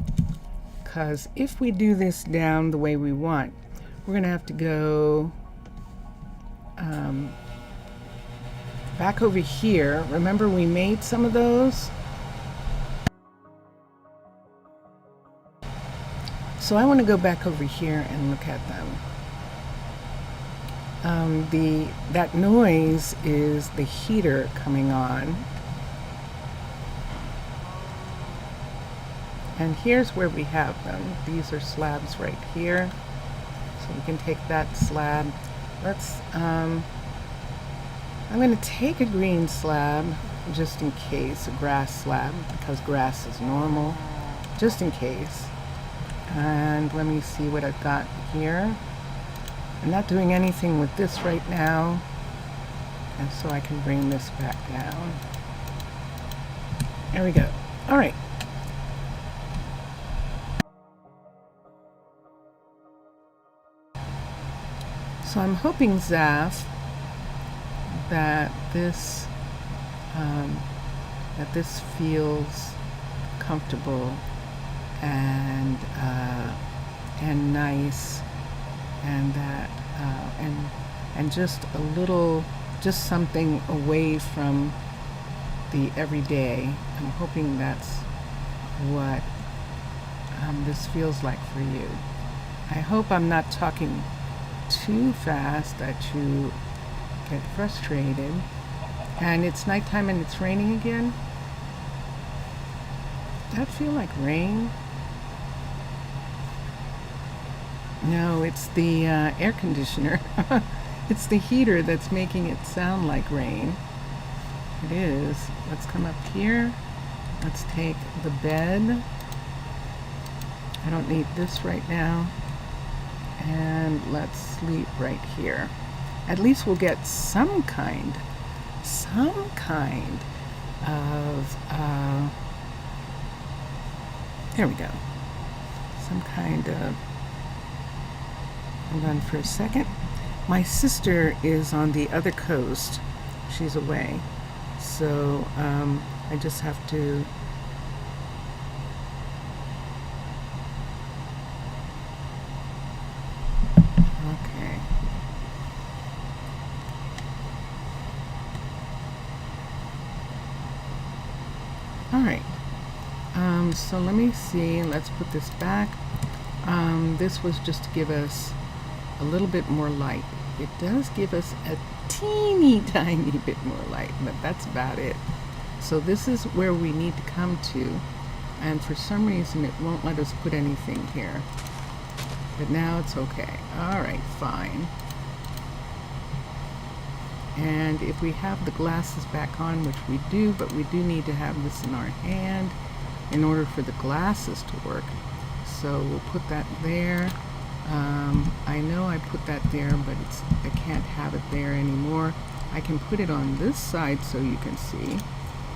Because if we do this down the way we want, we're going to have to go back over here. Remember we made some of those? So I want to go back over here and look at them. That noise is the heater coming on. And here's where we have them. These are slabs right here. So we can take that slab. Let's, I'm going to take a green slab just in case, a grass slab, because grass is normal, just in case. And let me see what I've got here. I'm not doing anything with this right now. And so I can bring this back down. There we go. All right. So I'm hoping, Zaf, that this feels comfortable and nice, and that and just a little, just something away from the everyday. I'm hoping that's what this feels like for you. I hope I'm not talking too fast that you get frustrated. And it's nighttime and it's raining again. Does that feel like rain? No, it's the air conditioner. It's the heater that's making it sound like rain. It is. Let's come up here. Let's take the bed. I don't need this right now. And let's sleep right here. At least we'll get some kind of, there we go. Some kind of, hold on for a second. My sister is on the other coast. She's away. So I just have to Alright, so let me see, let's put this back. This was just to give us a little bit more light. It does give us a teeny tiny bit more light, but that's about it. So this is where we need to come to and for some reason it won't let us put anything here. But now it's okay. All right, fine. And if we have the glasses back on, which we do, but we do need to have this in our hand in order for the glasses to work. So we'll put that there. I know I put that there, but I can't have it there anymore. I can put it on this side so you can see.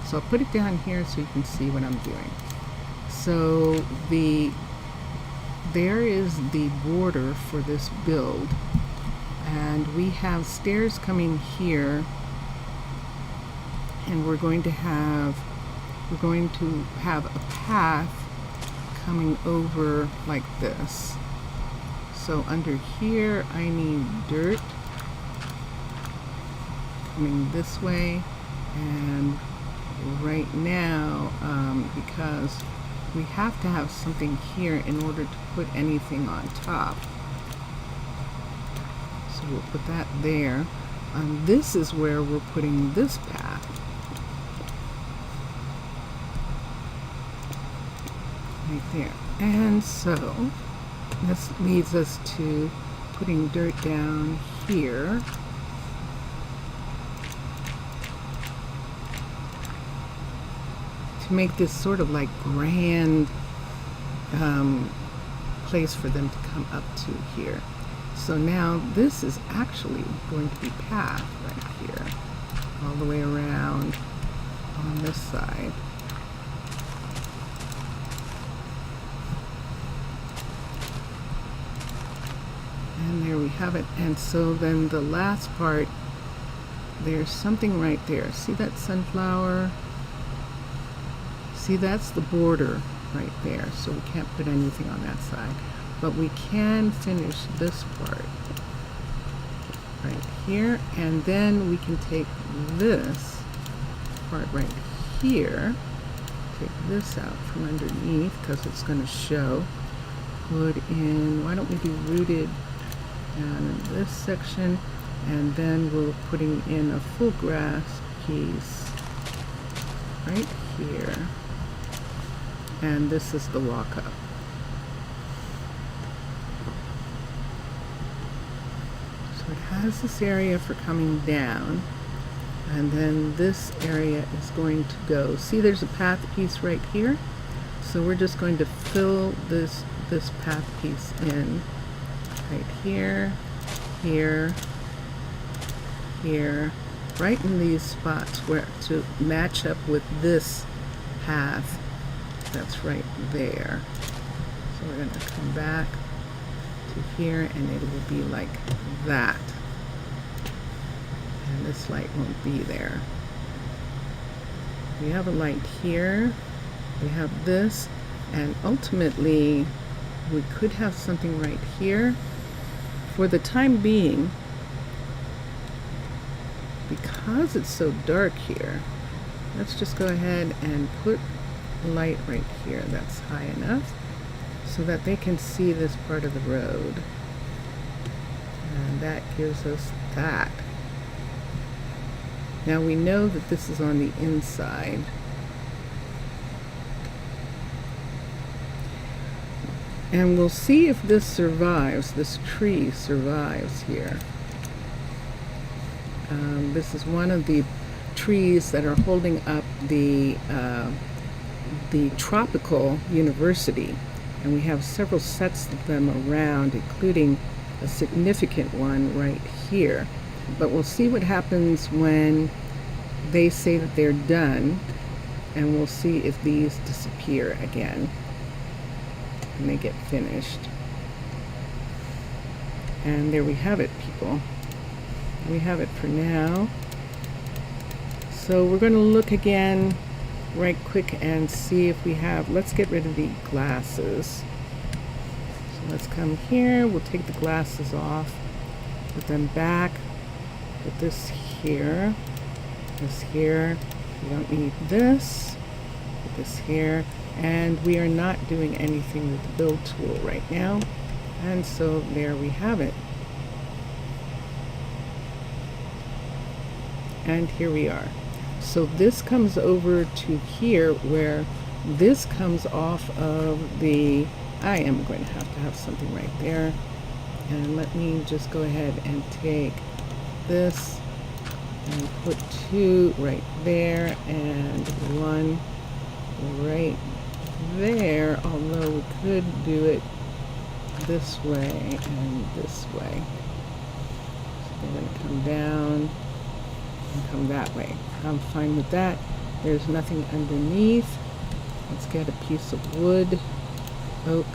So I'll put it down here so you can see what I'm doing. So there is the border for this build, and we have stairs coming here, and we're going to have a path coming over like this. So under here I need dirt coming this way, and right now because we have to have something here in order to put anything on top, so we'll put that there. This is where we're putting this path. Right there. And so this leads us to putting dirt down here. To make this sort of like grand place for them to come up to here. So now this is actually going to be path right here, all the way around on this side. And there we have it. And so then the last part, there's something right there. See that sunflower? See, that's the border right there. So we can't put anything on that side. But we can finish this part right here. And then we can take this part right here, take this out from underneath because it's going to show. Put in, why don't we do rooted down in this section, and then we're putting in a full grass piece right here, and this is the walk up. So it has this area for coming down, and then this area is going to go, see there's a path piece right here, so we're just going to fill this path piece in right here, here, here, right in these spots where to match up with this path that's right there. So we're going to come back to here, and it will be like that. And this light won't be there. We have a light here, we have this, and ultimately we could have something right here. For the time being, because it's so dark here, let's just go ahead and put a light right here that's high enough so that they can see this part of the road. And that gives us that. Now we know that this is on the inside. And we'll see if this survives, this tree survives here. This is one of the trees that are holding up the tropical university. And we have several sets of them around, including a significant one right here. But we'll see what happens when they say that they're done, and we'll see if these disappear again when they get finished. And there we have it, people. We have it for now. So we're going to look again right quick and see if we have, let's get rid of the glasses. So let's come here, we'll take the glasses off, put them back, put this here, we don't need this, put this here, and we are not doing anything with the build tool right now, and so there we have it. And here we are. So this comes over to here where This comes off of the, I am going to have something right there. And let me just go ahead and take this and put 2 right there and 1 right there, although we could do it this way and this way. So they're going to come down and come that way. I'm fine with that. There's nothing underneath. Let's get a piece of wood, oak.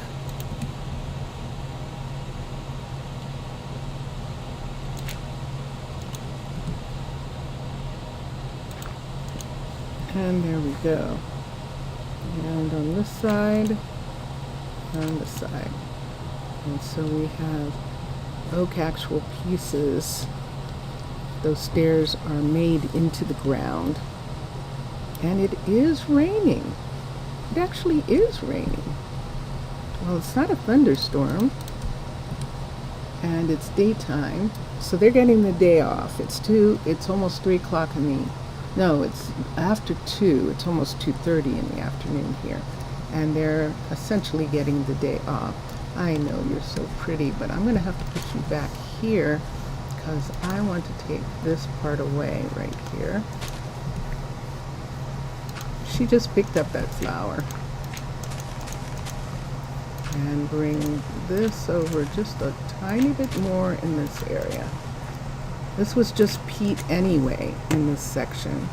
And there we go. And on this side, on this side. And so we have oak actual pieces. Those stairs are made into the ground. And it is raining. It actually is raining. Well, it's not a thunderstorm. And it's daytime. So they're getting the day off. It's almost 3 o'clock in the, no, it's after 2. It's almost 2:30 in the afternoon here. And they're essentially getting the day off. I know you're so pretty, but I'm going to have to put you back here because I want to take this part away right here. She just picked up that flower. And bring this over just a tiny bit more in this area. This was just peat anyway in this section.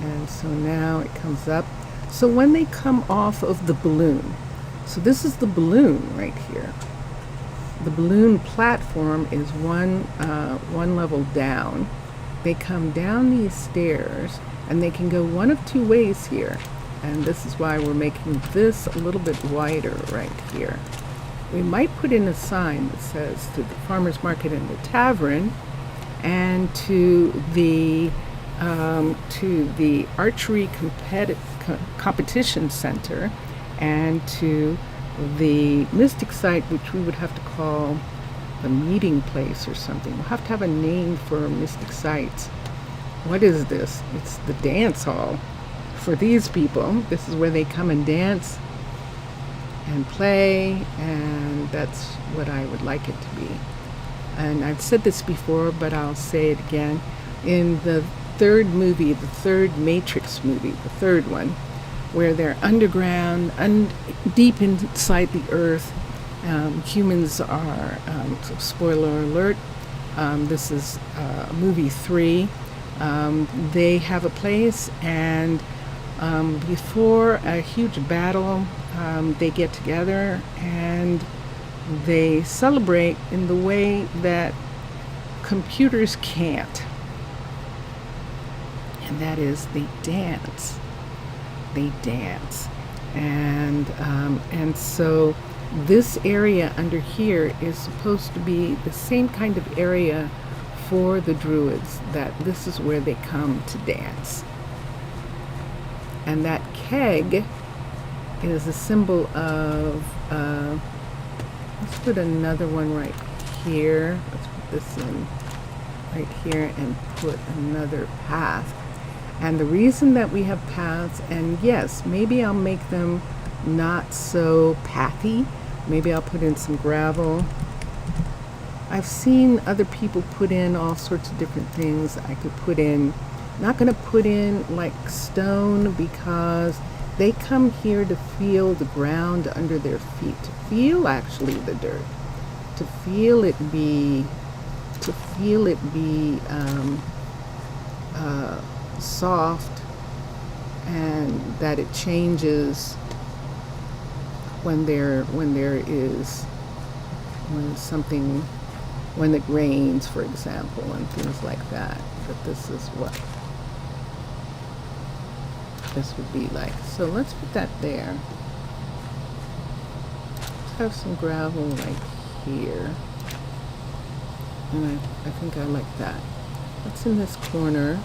And so now it comes up. So when they come off of the balloon, so this is the balloon right here. The balloon platform is one level down. They come down these stairs and they can go one of 2 ways here. And this is why we're making this a little bit wider right here. We might put in a sign that says to the farmer's market and the tavern and to the archery competition center and to the mystic site, which we would have to call the meeting place or something. We'll have to have a name for mystic sites. What is this? It's the dance hall for these people. This is where they come and dance and play, and that's what I would like it to be. And I've said this before, but I'll say it again. In the 3rd movie, the 3rd Matrix movie, the 3rd one, where they're underground, deep inside the earth, humans are, spoiler alert, this is movie 3, they have a place, and before a huge battle, they get together and they celebrate in the way that computers can't. And that is they dance. They dance. And so this area under here is supposed to be the same kind of area for the Druids, that this is where they come to dance. And that keg is a symbol of, let's put another one right here. Let's put this in right here and put another path. And the reason that we have paths, and yes, maybe I'll make them not so pathy. Maybe I'll put in some gravel. I've seen other people put in all sorts of different things. I could put in, not going to put in like stone, because they come here to feel the ground under their feet, to feel actually the dirt, to feel it be soft, and that it changes when it rains, for example, and things like that. But this is what this would be like. So let's put that there. Let's have some gravel right here. And I think I like that. What's in this corner?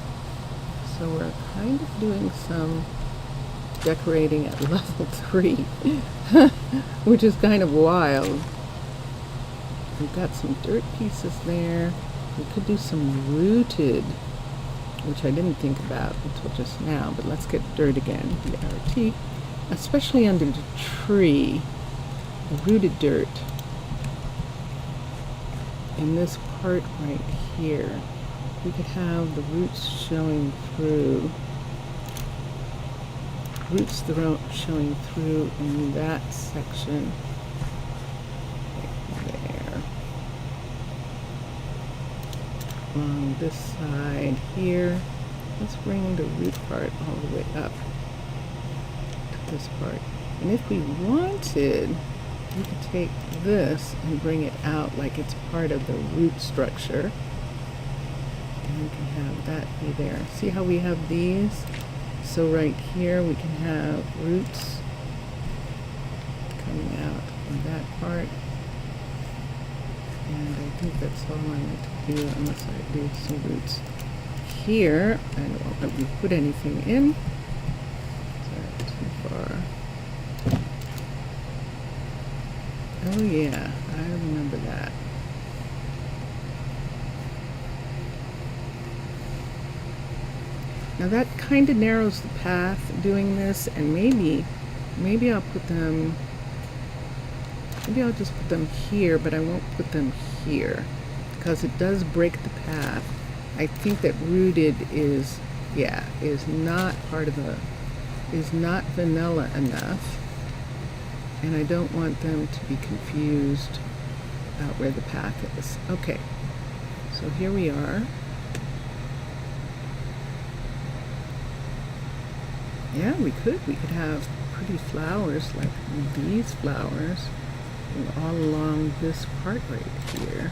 So we're kind of doing some decorating at level 3, which is kind of wild. We've got some dirt pieces there. We could do some rooted which I didn't think about until just now, but let's get dirt again, DRT, especially under the tree, the rooted dirt. In this part right here, we could have the roots showing through. Showing through in that section right there. On this side here, let's bring the root part all the way up to this part. And if we wanted, we could take this and bring it out like it's part of the root structure. And we can have that be there. See how we have these? So right here we can have roots coming out in that part. And I think that's all I need to do unless I do some roots here. I don't let me put anything in. Is that too far? Oh yeah, I remember that. Now that kind of narrows the path doing this, and maybe I'll put them, maybe I'll just put them here, but I won't put them here because it does break the path. I think that rooted is not part of is not vanilla enough, and I don't want them to be confused about where the path is. Okay, so here we are. Yeah, we could have pretty flowers like these flowers all along this part right here.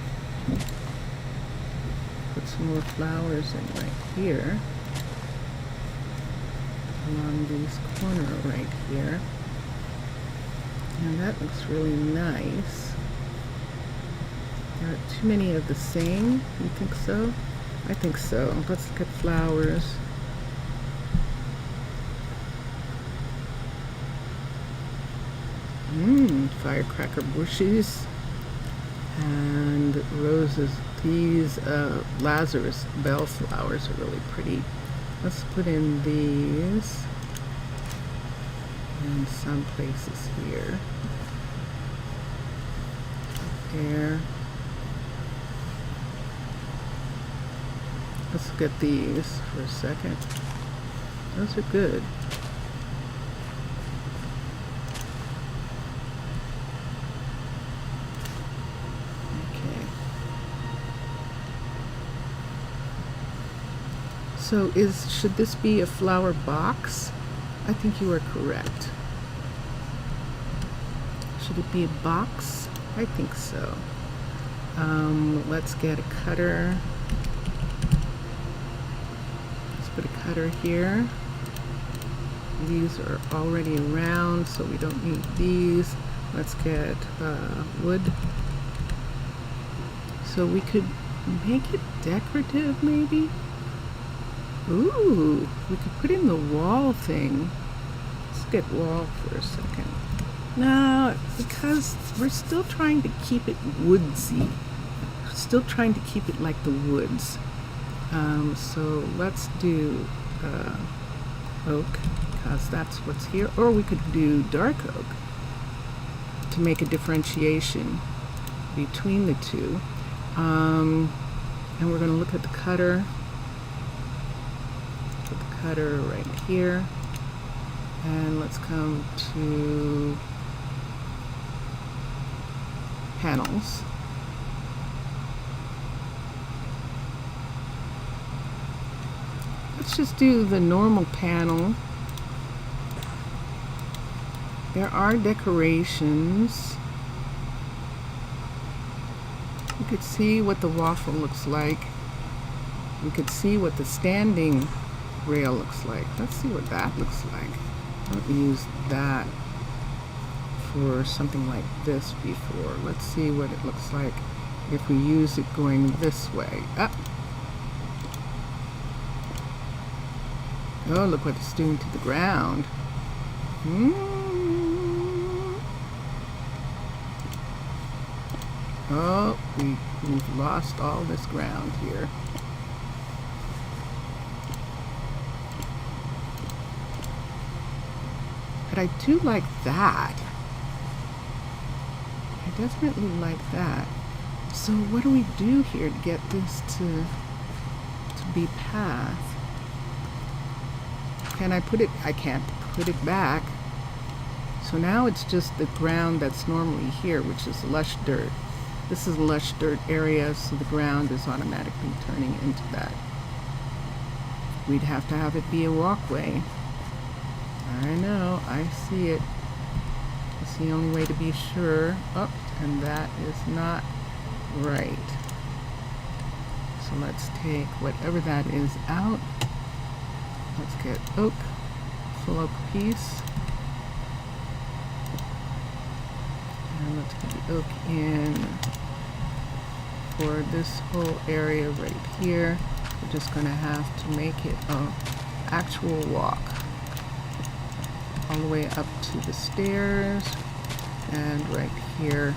Put some more flowers in right here, along these corner right here. And that looks really nice. Not too many of the same, you think so? I think so. Let's look at flowers. Firecracker bushes and roses. These Lazarus bellflowers are really pretty. Let's put in these in some places here. There. Let's look at these for a second. Those are good. So should this be a flower box? I think you are correct. Should it be a box? I think so. Let's get a cutter. Let's put a cutter here. These are already around, so we don't need these. Let's get wood. So we could make it decorative, maybe? Ooh, we could put in the wall thing. Let's get wall for a second. No, because we're still trying to keep it woodsy. Still trying to keep it like the woods. So let's do oak, because that's what's here. Or we could do dark oak to make a differentiation between the two. And we're going to look at the cutter. Put the cutter right here. And let's come to panels. Let's just do the normal panel. There are decorations. You could see what the waffle looks like. We could see what the standing rail looks like. Let's see what that looks like. I haven't used that for something like this before. Let's see what it looks like if we use it going this way. Up. Oh, look what it's doing to the ground. Oh, we've lost all this ground here. But I do like that. I definitely like that. So what do we do here to get this to be path? Can I put it? I can't put it back. So now it's just the ground that's normally here, which is lush dirt. This is a lush dirt area, so the ground is automatically turning into that. We'd have to have it be a walkway. I know, I see it. It's the only way to be sure. Oh, and that is not right. So let's take whatever that is out. Let's get oak, full oak piece. And let's put the oak in for this whole area right here. We're just going to have to make it an actual walk all the way up to the stairs and right here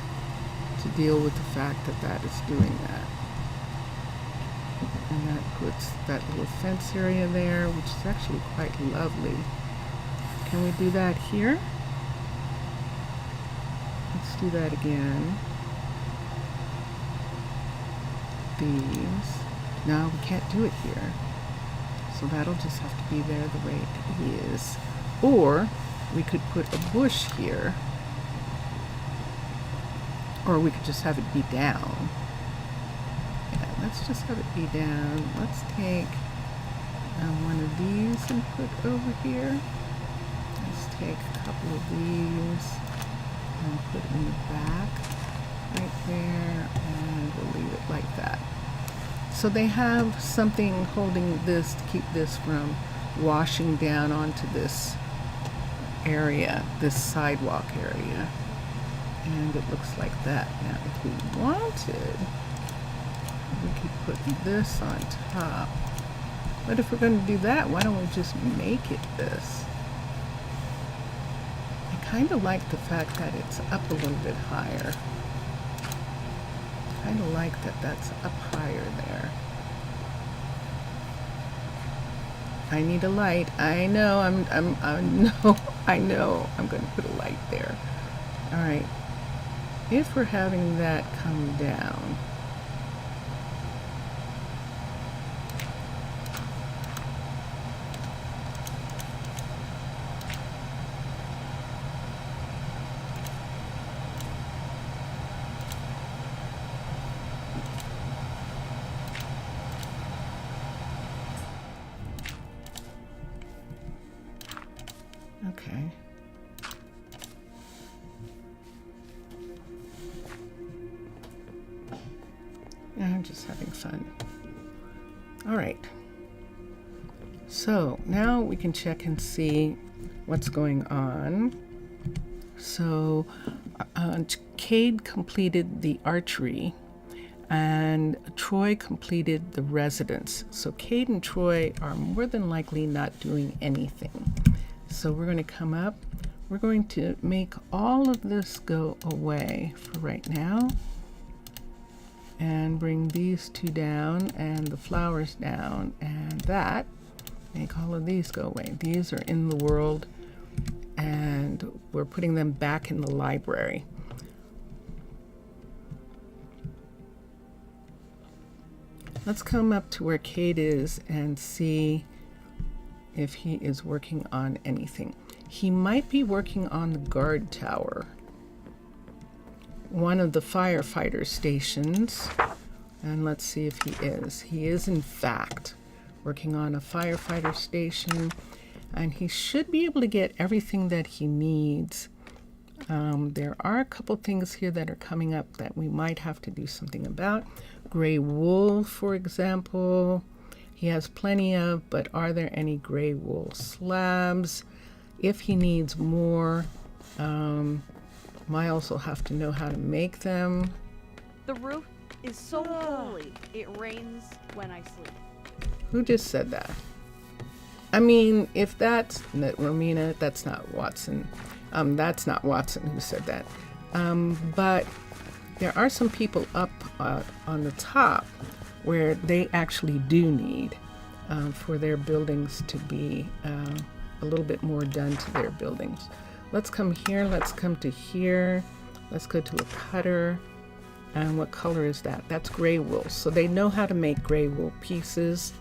to deal with the fact that that is doing that. And that puts that little fence area there, which is actually quite lovely. Can we do that here? Let's do that again. These. No, we can't do it here. So that'll just have to be there the way it is. Or we could put a bush here. Or we could just have it be down. Yeah, let's just have it be down. Let's take one of these and put over here. Let's take a couple of these and put in the back right there, and we'll leave it like that. So they have something holding this to keep this from washing down onto this area, this sidewalk area. And it looks like that. Now if we wanted, we could put this on top. But if we're going to do that, why don't we just make it this? I kind of like the fact that it's up a little bit higher. I kind of like that that's up higher there. I need a light. I know. I know. I'm going to put a light there. All right. If we're having that come down, okay. I'm just having fun. All right. So now we can check and see what's going on. So Cade completed the archery and Troy completed the residence. So Cade and Troy are more than likely not doing anything. So we're going to come up. We're going to make all of this go away for right now. And bring these two down and the flowers down, and that, make all of these go away. These are in the world and we're putting them back in the library. Let's come up to where Cade is and see if he is working on anything. He might be working on the guard tower, one of the firefighter stations, and let's see if he is. He is in fact working on a firefighter station, and he should be able to get everything that he needs. There are a couple things here that are coming up that we might have to do something about. Gray wool, for example, he has plenty of, but are there any gray wool slabs? If he needs more, Miles will have to know how to make them. The roof is so holy, it rains when I sleep. Who just said that? I mean, if that's Romina, that's not Watson. That's not Watson who said that. But there are some people up on the top where they actually do need for their buildings to be a little bit more done to their buildings. Let's come here. Let's come to here. Let's go to a cutter. And what color is that? That's gray wool. So they know how to make gray wool pieces.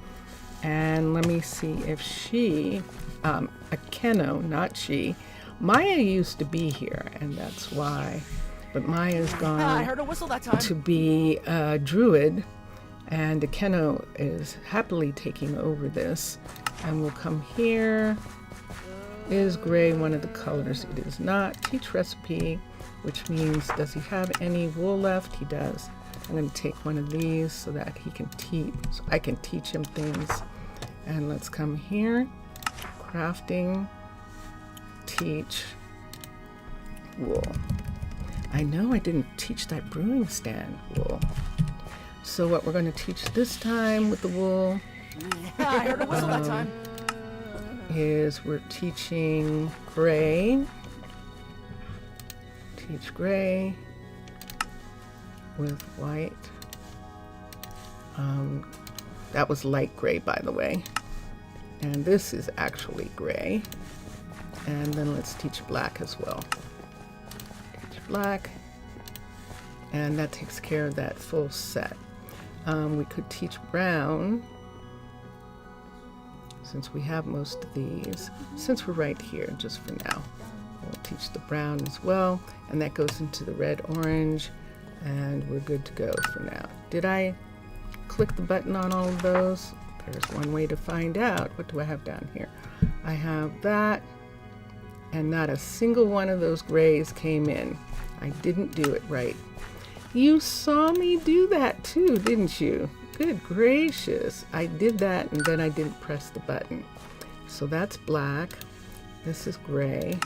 And let me see if she, Akeno, not she. Maya used to be here, and that's why. But Maya's gone I heard a whistle that time. to be a druid, and Akeno is happily taking over this. And we'll come here. Is gray one of the colors? It is not. Teach recipe, which means does he have any wool left? He does. I'm going to take one of these so that he can teach, so I can teach him things. And let's come here. Crafting. Teach wool. I know I didn't teach that brewing stand wool. So what we're going to teach this time with the wool I heard a whistle that time. is we're teaching gray. Teach gray with white. That was light gray, by the way. And this is actually gray. And then let's teach black as well. Teach black. And that takes care of that full set. We could teach brown, since we have most of these, since we're right here, just for now. We'll teach the brown as well, and that goes into the red, orange, and we're good to go for now. Did I click the button on all of those? There's one way to find out. What do I have down here? I have that, and not a single one of those grays came in. I didn't do it right. You saw me do that too, didn't you? Good gracious. I did that and then I didn't press the button. So that's black. This is gray.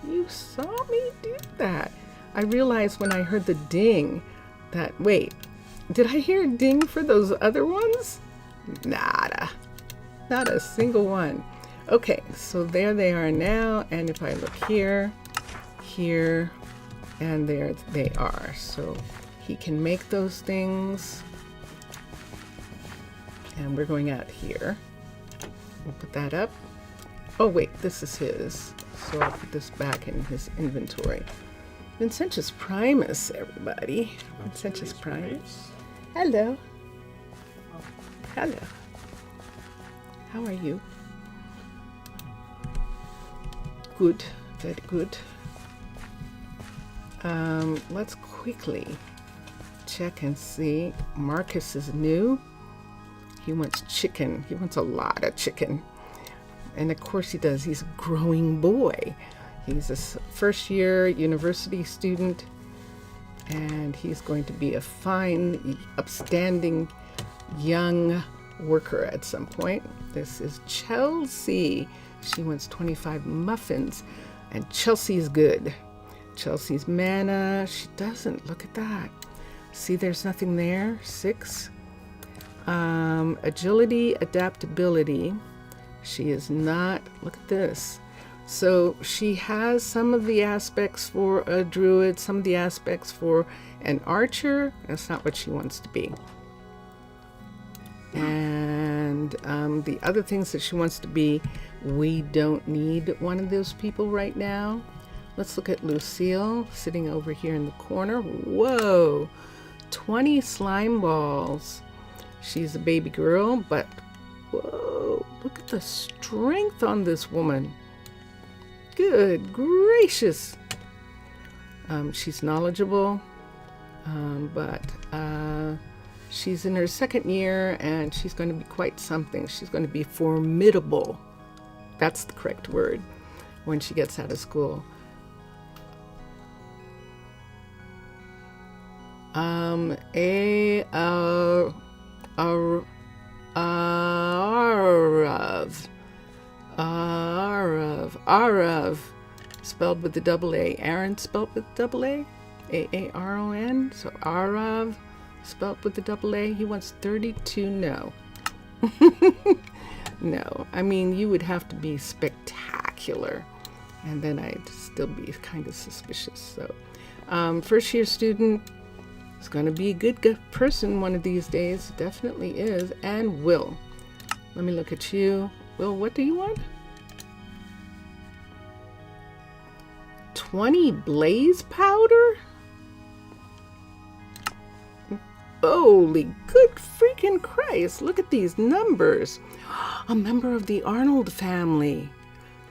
You saw me do that. I realized when I heard the ding that, wait, did I hear a ding for those other ones? Nada. Not a single one. Okay, so there they are now. And if I look here, here, and there they are. So he can make those things. And we're going out here. We'll put that up. Oh wait, this is his. So I'll put this back in his inventory. Vincentius Primus, everybody. Vincentius Primus. Hello. Hello. How are you? Good. Very good. Let's quickly check and see. Marcus is new. He wants chicken. He wants a lot of chicken. And of course he does. He's a growing boy. He's a first year university student. And he's going to be a fine, upstanding young worker at some point. This is Chelsea. She wants 25 muffins. And Chelsea's good. Chelsea's mana. She doesn't. Look at that. See, there's nothing there. 6. Agility, adaptability. She is not. Look at this. So she has some of the aspects for a druid, some of the aspects for an archer. That's not what she wants to be. And the other things that she wants to be, we don't need one of those people right now. Let's look at Lucille sitting over here in the corner. Whoa, 20 slime balls. She's a baby girl, but whoa, look at the strength on this woman. Good gracious. She's knowledgeable, but she's in her second year and she's going to be quite something. She's going to be formidable. That's the correct word when she gets out of school. Arav, spelled with the double A. Aaron spelled with double A. Aaron. So Arav, spelled with the double A. He wants 32. No. No. I mean, you would have to be spectacular, and then I'd still be kind of suspicious. So, first year student is going to be a good person one of these days. Definitely is. And Will. Let me look at you. Will, what do you want? 20 blaze powder? Holy good freaking Christ, look at these numbers. A member of the Arnold family.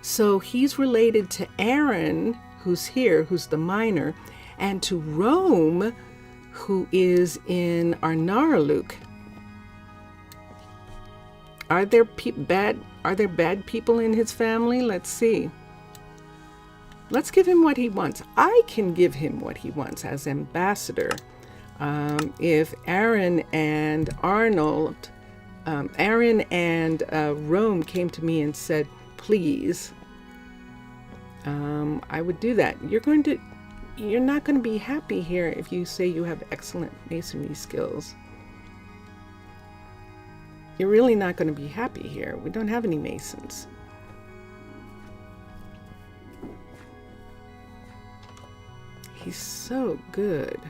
So he's related to Aaron, who's here, who's the miner, and to Rome, who is in Arnaaluk. Are there bad people in his family? Let's see. Let's give him what he wants. I can give him what he wants as ambassador. If Aaron and Rome came to me and said, please, I would do that. You're not going to be happy here if you say you have excellent masonry skills. You're really not going to be happy here. We don't have any masons. He's so good.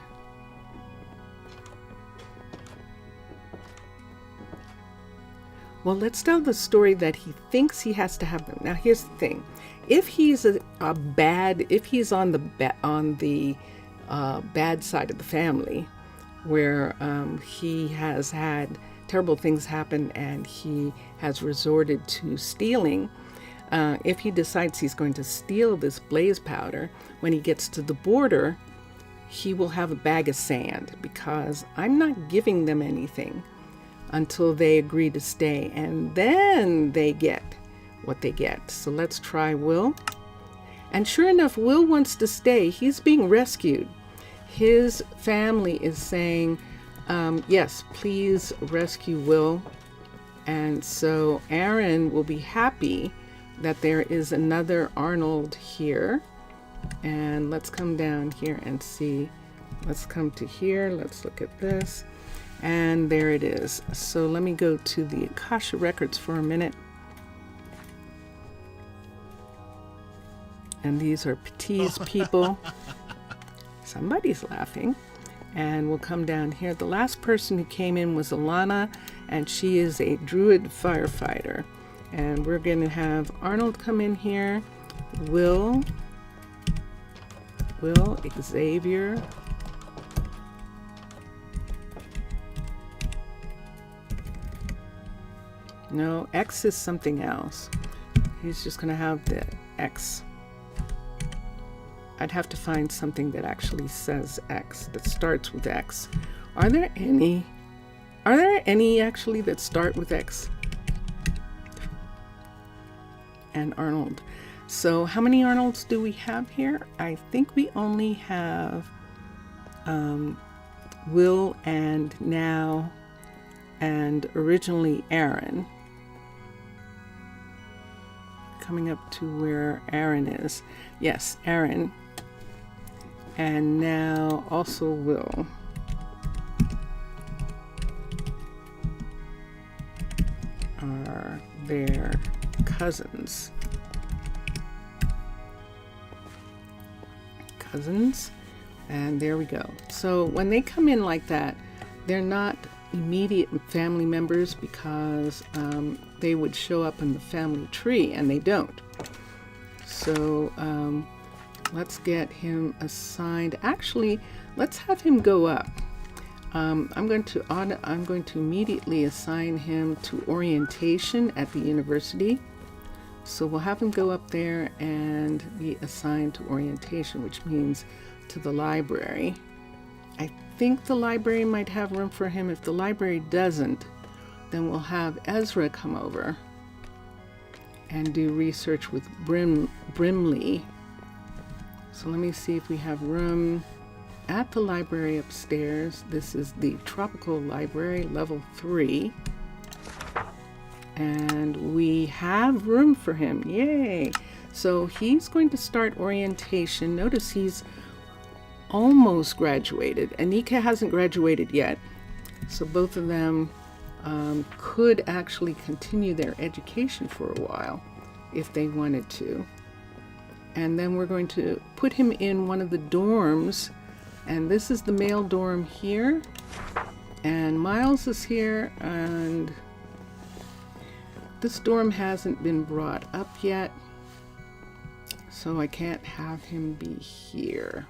Well, let's tell the story that he thinks he has to have them. Now, here's the thing: if he's if he's on the bad side of the family, where he has had terrible things happen and he has resorted to stealing, if he decides he's going to steal this blaze powder, when he gets to the border, he will have a bag of sand, because I'm not giving them anything until they agree to stay, and then they get what they get. So let's try Will. And sure enough, Will wants to stay. He's being rescued. His family is saying, yes, please rescue Will. And so Aaron will be happy that there is another Arnold here. And let's come down here and see. Let's come to here. Let's look at this. And there it is. So let me go to the Akasha records for a minute. And these are Pitti's people. Somebody's laughing. And we'll come down here. The last person who came in was Alana, and she is a druid firefighter. And we're going to have Arnold come in here. Will, Xavier. No, X is something else. He's just going to have the X. I'd have to find something that actually says X, that starts with X. Are there any actually that start with X? And Arnold. So how many Arnolds do we have here? I think we only have Will and now and originally Aaron. Coming up to where Aaron is. Yes, Aaron. And now also Will. Are their cousins. And there we go. So when they come in like that, they're not immediate family members, because they would show up in the family tree, and they don't. So let's get him assigned. Actually, let's have him go up. I'm going to immediately assign him to orientation at the university. So we'll have him go up there and be assigned to orientation, which means to the library. I think the library might have room for him. If the library doesn't, then we'll have Ezra come over and do research with Brimley. So let me see if we have room at the library upstairs. This is the Tropical Library, level 3. And we have room for him. Yay! So he's going to start orientation. Notice he's almost graduated. Anika hasn't graduated yet. So both of them could actually continue their education for a while if they wanted to. And then we're going to put him in one of the dorms. And this is the male dorm here. And Miles is here, and this dorm hasn't been brought up yet. So I can't have him be here.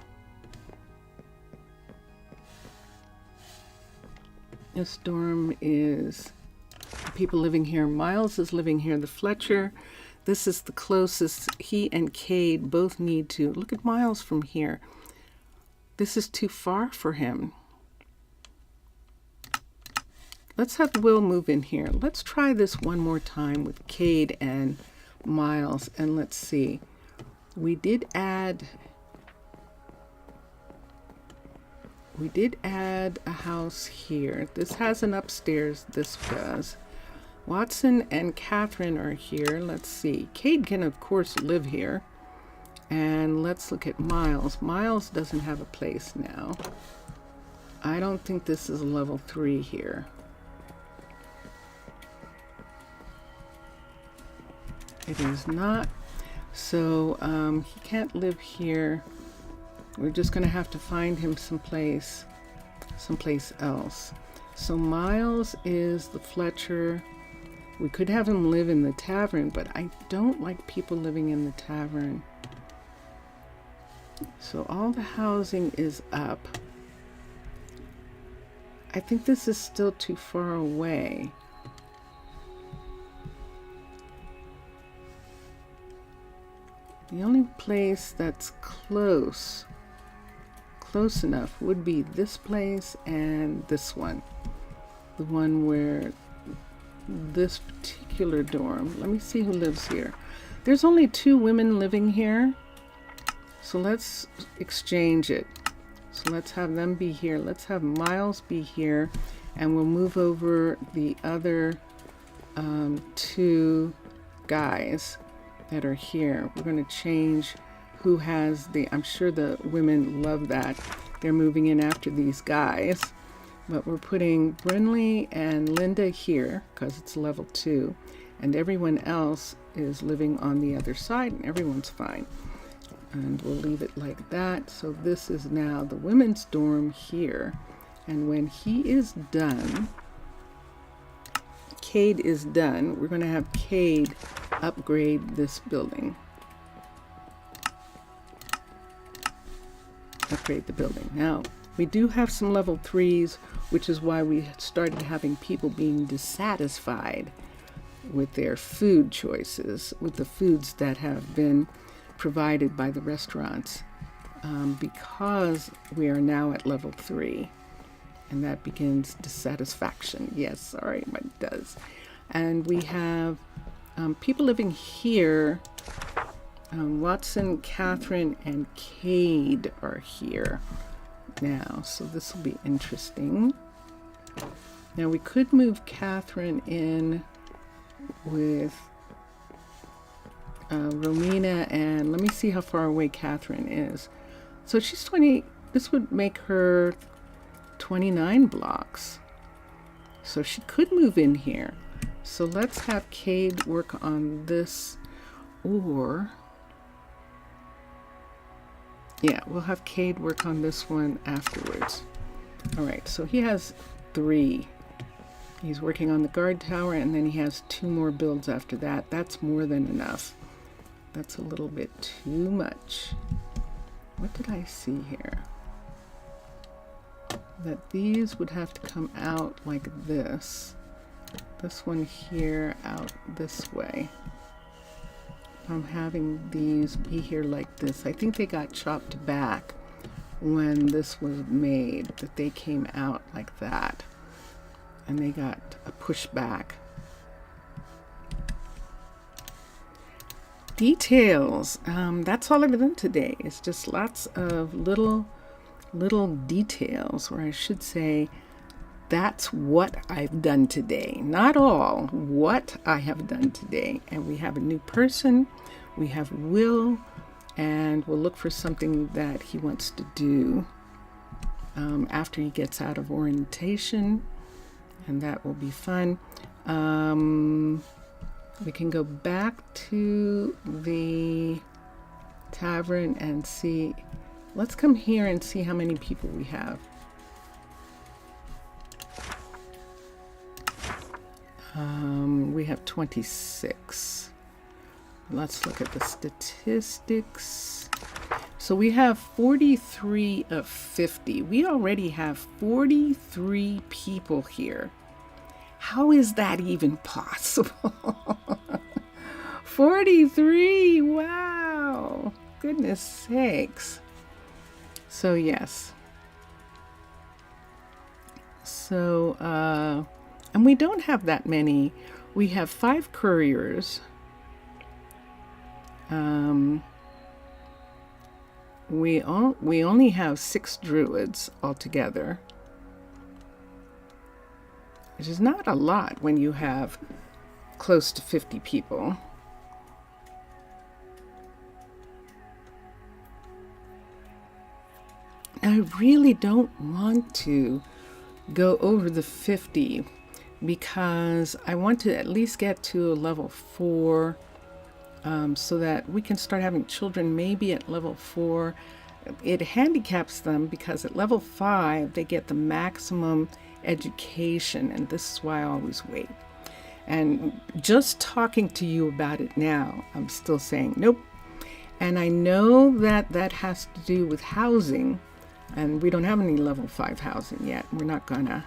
This dorm is people living here. Miles is living here. The Fletcher, this is the closest. He and Cade both need to. Look at Miles from here. This is too far for him. Let's have Will move in here. Let's try this one more time with Cade and Miles, and let's see. We did add a house here. This has an upstairs, this does. Watson and Catherine are here. Let's see. Cade can, of course, live here. And let's look at Miles. Miles doesn't have a place now. I don't think this is level 3 here. It is not. So he can't live here. We're just going to have to find him someplace else. So Miles is the Fletcher. We could have him live in the tavern, but I don't like people living in the tavern. So all the housing is up. I think this is still too far away. The only place that's close enough would be this place and this one. The one where this particular dorm. Let me see who lives here. There's only 2 women living here. So let's exchange it. So let's have them be here. Let's have Miles be here. And we'll move over the other 2 guys that are here. We're going to change who has I'm sure the women love that. They're moving in after these guys. But we're putting Brinley and Linda here because it's level 2. And everyone else is living on the other side and everyone's fine. And we'll leave it like that. So this is now the women's dorm here. And when he is done, Cade is done, we're going to have Cade upgrade this building. Upgrade the building. Now, we do have some level 3s, which is why we started having people being dissatisfied with their food choices, with the foods that have been provided by the restaurants, because we are now at level 3. And that begins dissatisfaction. Yes, sorry, but it does. And we have people living here. Watson, Catherine, and Cade are here now. So this will be interesting. Now we could move Catherine in with Romina, and let me see how far away Catherine is. So she's 20. This would make her 29 blocks. So she could move in here. So let's have Cade work on this, or yeah, we'll have Cade work on this one afterwards. All right, so he has 3. He's working on the guard tower, and then he has 2 more builds after that. That's more than enough. That's a little bit too much. What did I see here? That these would have to come out like this. This one here out this way. I'm having these be here like this. I think they got chopped back when this was made, that they came out like that. And they got a push back. Details. That's all I've done today. It's just lots of little details, or I should say, that's what I've done today. Not all, what I have done today. And we have a new person. We have Will, and we'll look for something that he wants to do after he gets out of orientation, and that will be fun. We can go back to the tavern and see. Let's come here and see how many people we have. We have 26. Let's look at the statistics. So we have 43 of 50. We already have 43 people here. How is that even possible? 43, wow, goodness sakes. So yes. So, and we don't have that many. We have 5 couriers. We only have 6 druids altogether, which is not a lot when you have close to 50 people. I really don't want to go over the 50 because I want to at least get to a level 4 so that we can start having children maybe at level 4. It handicaps them because at level 5 they get the maximum education, and this is why I always wait. And just talking to you about it now, I'm still saying nope. And I know that that has to do with housing, and we don't have any level 5 housing yet. We're not gonna.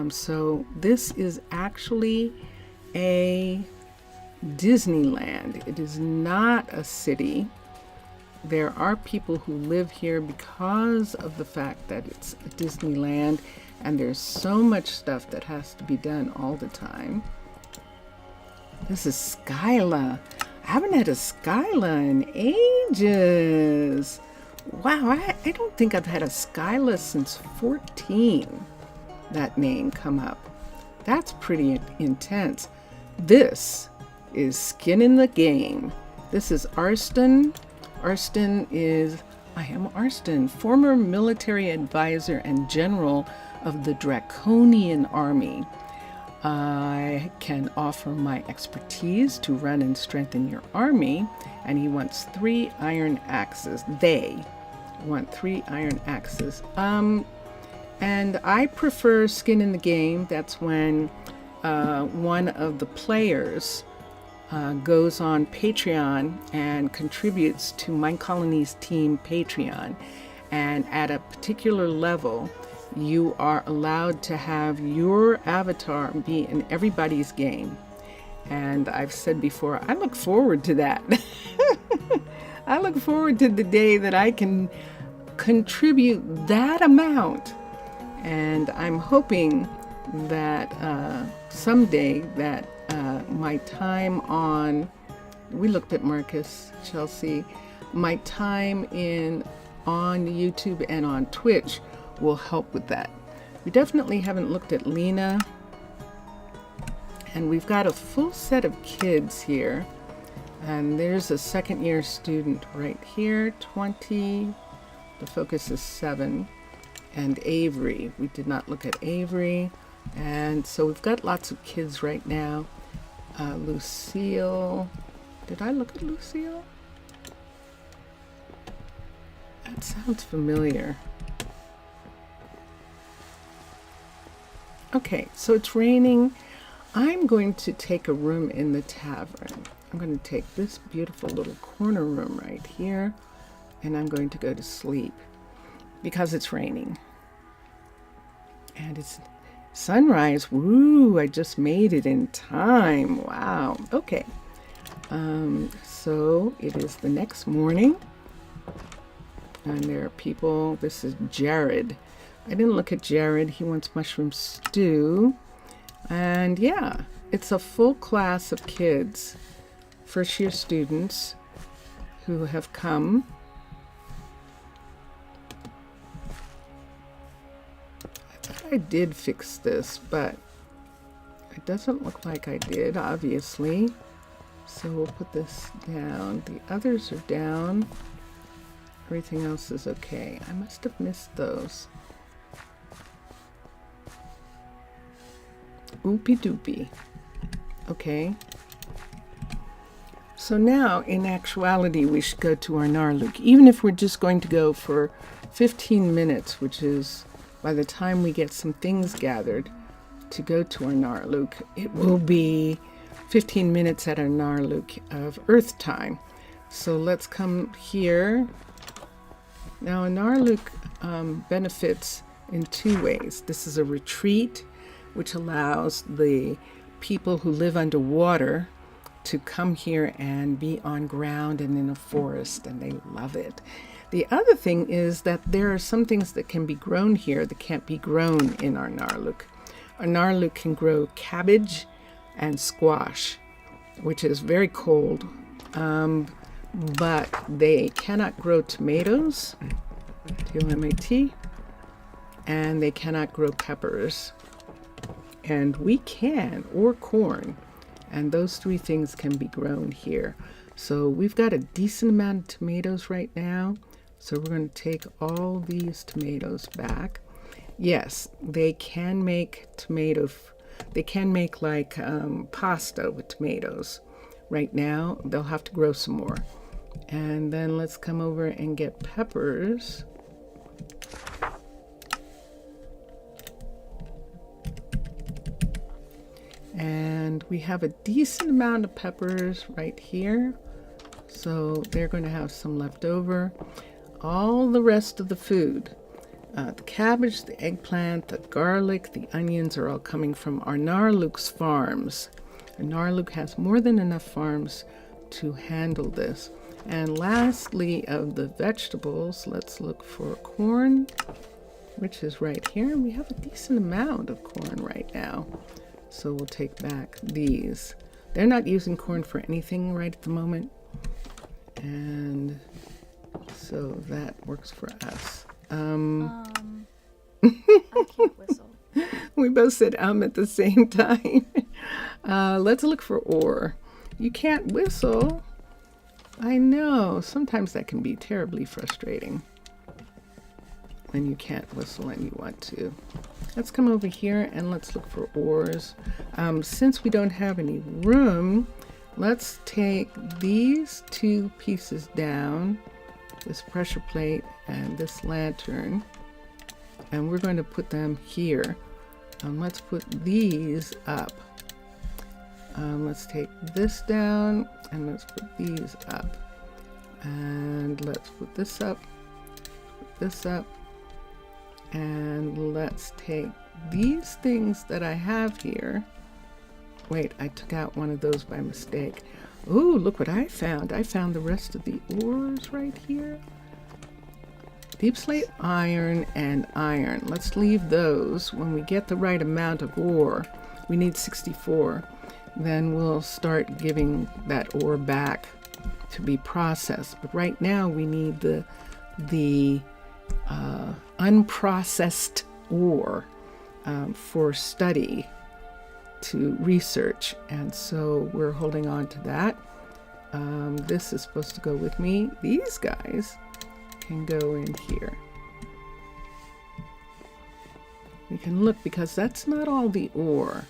So this is actually a Disneyland. It is not a city. There are people who live here because of the fact that it's a Disneyland, and there's so much stuff that has to be done all the time. This is Skyla. I haven't had a Skyla in ages. Wow, I don't think I've had a Skyla since 14. That name come up. That's pretty intense. This is skin in the game. This is Arston. Arston is, I am Arston, former military advisor and general of the Draconian army. I can offer my expertise to run and strengthen your army, and he wants 3 iron axes. They want 3 iron axes. And I prefer skin in the game. That's when one of the players goes on Patreon and contributes to Minecolonies team Patreon. And at a particular level, you are allowed to have your avatar be in everybody's game. And I've said before, I look forward to that. I look forward to the day that I can contribute that amount. And I'm hoping that someday that my time on, we looked at Marcus, Chelsea, my time on YouTube and on Twitch will help with that. We definitely haven't looked at Lena. And we've got a full set of kids here. And there's a second-year student right here, 20. The focus is 7. And Avery. We did not look at Avery. And so we've got lots of kids right now. Lucille. Did I look at Lucille? That sounds familiar. Okay, so it's raining. I'm going to take a room in the tavern. I'm going to take this beautiful little corner room right here, and I'm going to go to sleep because it's raining. And it's sunrise. Woo, I just made it in time. Wow. Okay. So it is the next morning, and there are people. This is Jared. I didn't look at Jared. He wants mushroom stew. And yeah, it's a full class of kids, first year students who have come. I thought I did fix this, but it doesn't look like I did, obviously. So we'll put this down. The others are down. Everything else is okay. I must have missed those. Oopie doopie. Okay. So now, in actuality, we should go to Arnaaluk. Even if we're just going to go for 15 minutes, which is by the time we get some things gathered to go to Arnaaluk, it will be 15 minutes at Arnaaluk of Earth time. So let's come here. Now Arnaaluk benefits in two ways. This is a retreat, which allows the people who live underwater to come here and be on ground and in a forest, and they love it. The other thing is that there are some things that can be grown here that can't be grown in Arnaaluk. Arnaaluk can grow cabbage and squash, which is very cold, but they cannot grow tomatoes, T-O-M-A-T, and they cannot grow peppers. And we can, or corn, and those three things can be grown here. So we've got a decent amount of tomatoes right now. So we're going to take all these tomatoes back. Yes, they can make they can make like pasta with tomatoes. Right now, they'll have to grow some more. And then let's come over and get peppers. And we have a decent amount of peppers right here. So they're going to have some left over. All the rest of the food, the cabbage, the eggplant, the garlic, the onions are all coming from Arnaaluk's farms. Arnaaluk has more than enough farms to handle this. And lastly, of the vegetables, let's look for corn, which is right here. We have a decent amount of corn right now. So we'll take back these. They're not using corn for anything right at the moment. And so that works for us. I can't whistle. We both said at the same time. Let's look for ore. You can't whistle. I know. Sometimes that can be terribly frustrating when you can't whistle and you want to. Let's come over here and let's look for ores. Since we don't have any room, let's take these two pieces down, this pressure plate and this lantern, and we're going to put them here. Let's put these up. Let's take this down and let's put these up. And let's put this up, put this up. And let's take these things that I have here. Wait, I took out one of those by mistake. Ooh, look what I found. I found the rest of the ores right here. Deep slate iron and iron. Let's leave those. When we get the right amount of ore, we need 64. Then we'll start giving that ore back to be processed. But right now we need the unprocessed ore for study, to research, and so we're holding on to that. This is supposed to go with me. These guys can go in here. We can look, because that's not all the ore.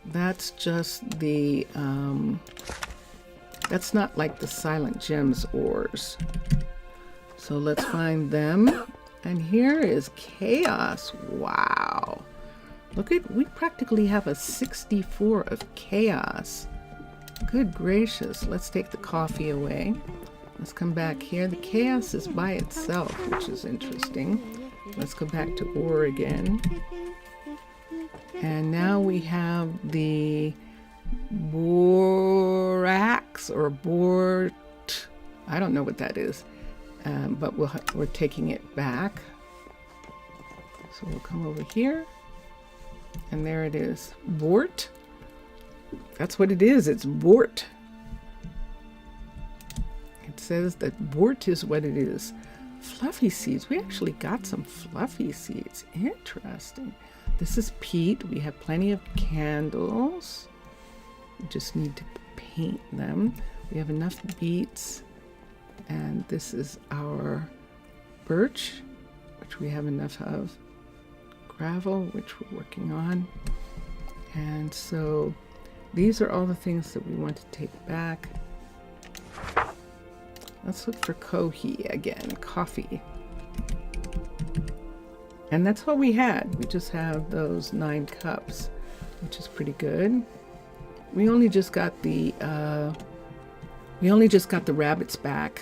That's just the that's not like the silent gems ores. So let's find them. And here is chaos. Wow. Look at, we practically have a 64 of chaos. Good gracious. Let's take the coffee away. Let's come back here. The chaos is by itself, which is interesting. Let's go back to ore again. And now we have the borax or bort. I don't know what that is. But we're taking it back. So we'll come over here. And there it is. Bort. That's what it is. It's bort. It says that bort is what it is. Fluffy seeds. We actually got some fluffy seeds. Interesting. This is peat. We have plenty of candles. We just need to paint them. We have enough beets. And this is our birch, which we have enough of. Gravel, which we're working on. And so these are all the things that we want to take back. Let's look for kohi again, coffee. And that's what we had. We just have those 9 cups, which is pretty good. we only just got the rabbits back.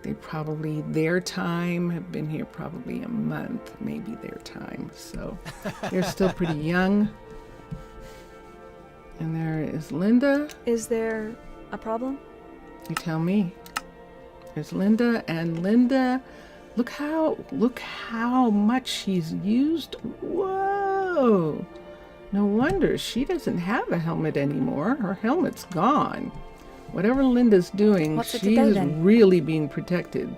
They probably, their time, have been here probably a month, maybe their time. So they're still pretty young. And there is Linda. Is there a problem? You tell me. There's Linda, and Linda, look how much she's used. Whoa! No wonder she doesn't have a helmet anymore. Her helmet's gone. Whatever Linda's doing, What's it to she do is then? really being protected.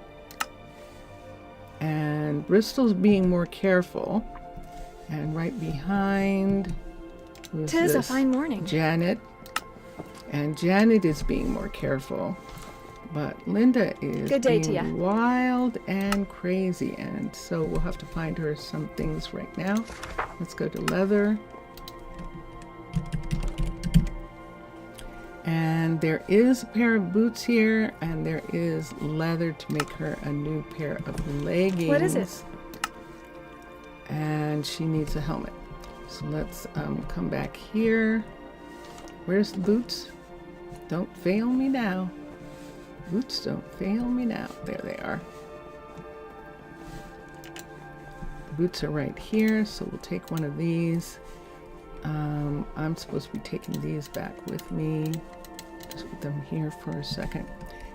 And Bristol's being more careful. And right behind, who's 'Tis a this? fine morning. Janet. And Janet is being more careful. But Linda is Good day to ya. being wild and crazy. And so we'll have to find her some things right now. Let's go to leather. And there is a pair of boots here, and there is leather to make her a new pair of leggings. What is it? And she needs a helmet. So let's come back here. Where's the boots? Don't fail me now. Boots don't fail me now. There they are. The boots are right here, so we'll take one of these. I'm supposed to be taking these back with me. Just put them here for a second.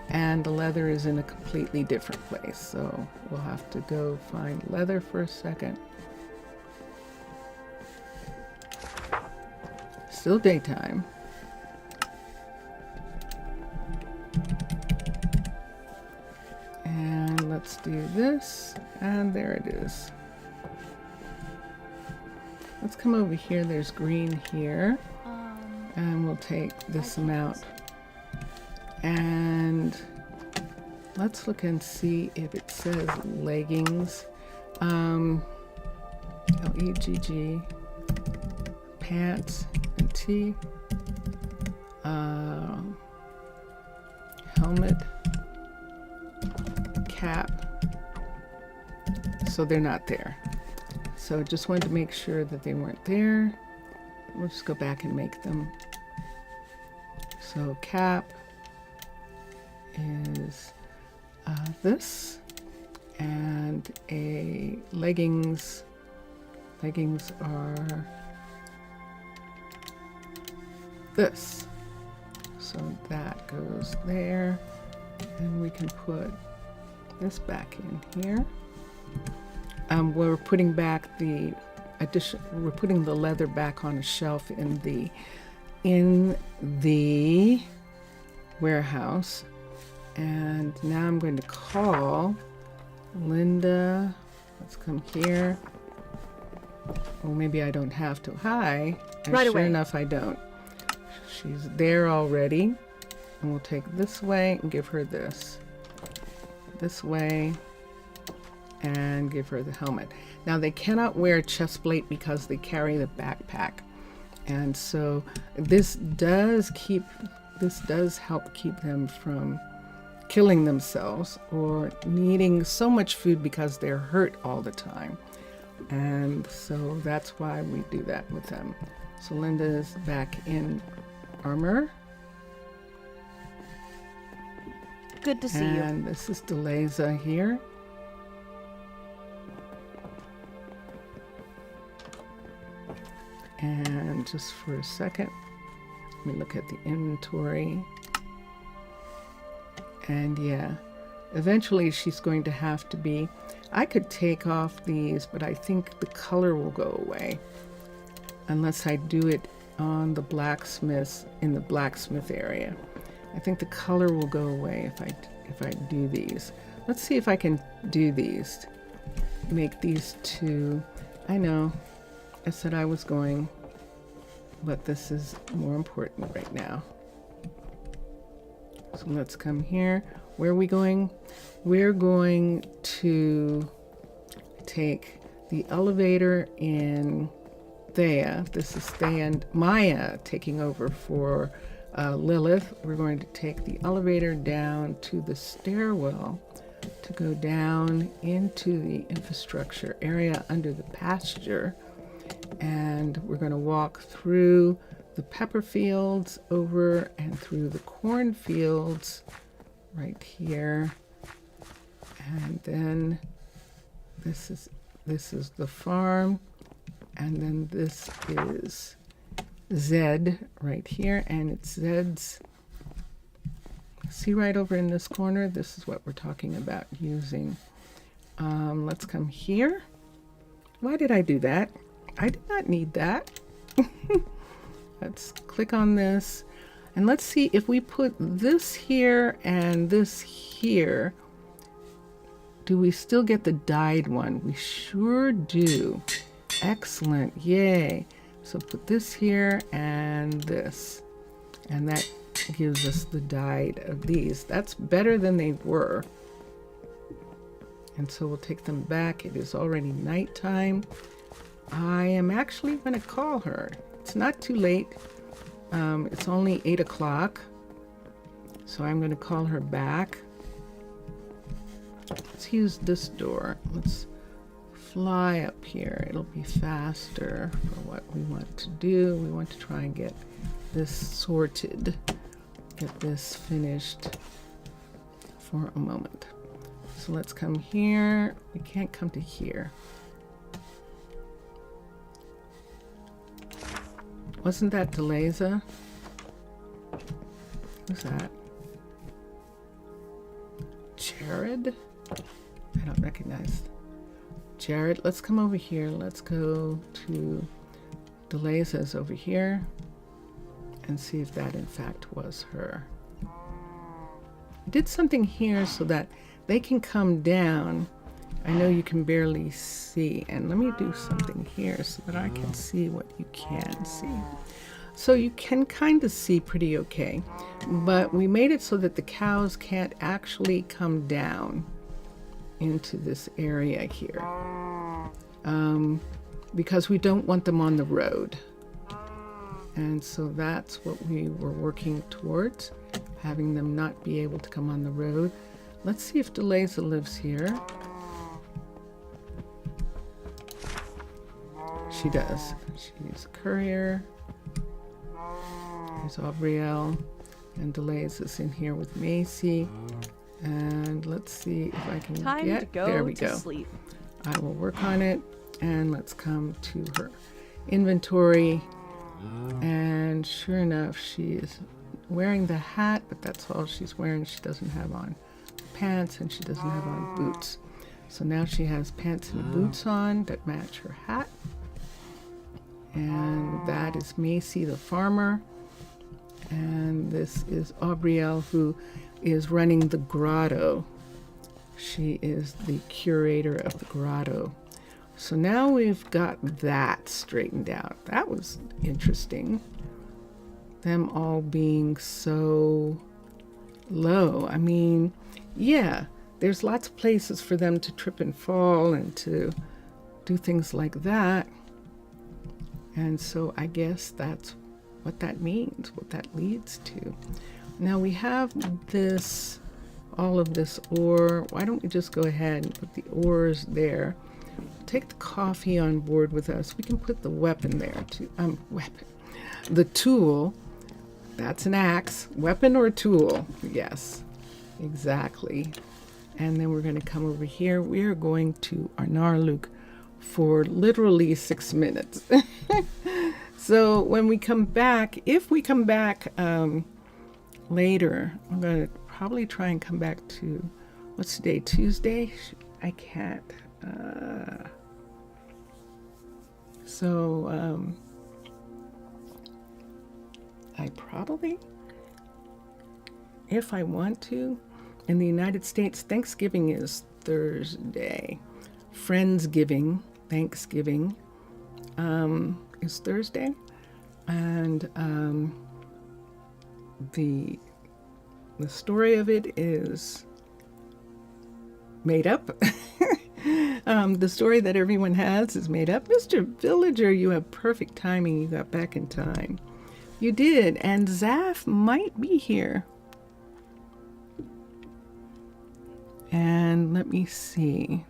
And the leather is in a completely different place, so we'll have to go find leather for a second. Still daytime. And let's do this, and there it is. Let's come over here. There's green here. And we'll take this amount. And let's look and see if it says leggings. L-E-G-G. Pants and T. Helmet. Cap. So they're not there. So just wanted to make sure that they weren't there. We'll just go back and make them. So cap is this, and a leggings. Leggings are this. So that goes there, and we can put this back in here. We're putting back the addition. We're putting the leather back on a shelf in the warehouse. And now I'm going to call Linda. Let's come here. Well, maybe I don't have to. Hi. And Right sure away. enough, I don't. She's there already. And we'll take this way and give her this. This way. And give her the helmet. Now they cannot wear chest plate because they carry the backpack. And so this does help keep them from killing themselves or needing so much food because they're hurt all the time. And so that's why we do that with them. So Linda's back in armor. Good to see you. And this is Deleza here. And just for a second, let me look at the inventory. And yeah, eventually she's going to have to be, I could take off these, but I think the color will go away unless I do it on the blacksmiths in the blacksmith area. I think the color will go away if I do these. Let's see if I can do these. Make these two. I know I said I was going, but this is more important right now. So let's come here. Where are we going? We're going to take the elevator in Thea. This is Thea and Maya taking over for Lilith. We're going to take the elevator down to the stairwell to go down into the infrastructure area under the pasture. And we're going to walk through the pepper fields over and through the cornfields right here. And then this is the farm, and then this is Z right here, and it's Z's. See right over in this corner, this is what we're talking about using. Let's come here. Why did I do that? I did not need that. Let's click on this, and let's see if we put this here and this here, do we still get the dyed one? We sure do. Excellent, yay. So put this here and this, and that gives us the dyed of these. That's better than they were. And so we'll take them back. It is already nighttime. I am actually going to call her. It's not too late. It's only 8 o'clock. So I'm going to call her back. Let's use this door. Let's fly up here. It'll be faster for what we want to do. We want to try and get this sorted. Get this finished for a moment. So let's come here. We can't come to here. Wasn't that Deleza? Who's that? Jared? I don't recognize. Jared, let's come over here. Let's go to Deleza's over here and see if that in fact was her. I did something here so that they can come down. I know you can barely see, and let me do something here so that I can see what you can see. So you can kind of see pretty okay, but we made it so that the cows can't actually come down into this area here, because we don't want them on the road. And so that's what we were working towards, having them not be able to come on the road. Let's see if Deleza lives here. She does. She's a courier. There's Aubrielle, and Deleza's in here with Macy. And let's see if I can Time to go there we to go. sleep. I will work on it, and let's come to her inventory. And sure enough, she is wearing the hat, but that's all she's wearing. She doesn't have on pants, and she doesn't have on boots. So now she has pants and boots on that match her hat. And that is Macy the farmer. And this is Aubrielle, who is running the grotto. She is the curator of the grotto. So now we've got that straightened out. That was interesting. Them all being so low. I mean, yeah, there's lots of places for them to trip and fall and to do things like that. And so I guess that's what that means, what that leads to. Now we have this, all of this ore. Why don't we just go ahead and put the ores there? Take the coffee on board with us. We can put the weapon there too. The tool. That's an axe. Weapon or tool? Yes, exactly. And then we're going to come over here. We are going to Arnaaluk for literally 6 minutes. So when we come back, if we come back later, I'm going to probably try and come back to, what's today, Tuesday? I can't. I probably, if I want to, in the United States, Thanksgiving is Thursday. Friendsgiving, Thanksgiving, is Thursday. And the story of it is made up. The story that everyone has is made up. Mr. Villager, you have perfect timing. You got back in time. You did. And Zaf might be here. And let me see.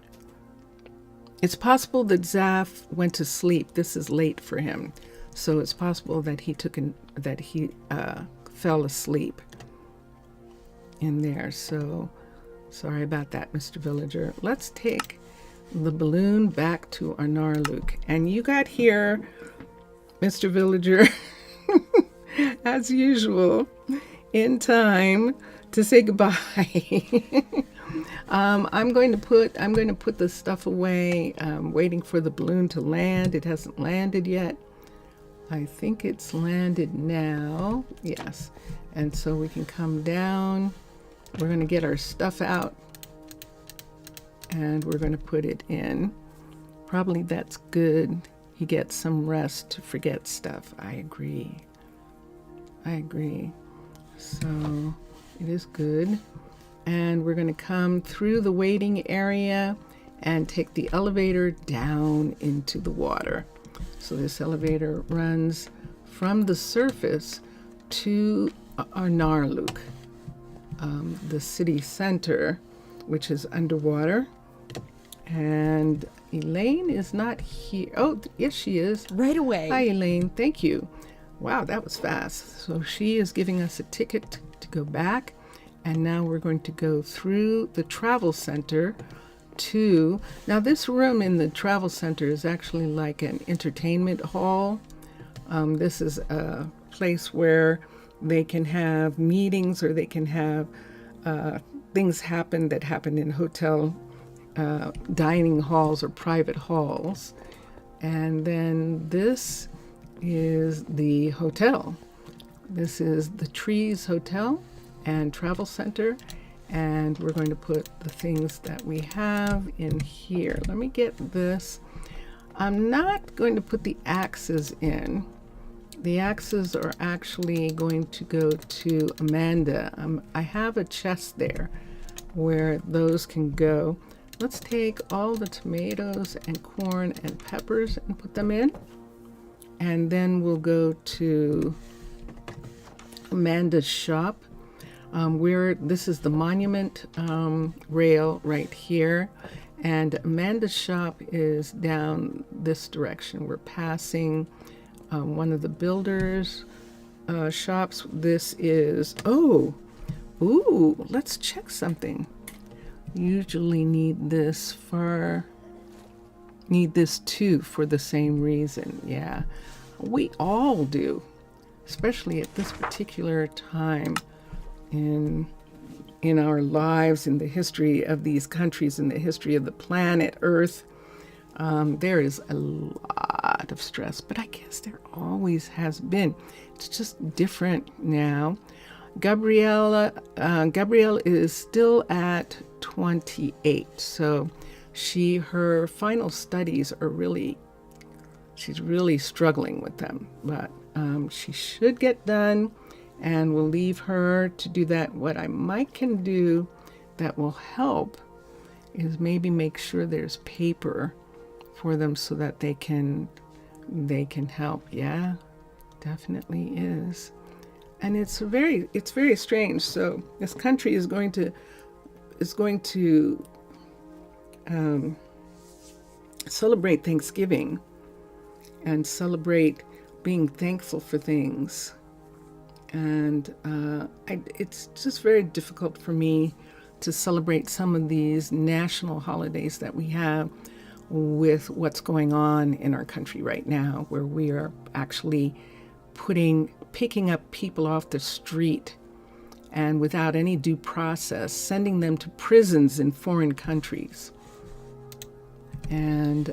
It's possible that Zaf went to sleep. This is late for him. So it's possible that he fell asleep in there. So sorry about that, Mr. Villager. Let's take the balloon back to Arnaaluk. And you got here, Mr. Villager, as usual, in time to say goodbye. I'm going to put the stuff away, waiting for the balloon to land. It hasn't landed yet. I think it's landed now. Yes. And so we can come down. We're going to get our stuff out and we're going to put it in. Probably that's good. He gets some rest to forget stuff. I agree. So it is good. And we're going to come through the waiting area and take the elevator down into the water. So this elevator runs from the surface to Arnaaluk, the city center, which is underwater. And Elaine is not here. Oh, yes, she is. Right away. Hi, Elaine. Thank you. Wow, that was fast. So she is giving us a ticket to go back. And now we're going to go through the travel center to, now this room in the travel center is actually like an entertainment hall. This is a place where they can have meetings or they can have things that happen in hotel dining halls or private halls. And then this is the hotel. This is the Trees Hotel and Travel Center, and we're going to put the things that we have in here. Let me get this. I'm not going to put the axes in. The axes are actually going to go to Amanda. I have a chest there where those can go. Let's take all the tomatoes and corn and peppers and put them in, and then we'll go to Amanda's shop. This is the monument rail right here, and Amanda's shop is down this direction. We're passing one of the builders' shops. This is, let's check something. Usually need this too for the same reason. Yeah, we all do, especially at this particular time in our lives, in the history of these countries, in the history of the planet Earth. There is a lot of stress, but I guess there always has been. It's just different now. Gabrielle is still at 28, so her final studies are she's really struggling with them, but she should get done. And we'll leave her to do that. What I can do that will help is maybe make sure there's paper for them so that they can help. Yeah, definitely is. And it's very strange. So this country is going to celebrate Thanksgiving and celebrate being thankful for things. And it's just very difficult for me to celebrate some of these national holidays that we have with what's going on in our country right now, where we are actually picking up people off the street and without any due process, sending them to prisons in foreign countries. And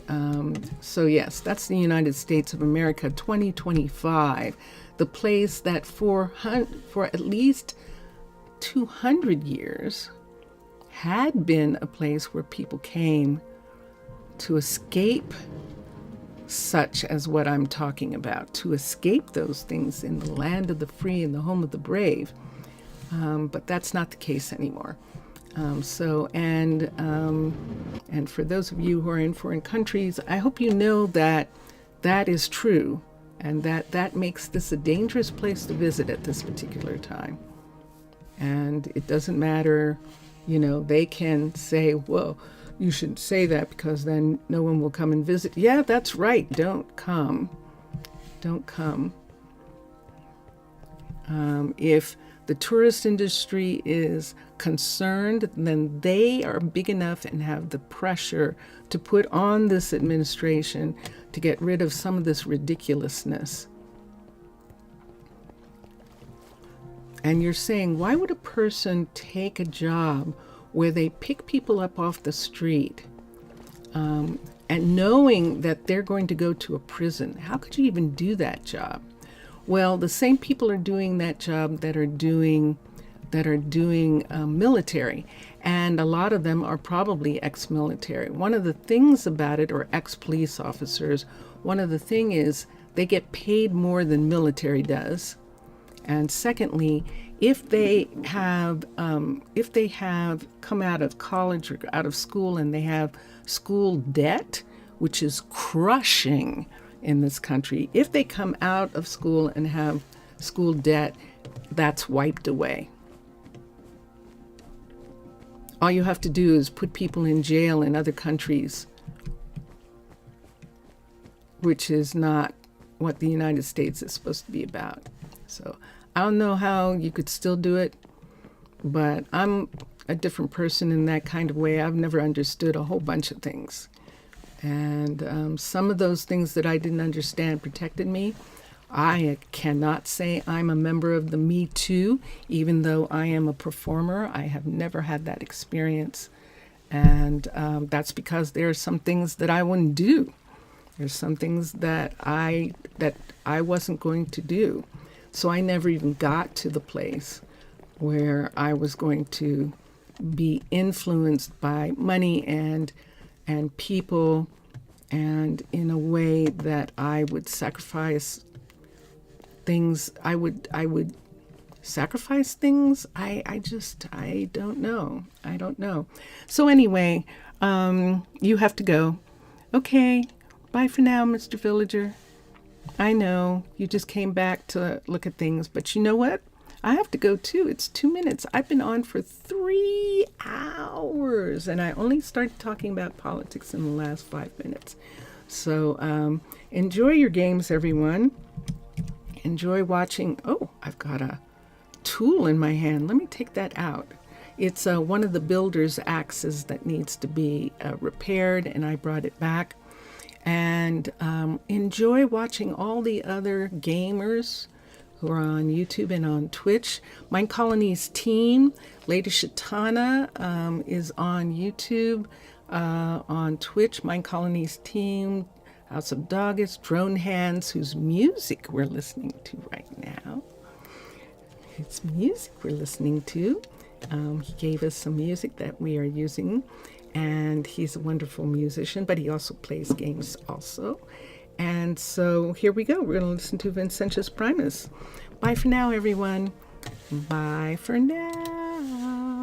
so yes, that's the United States of America 2025. The place that for at least 200 years had been a place where people came to escape such as what I'm talking about, to escape those things in the land of the free and the home of the brave. But that's not the case anymore. And for those of you who are in foreign countries, I hope you know that that is true. And that makes this a dangerous place to visit at this particular time. And it doesn't matter, they can say, well, you shouldn't say that because then no one will come and visit. Yeah, that's right. Don't come. don't come. If the tourist industry is concerned, then they are big enough and have the pressure to put on this administration to get rid of some of this ridiculousness. And you're saying, why would a person take a job where they pick people up off the street and knowing that they're going to go to a prison? How could you even do that job? Well, the same people are doing that job that are doing military, and a lot of them are probably ex-military. One of the things about it, or ex-police officers, one of the thing is they get paid more than military does. And secondly, if they have come out of college or out of school and they have school debt, which is crushing in this country, if they come out of school and have school debt, that's wiped away. All you have to do is put people in jail in other countries, which is not what the United States is supposed to be about. So I don't know how you could still do it, but I'm a different person in that kind of way. I've never understood a whole bunch of things. And some of those things that I didn't understand protected me. I cannot say I'm a member of the Me Too, even though I am a performer. I have never had that experience. And that's because there are some things that I wouldn't do. There's some things that I wasn't going to do. So I never even got to the place where I was going to be influenced by money and people, and in a way that I would sacrifice things. I would sacrifice things. I don't know. I don't know. So anyway, you have to go. Okay, bye for now, Mr. Villager. I know you just came back to look at things, but you know what? I have to go too. It's 2 minutes. I've been on for 3 hours, and I only started talking about politics in the last 5 minutes. So enjoy your games, everyone. Enjoy watching. Oh, I've got a tool in my hand. Let me take that out. It's one of the builder's axes that needs to be repaired, and I brought it back. And enjoy watching all the other gamers who are on YouTube and on Twitch. Minecolonies team, Lady Shatana, is on YouTube, on Twitch. Minecolonies team, House of Doggist, Drone Hands, whose music we're listening to right now. It's music we're listening to. He gave us some music that we are using, and he's a wonderful musician, but he also plays games also. And so here we go. We're going to listen to Vincentius Primus. Bye for now, everyone. Bye for now.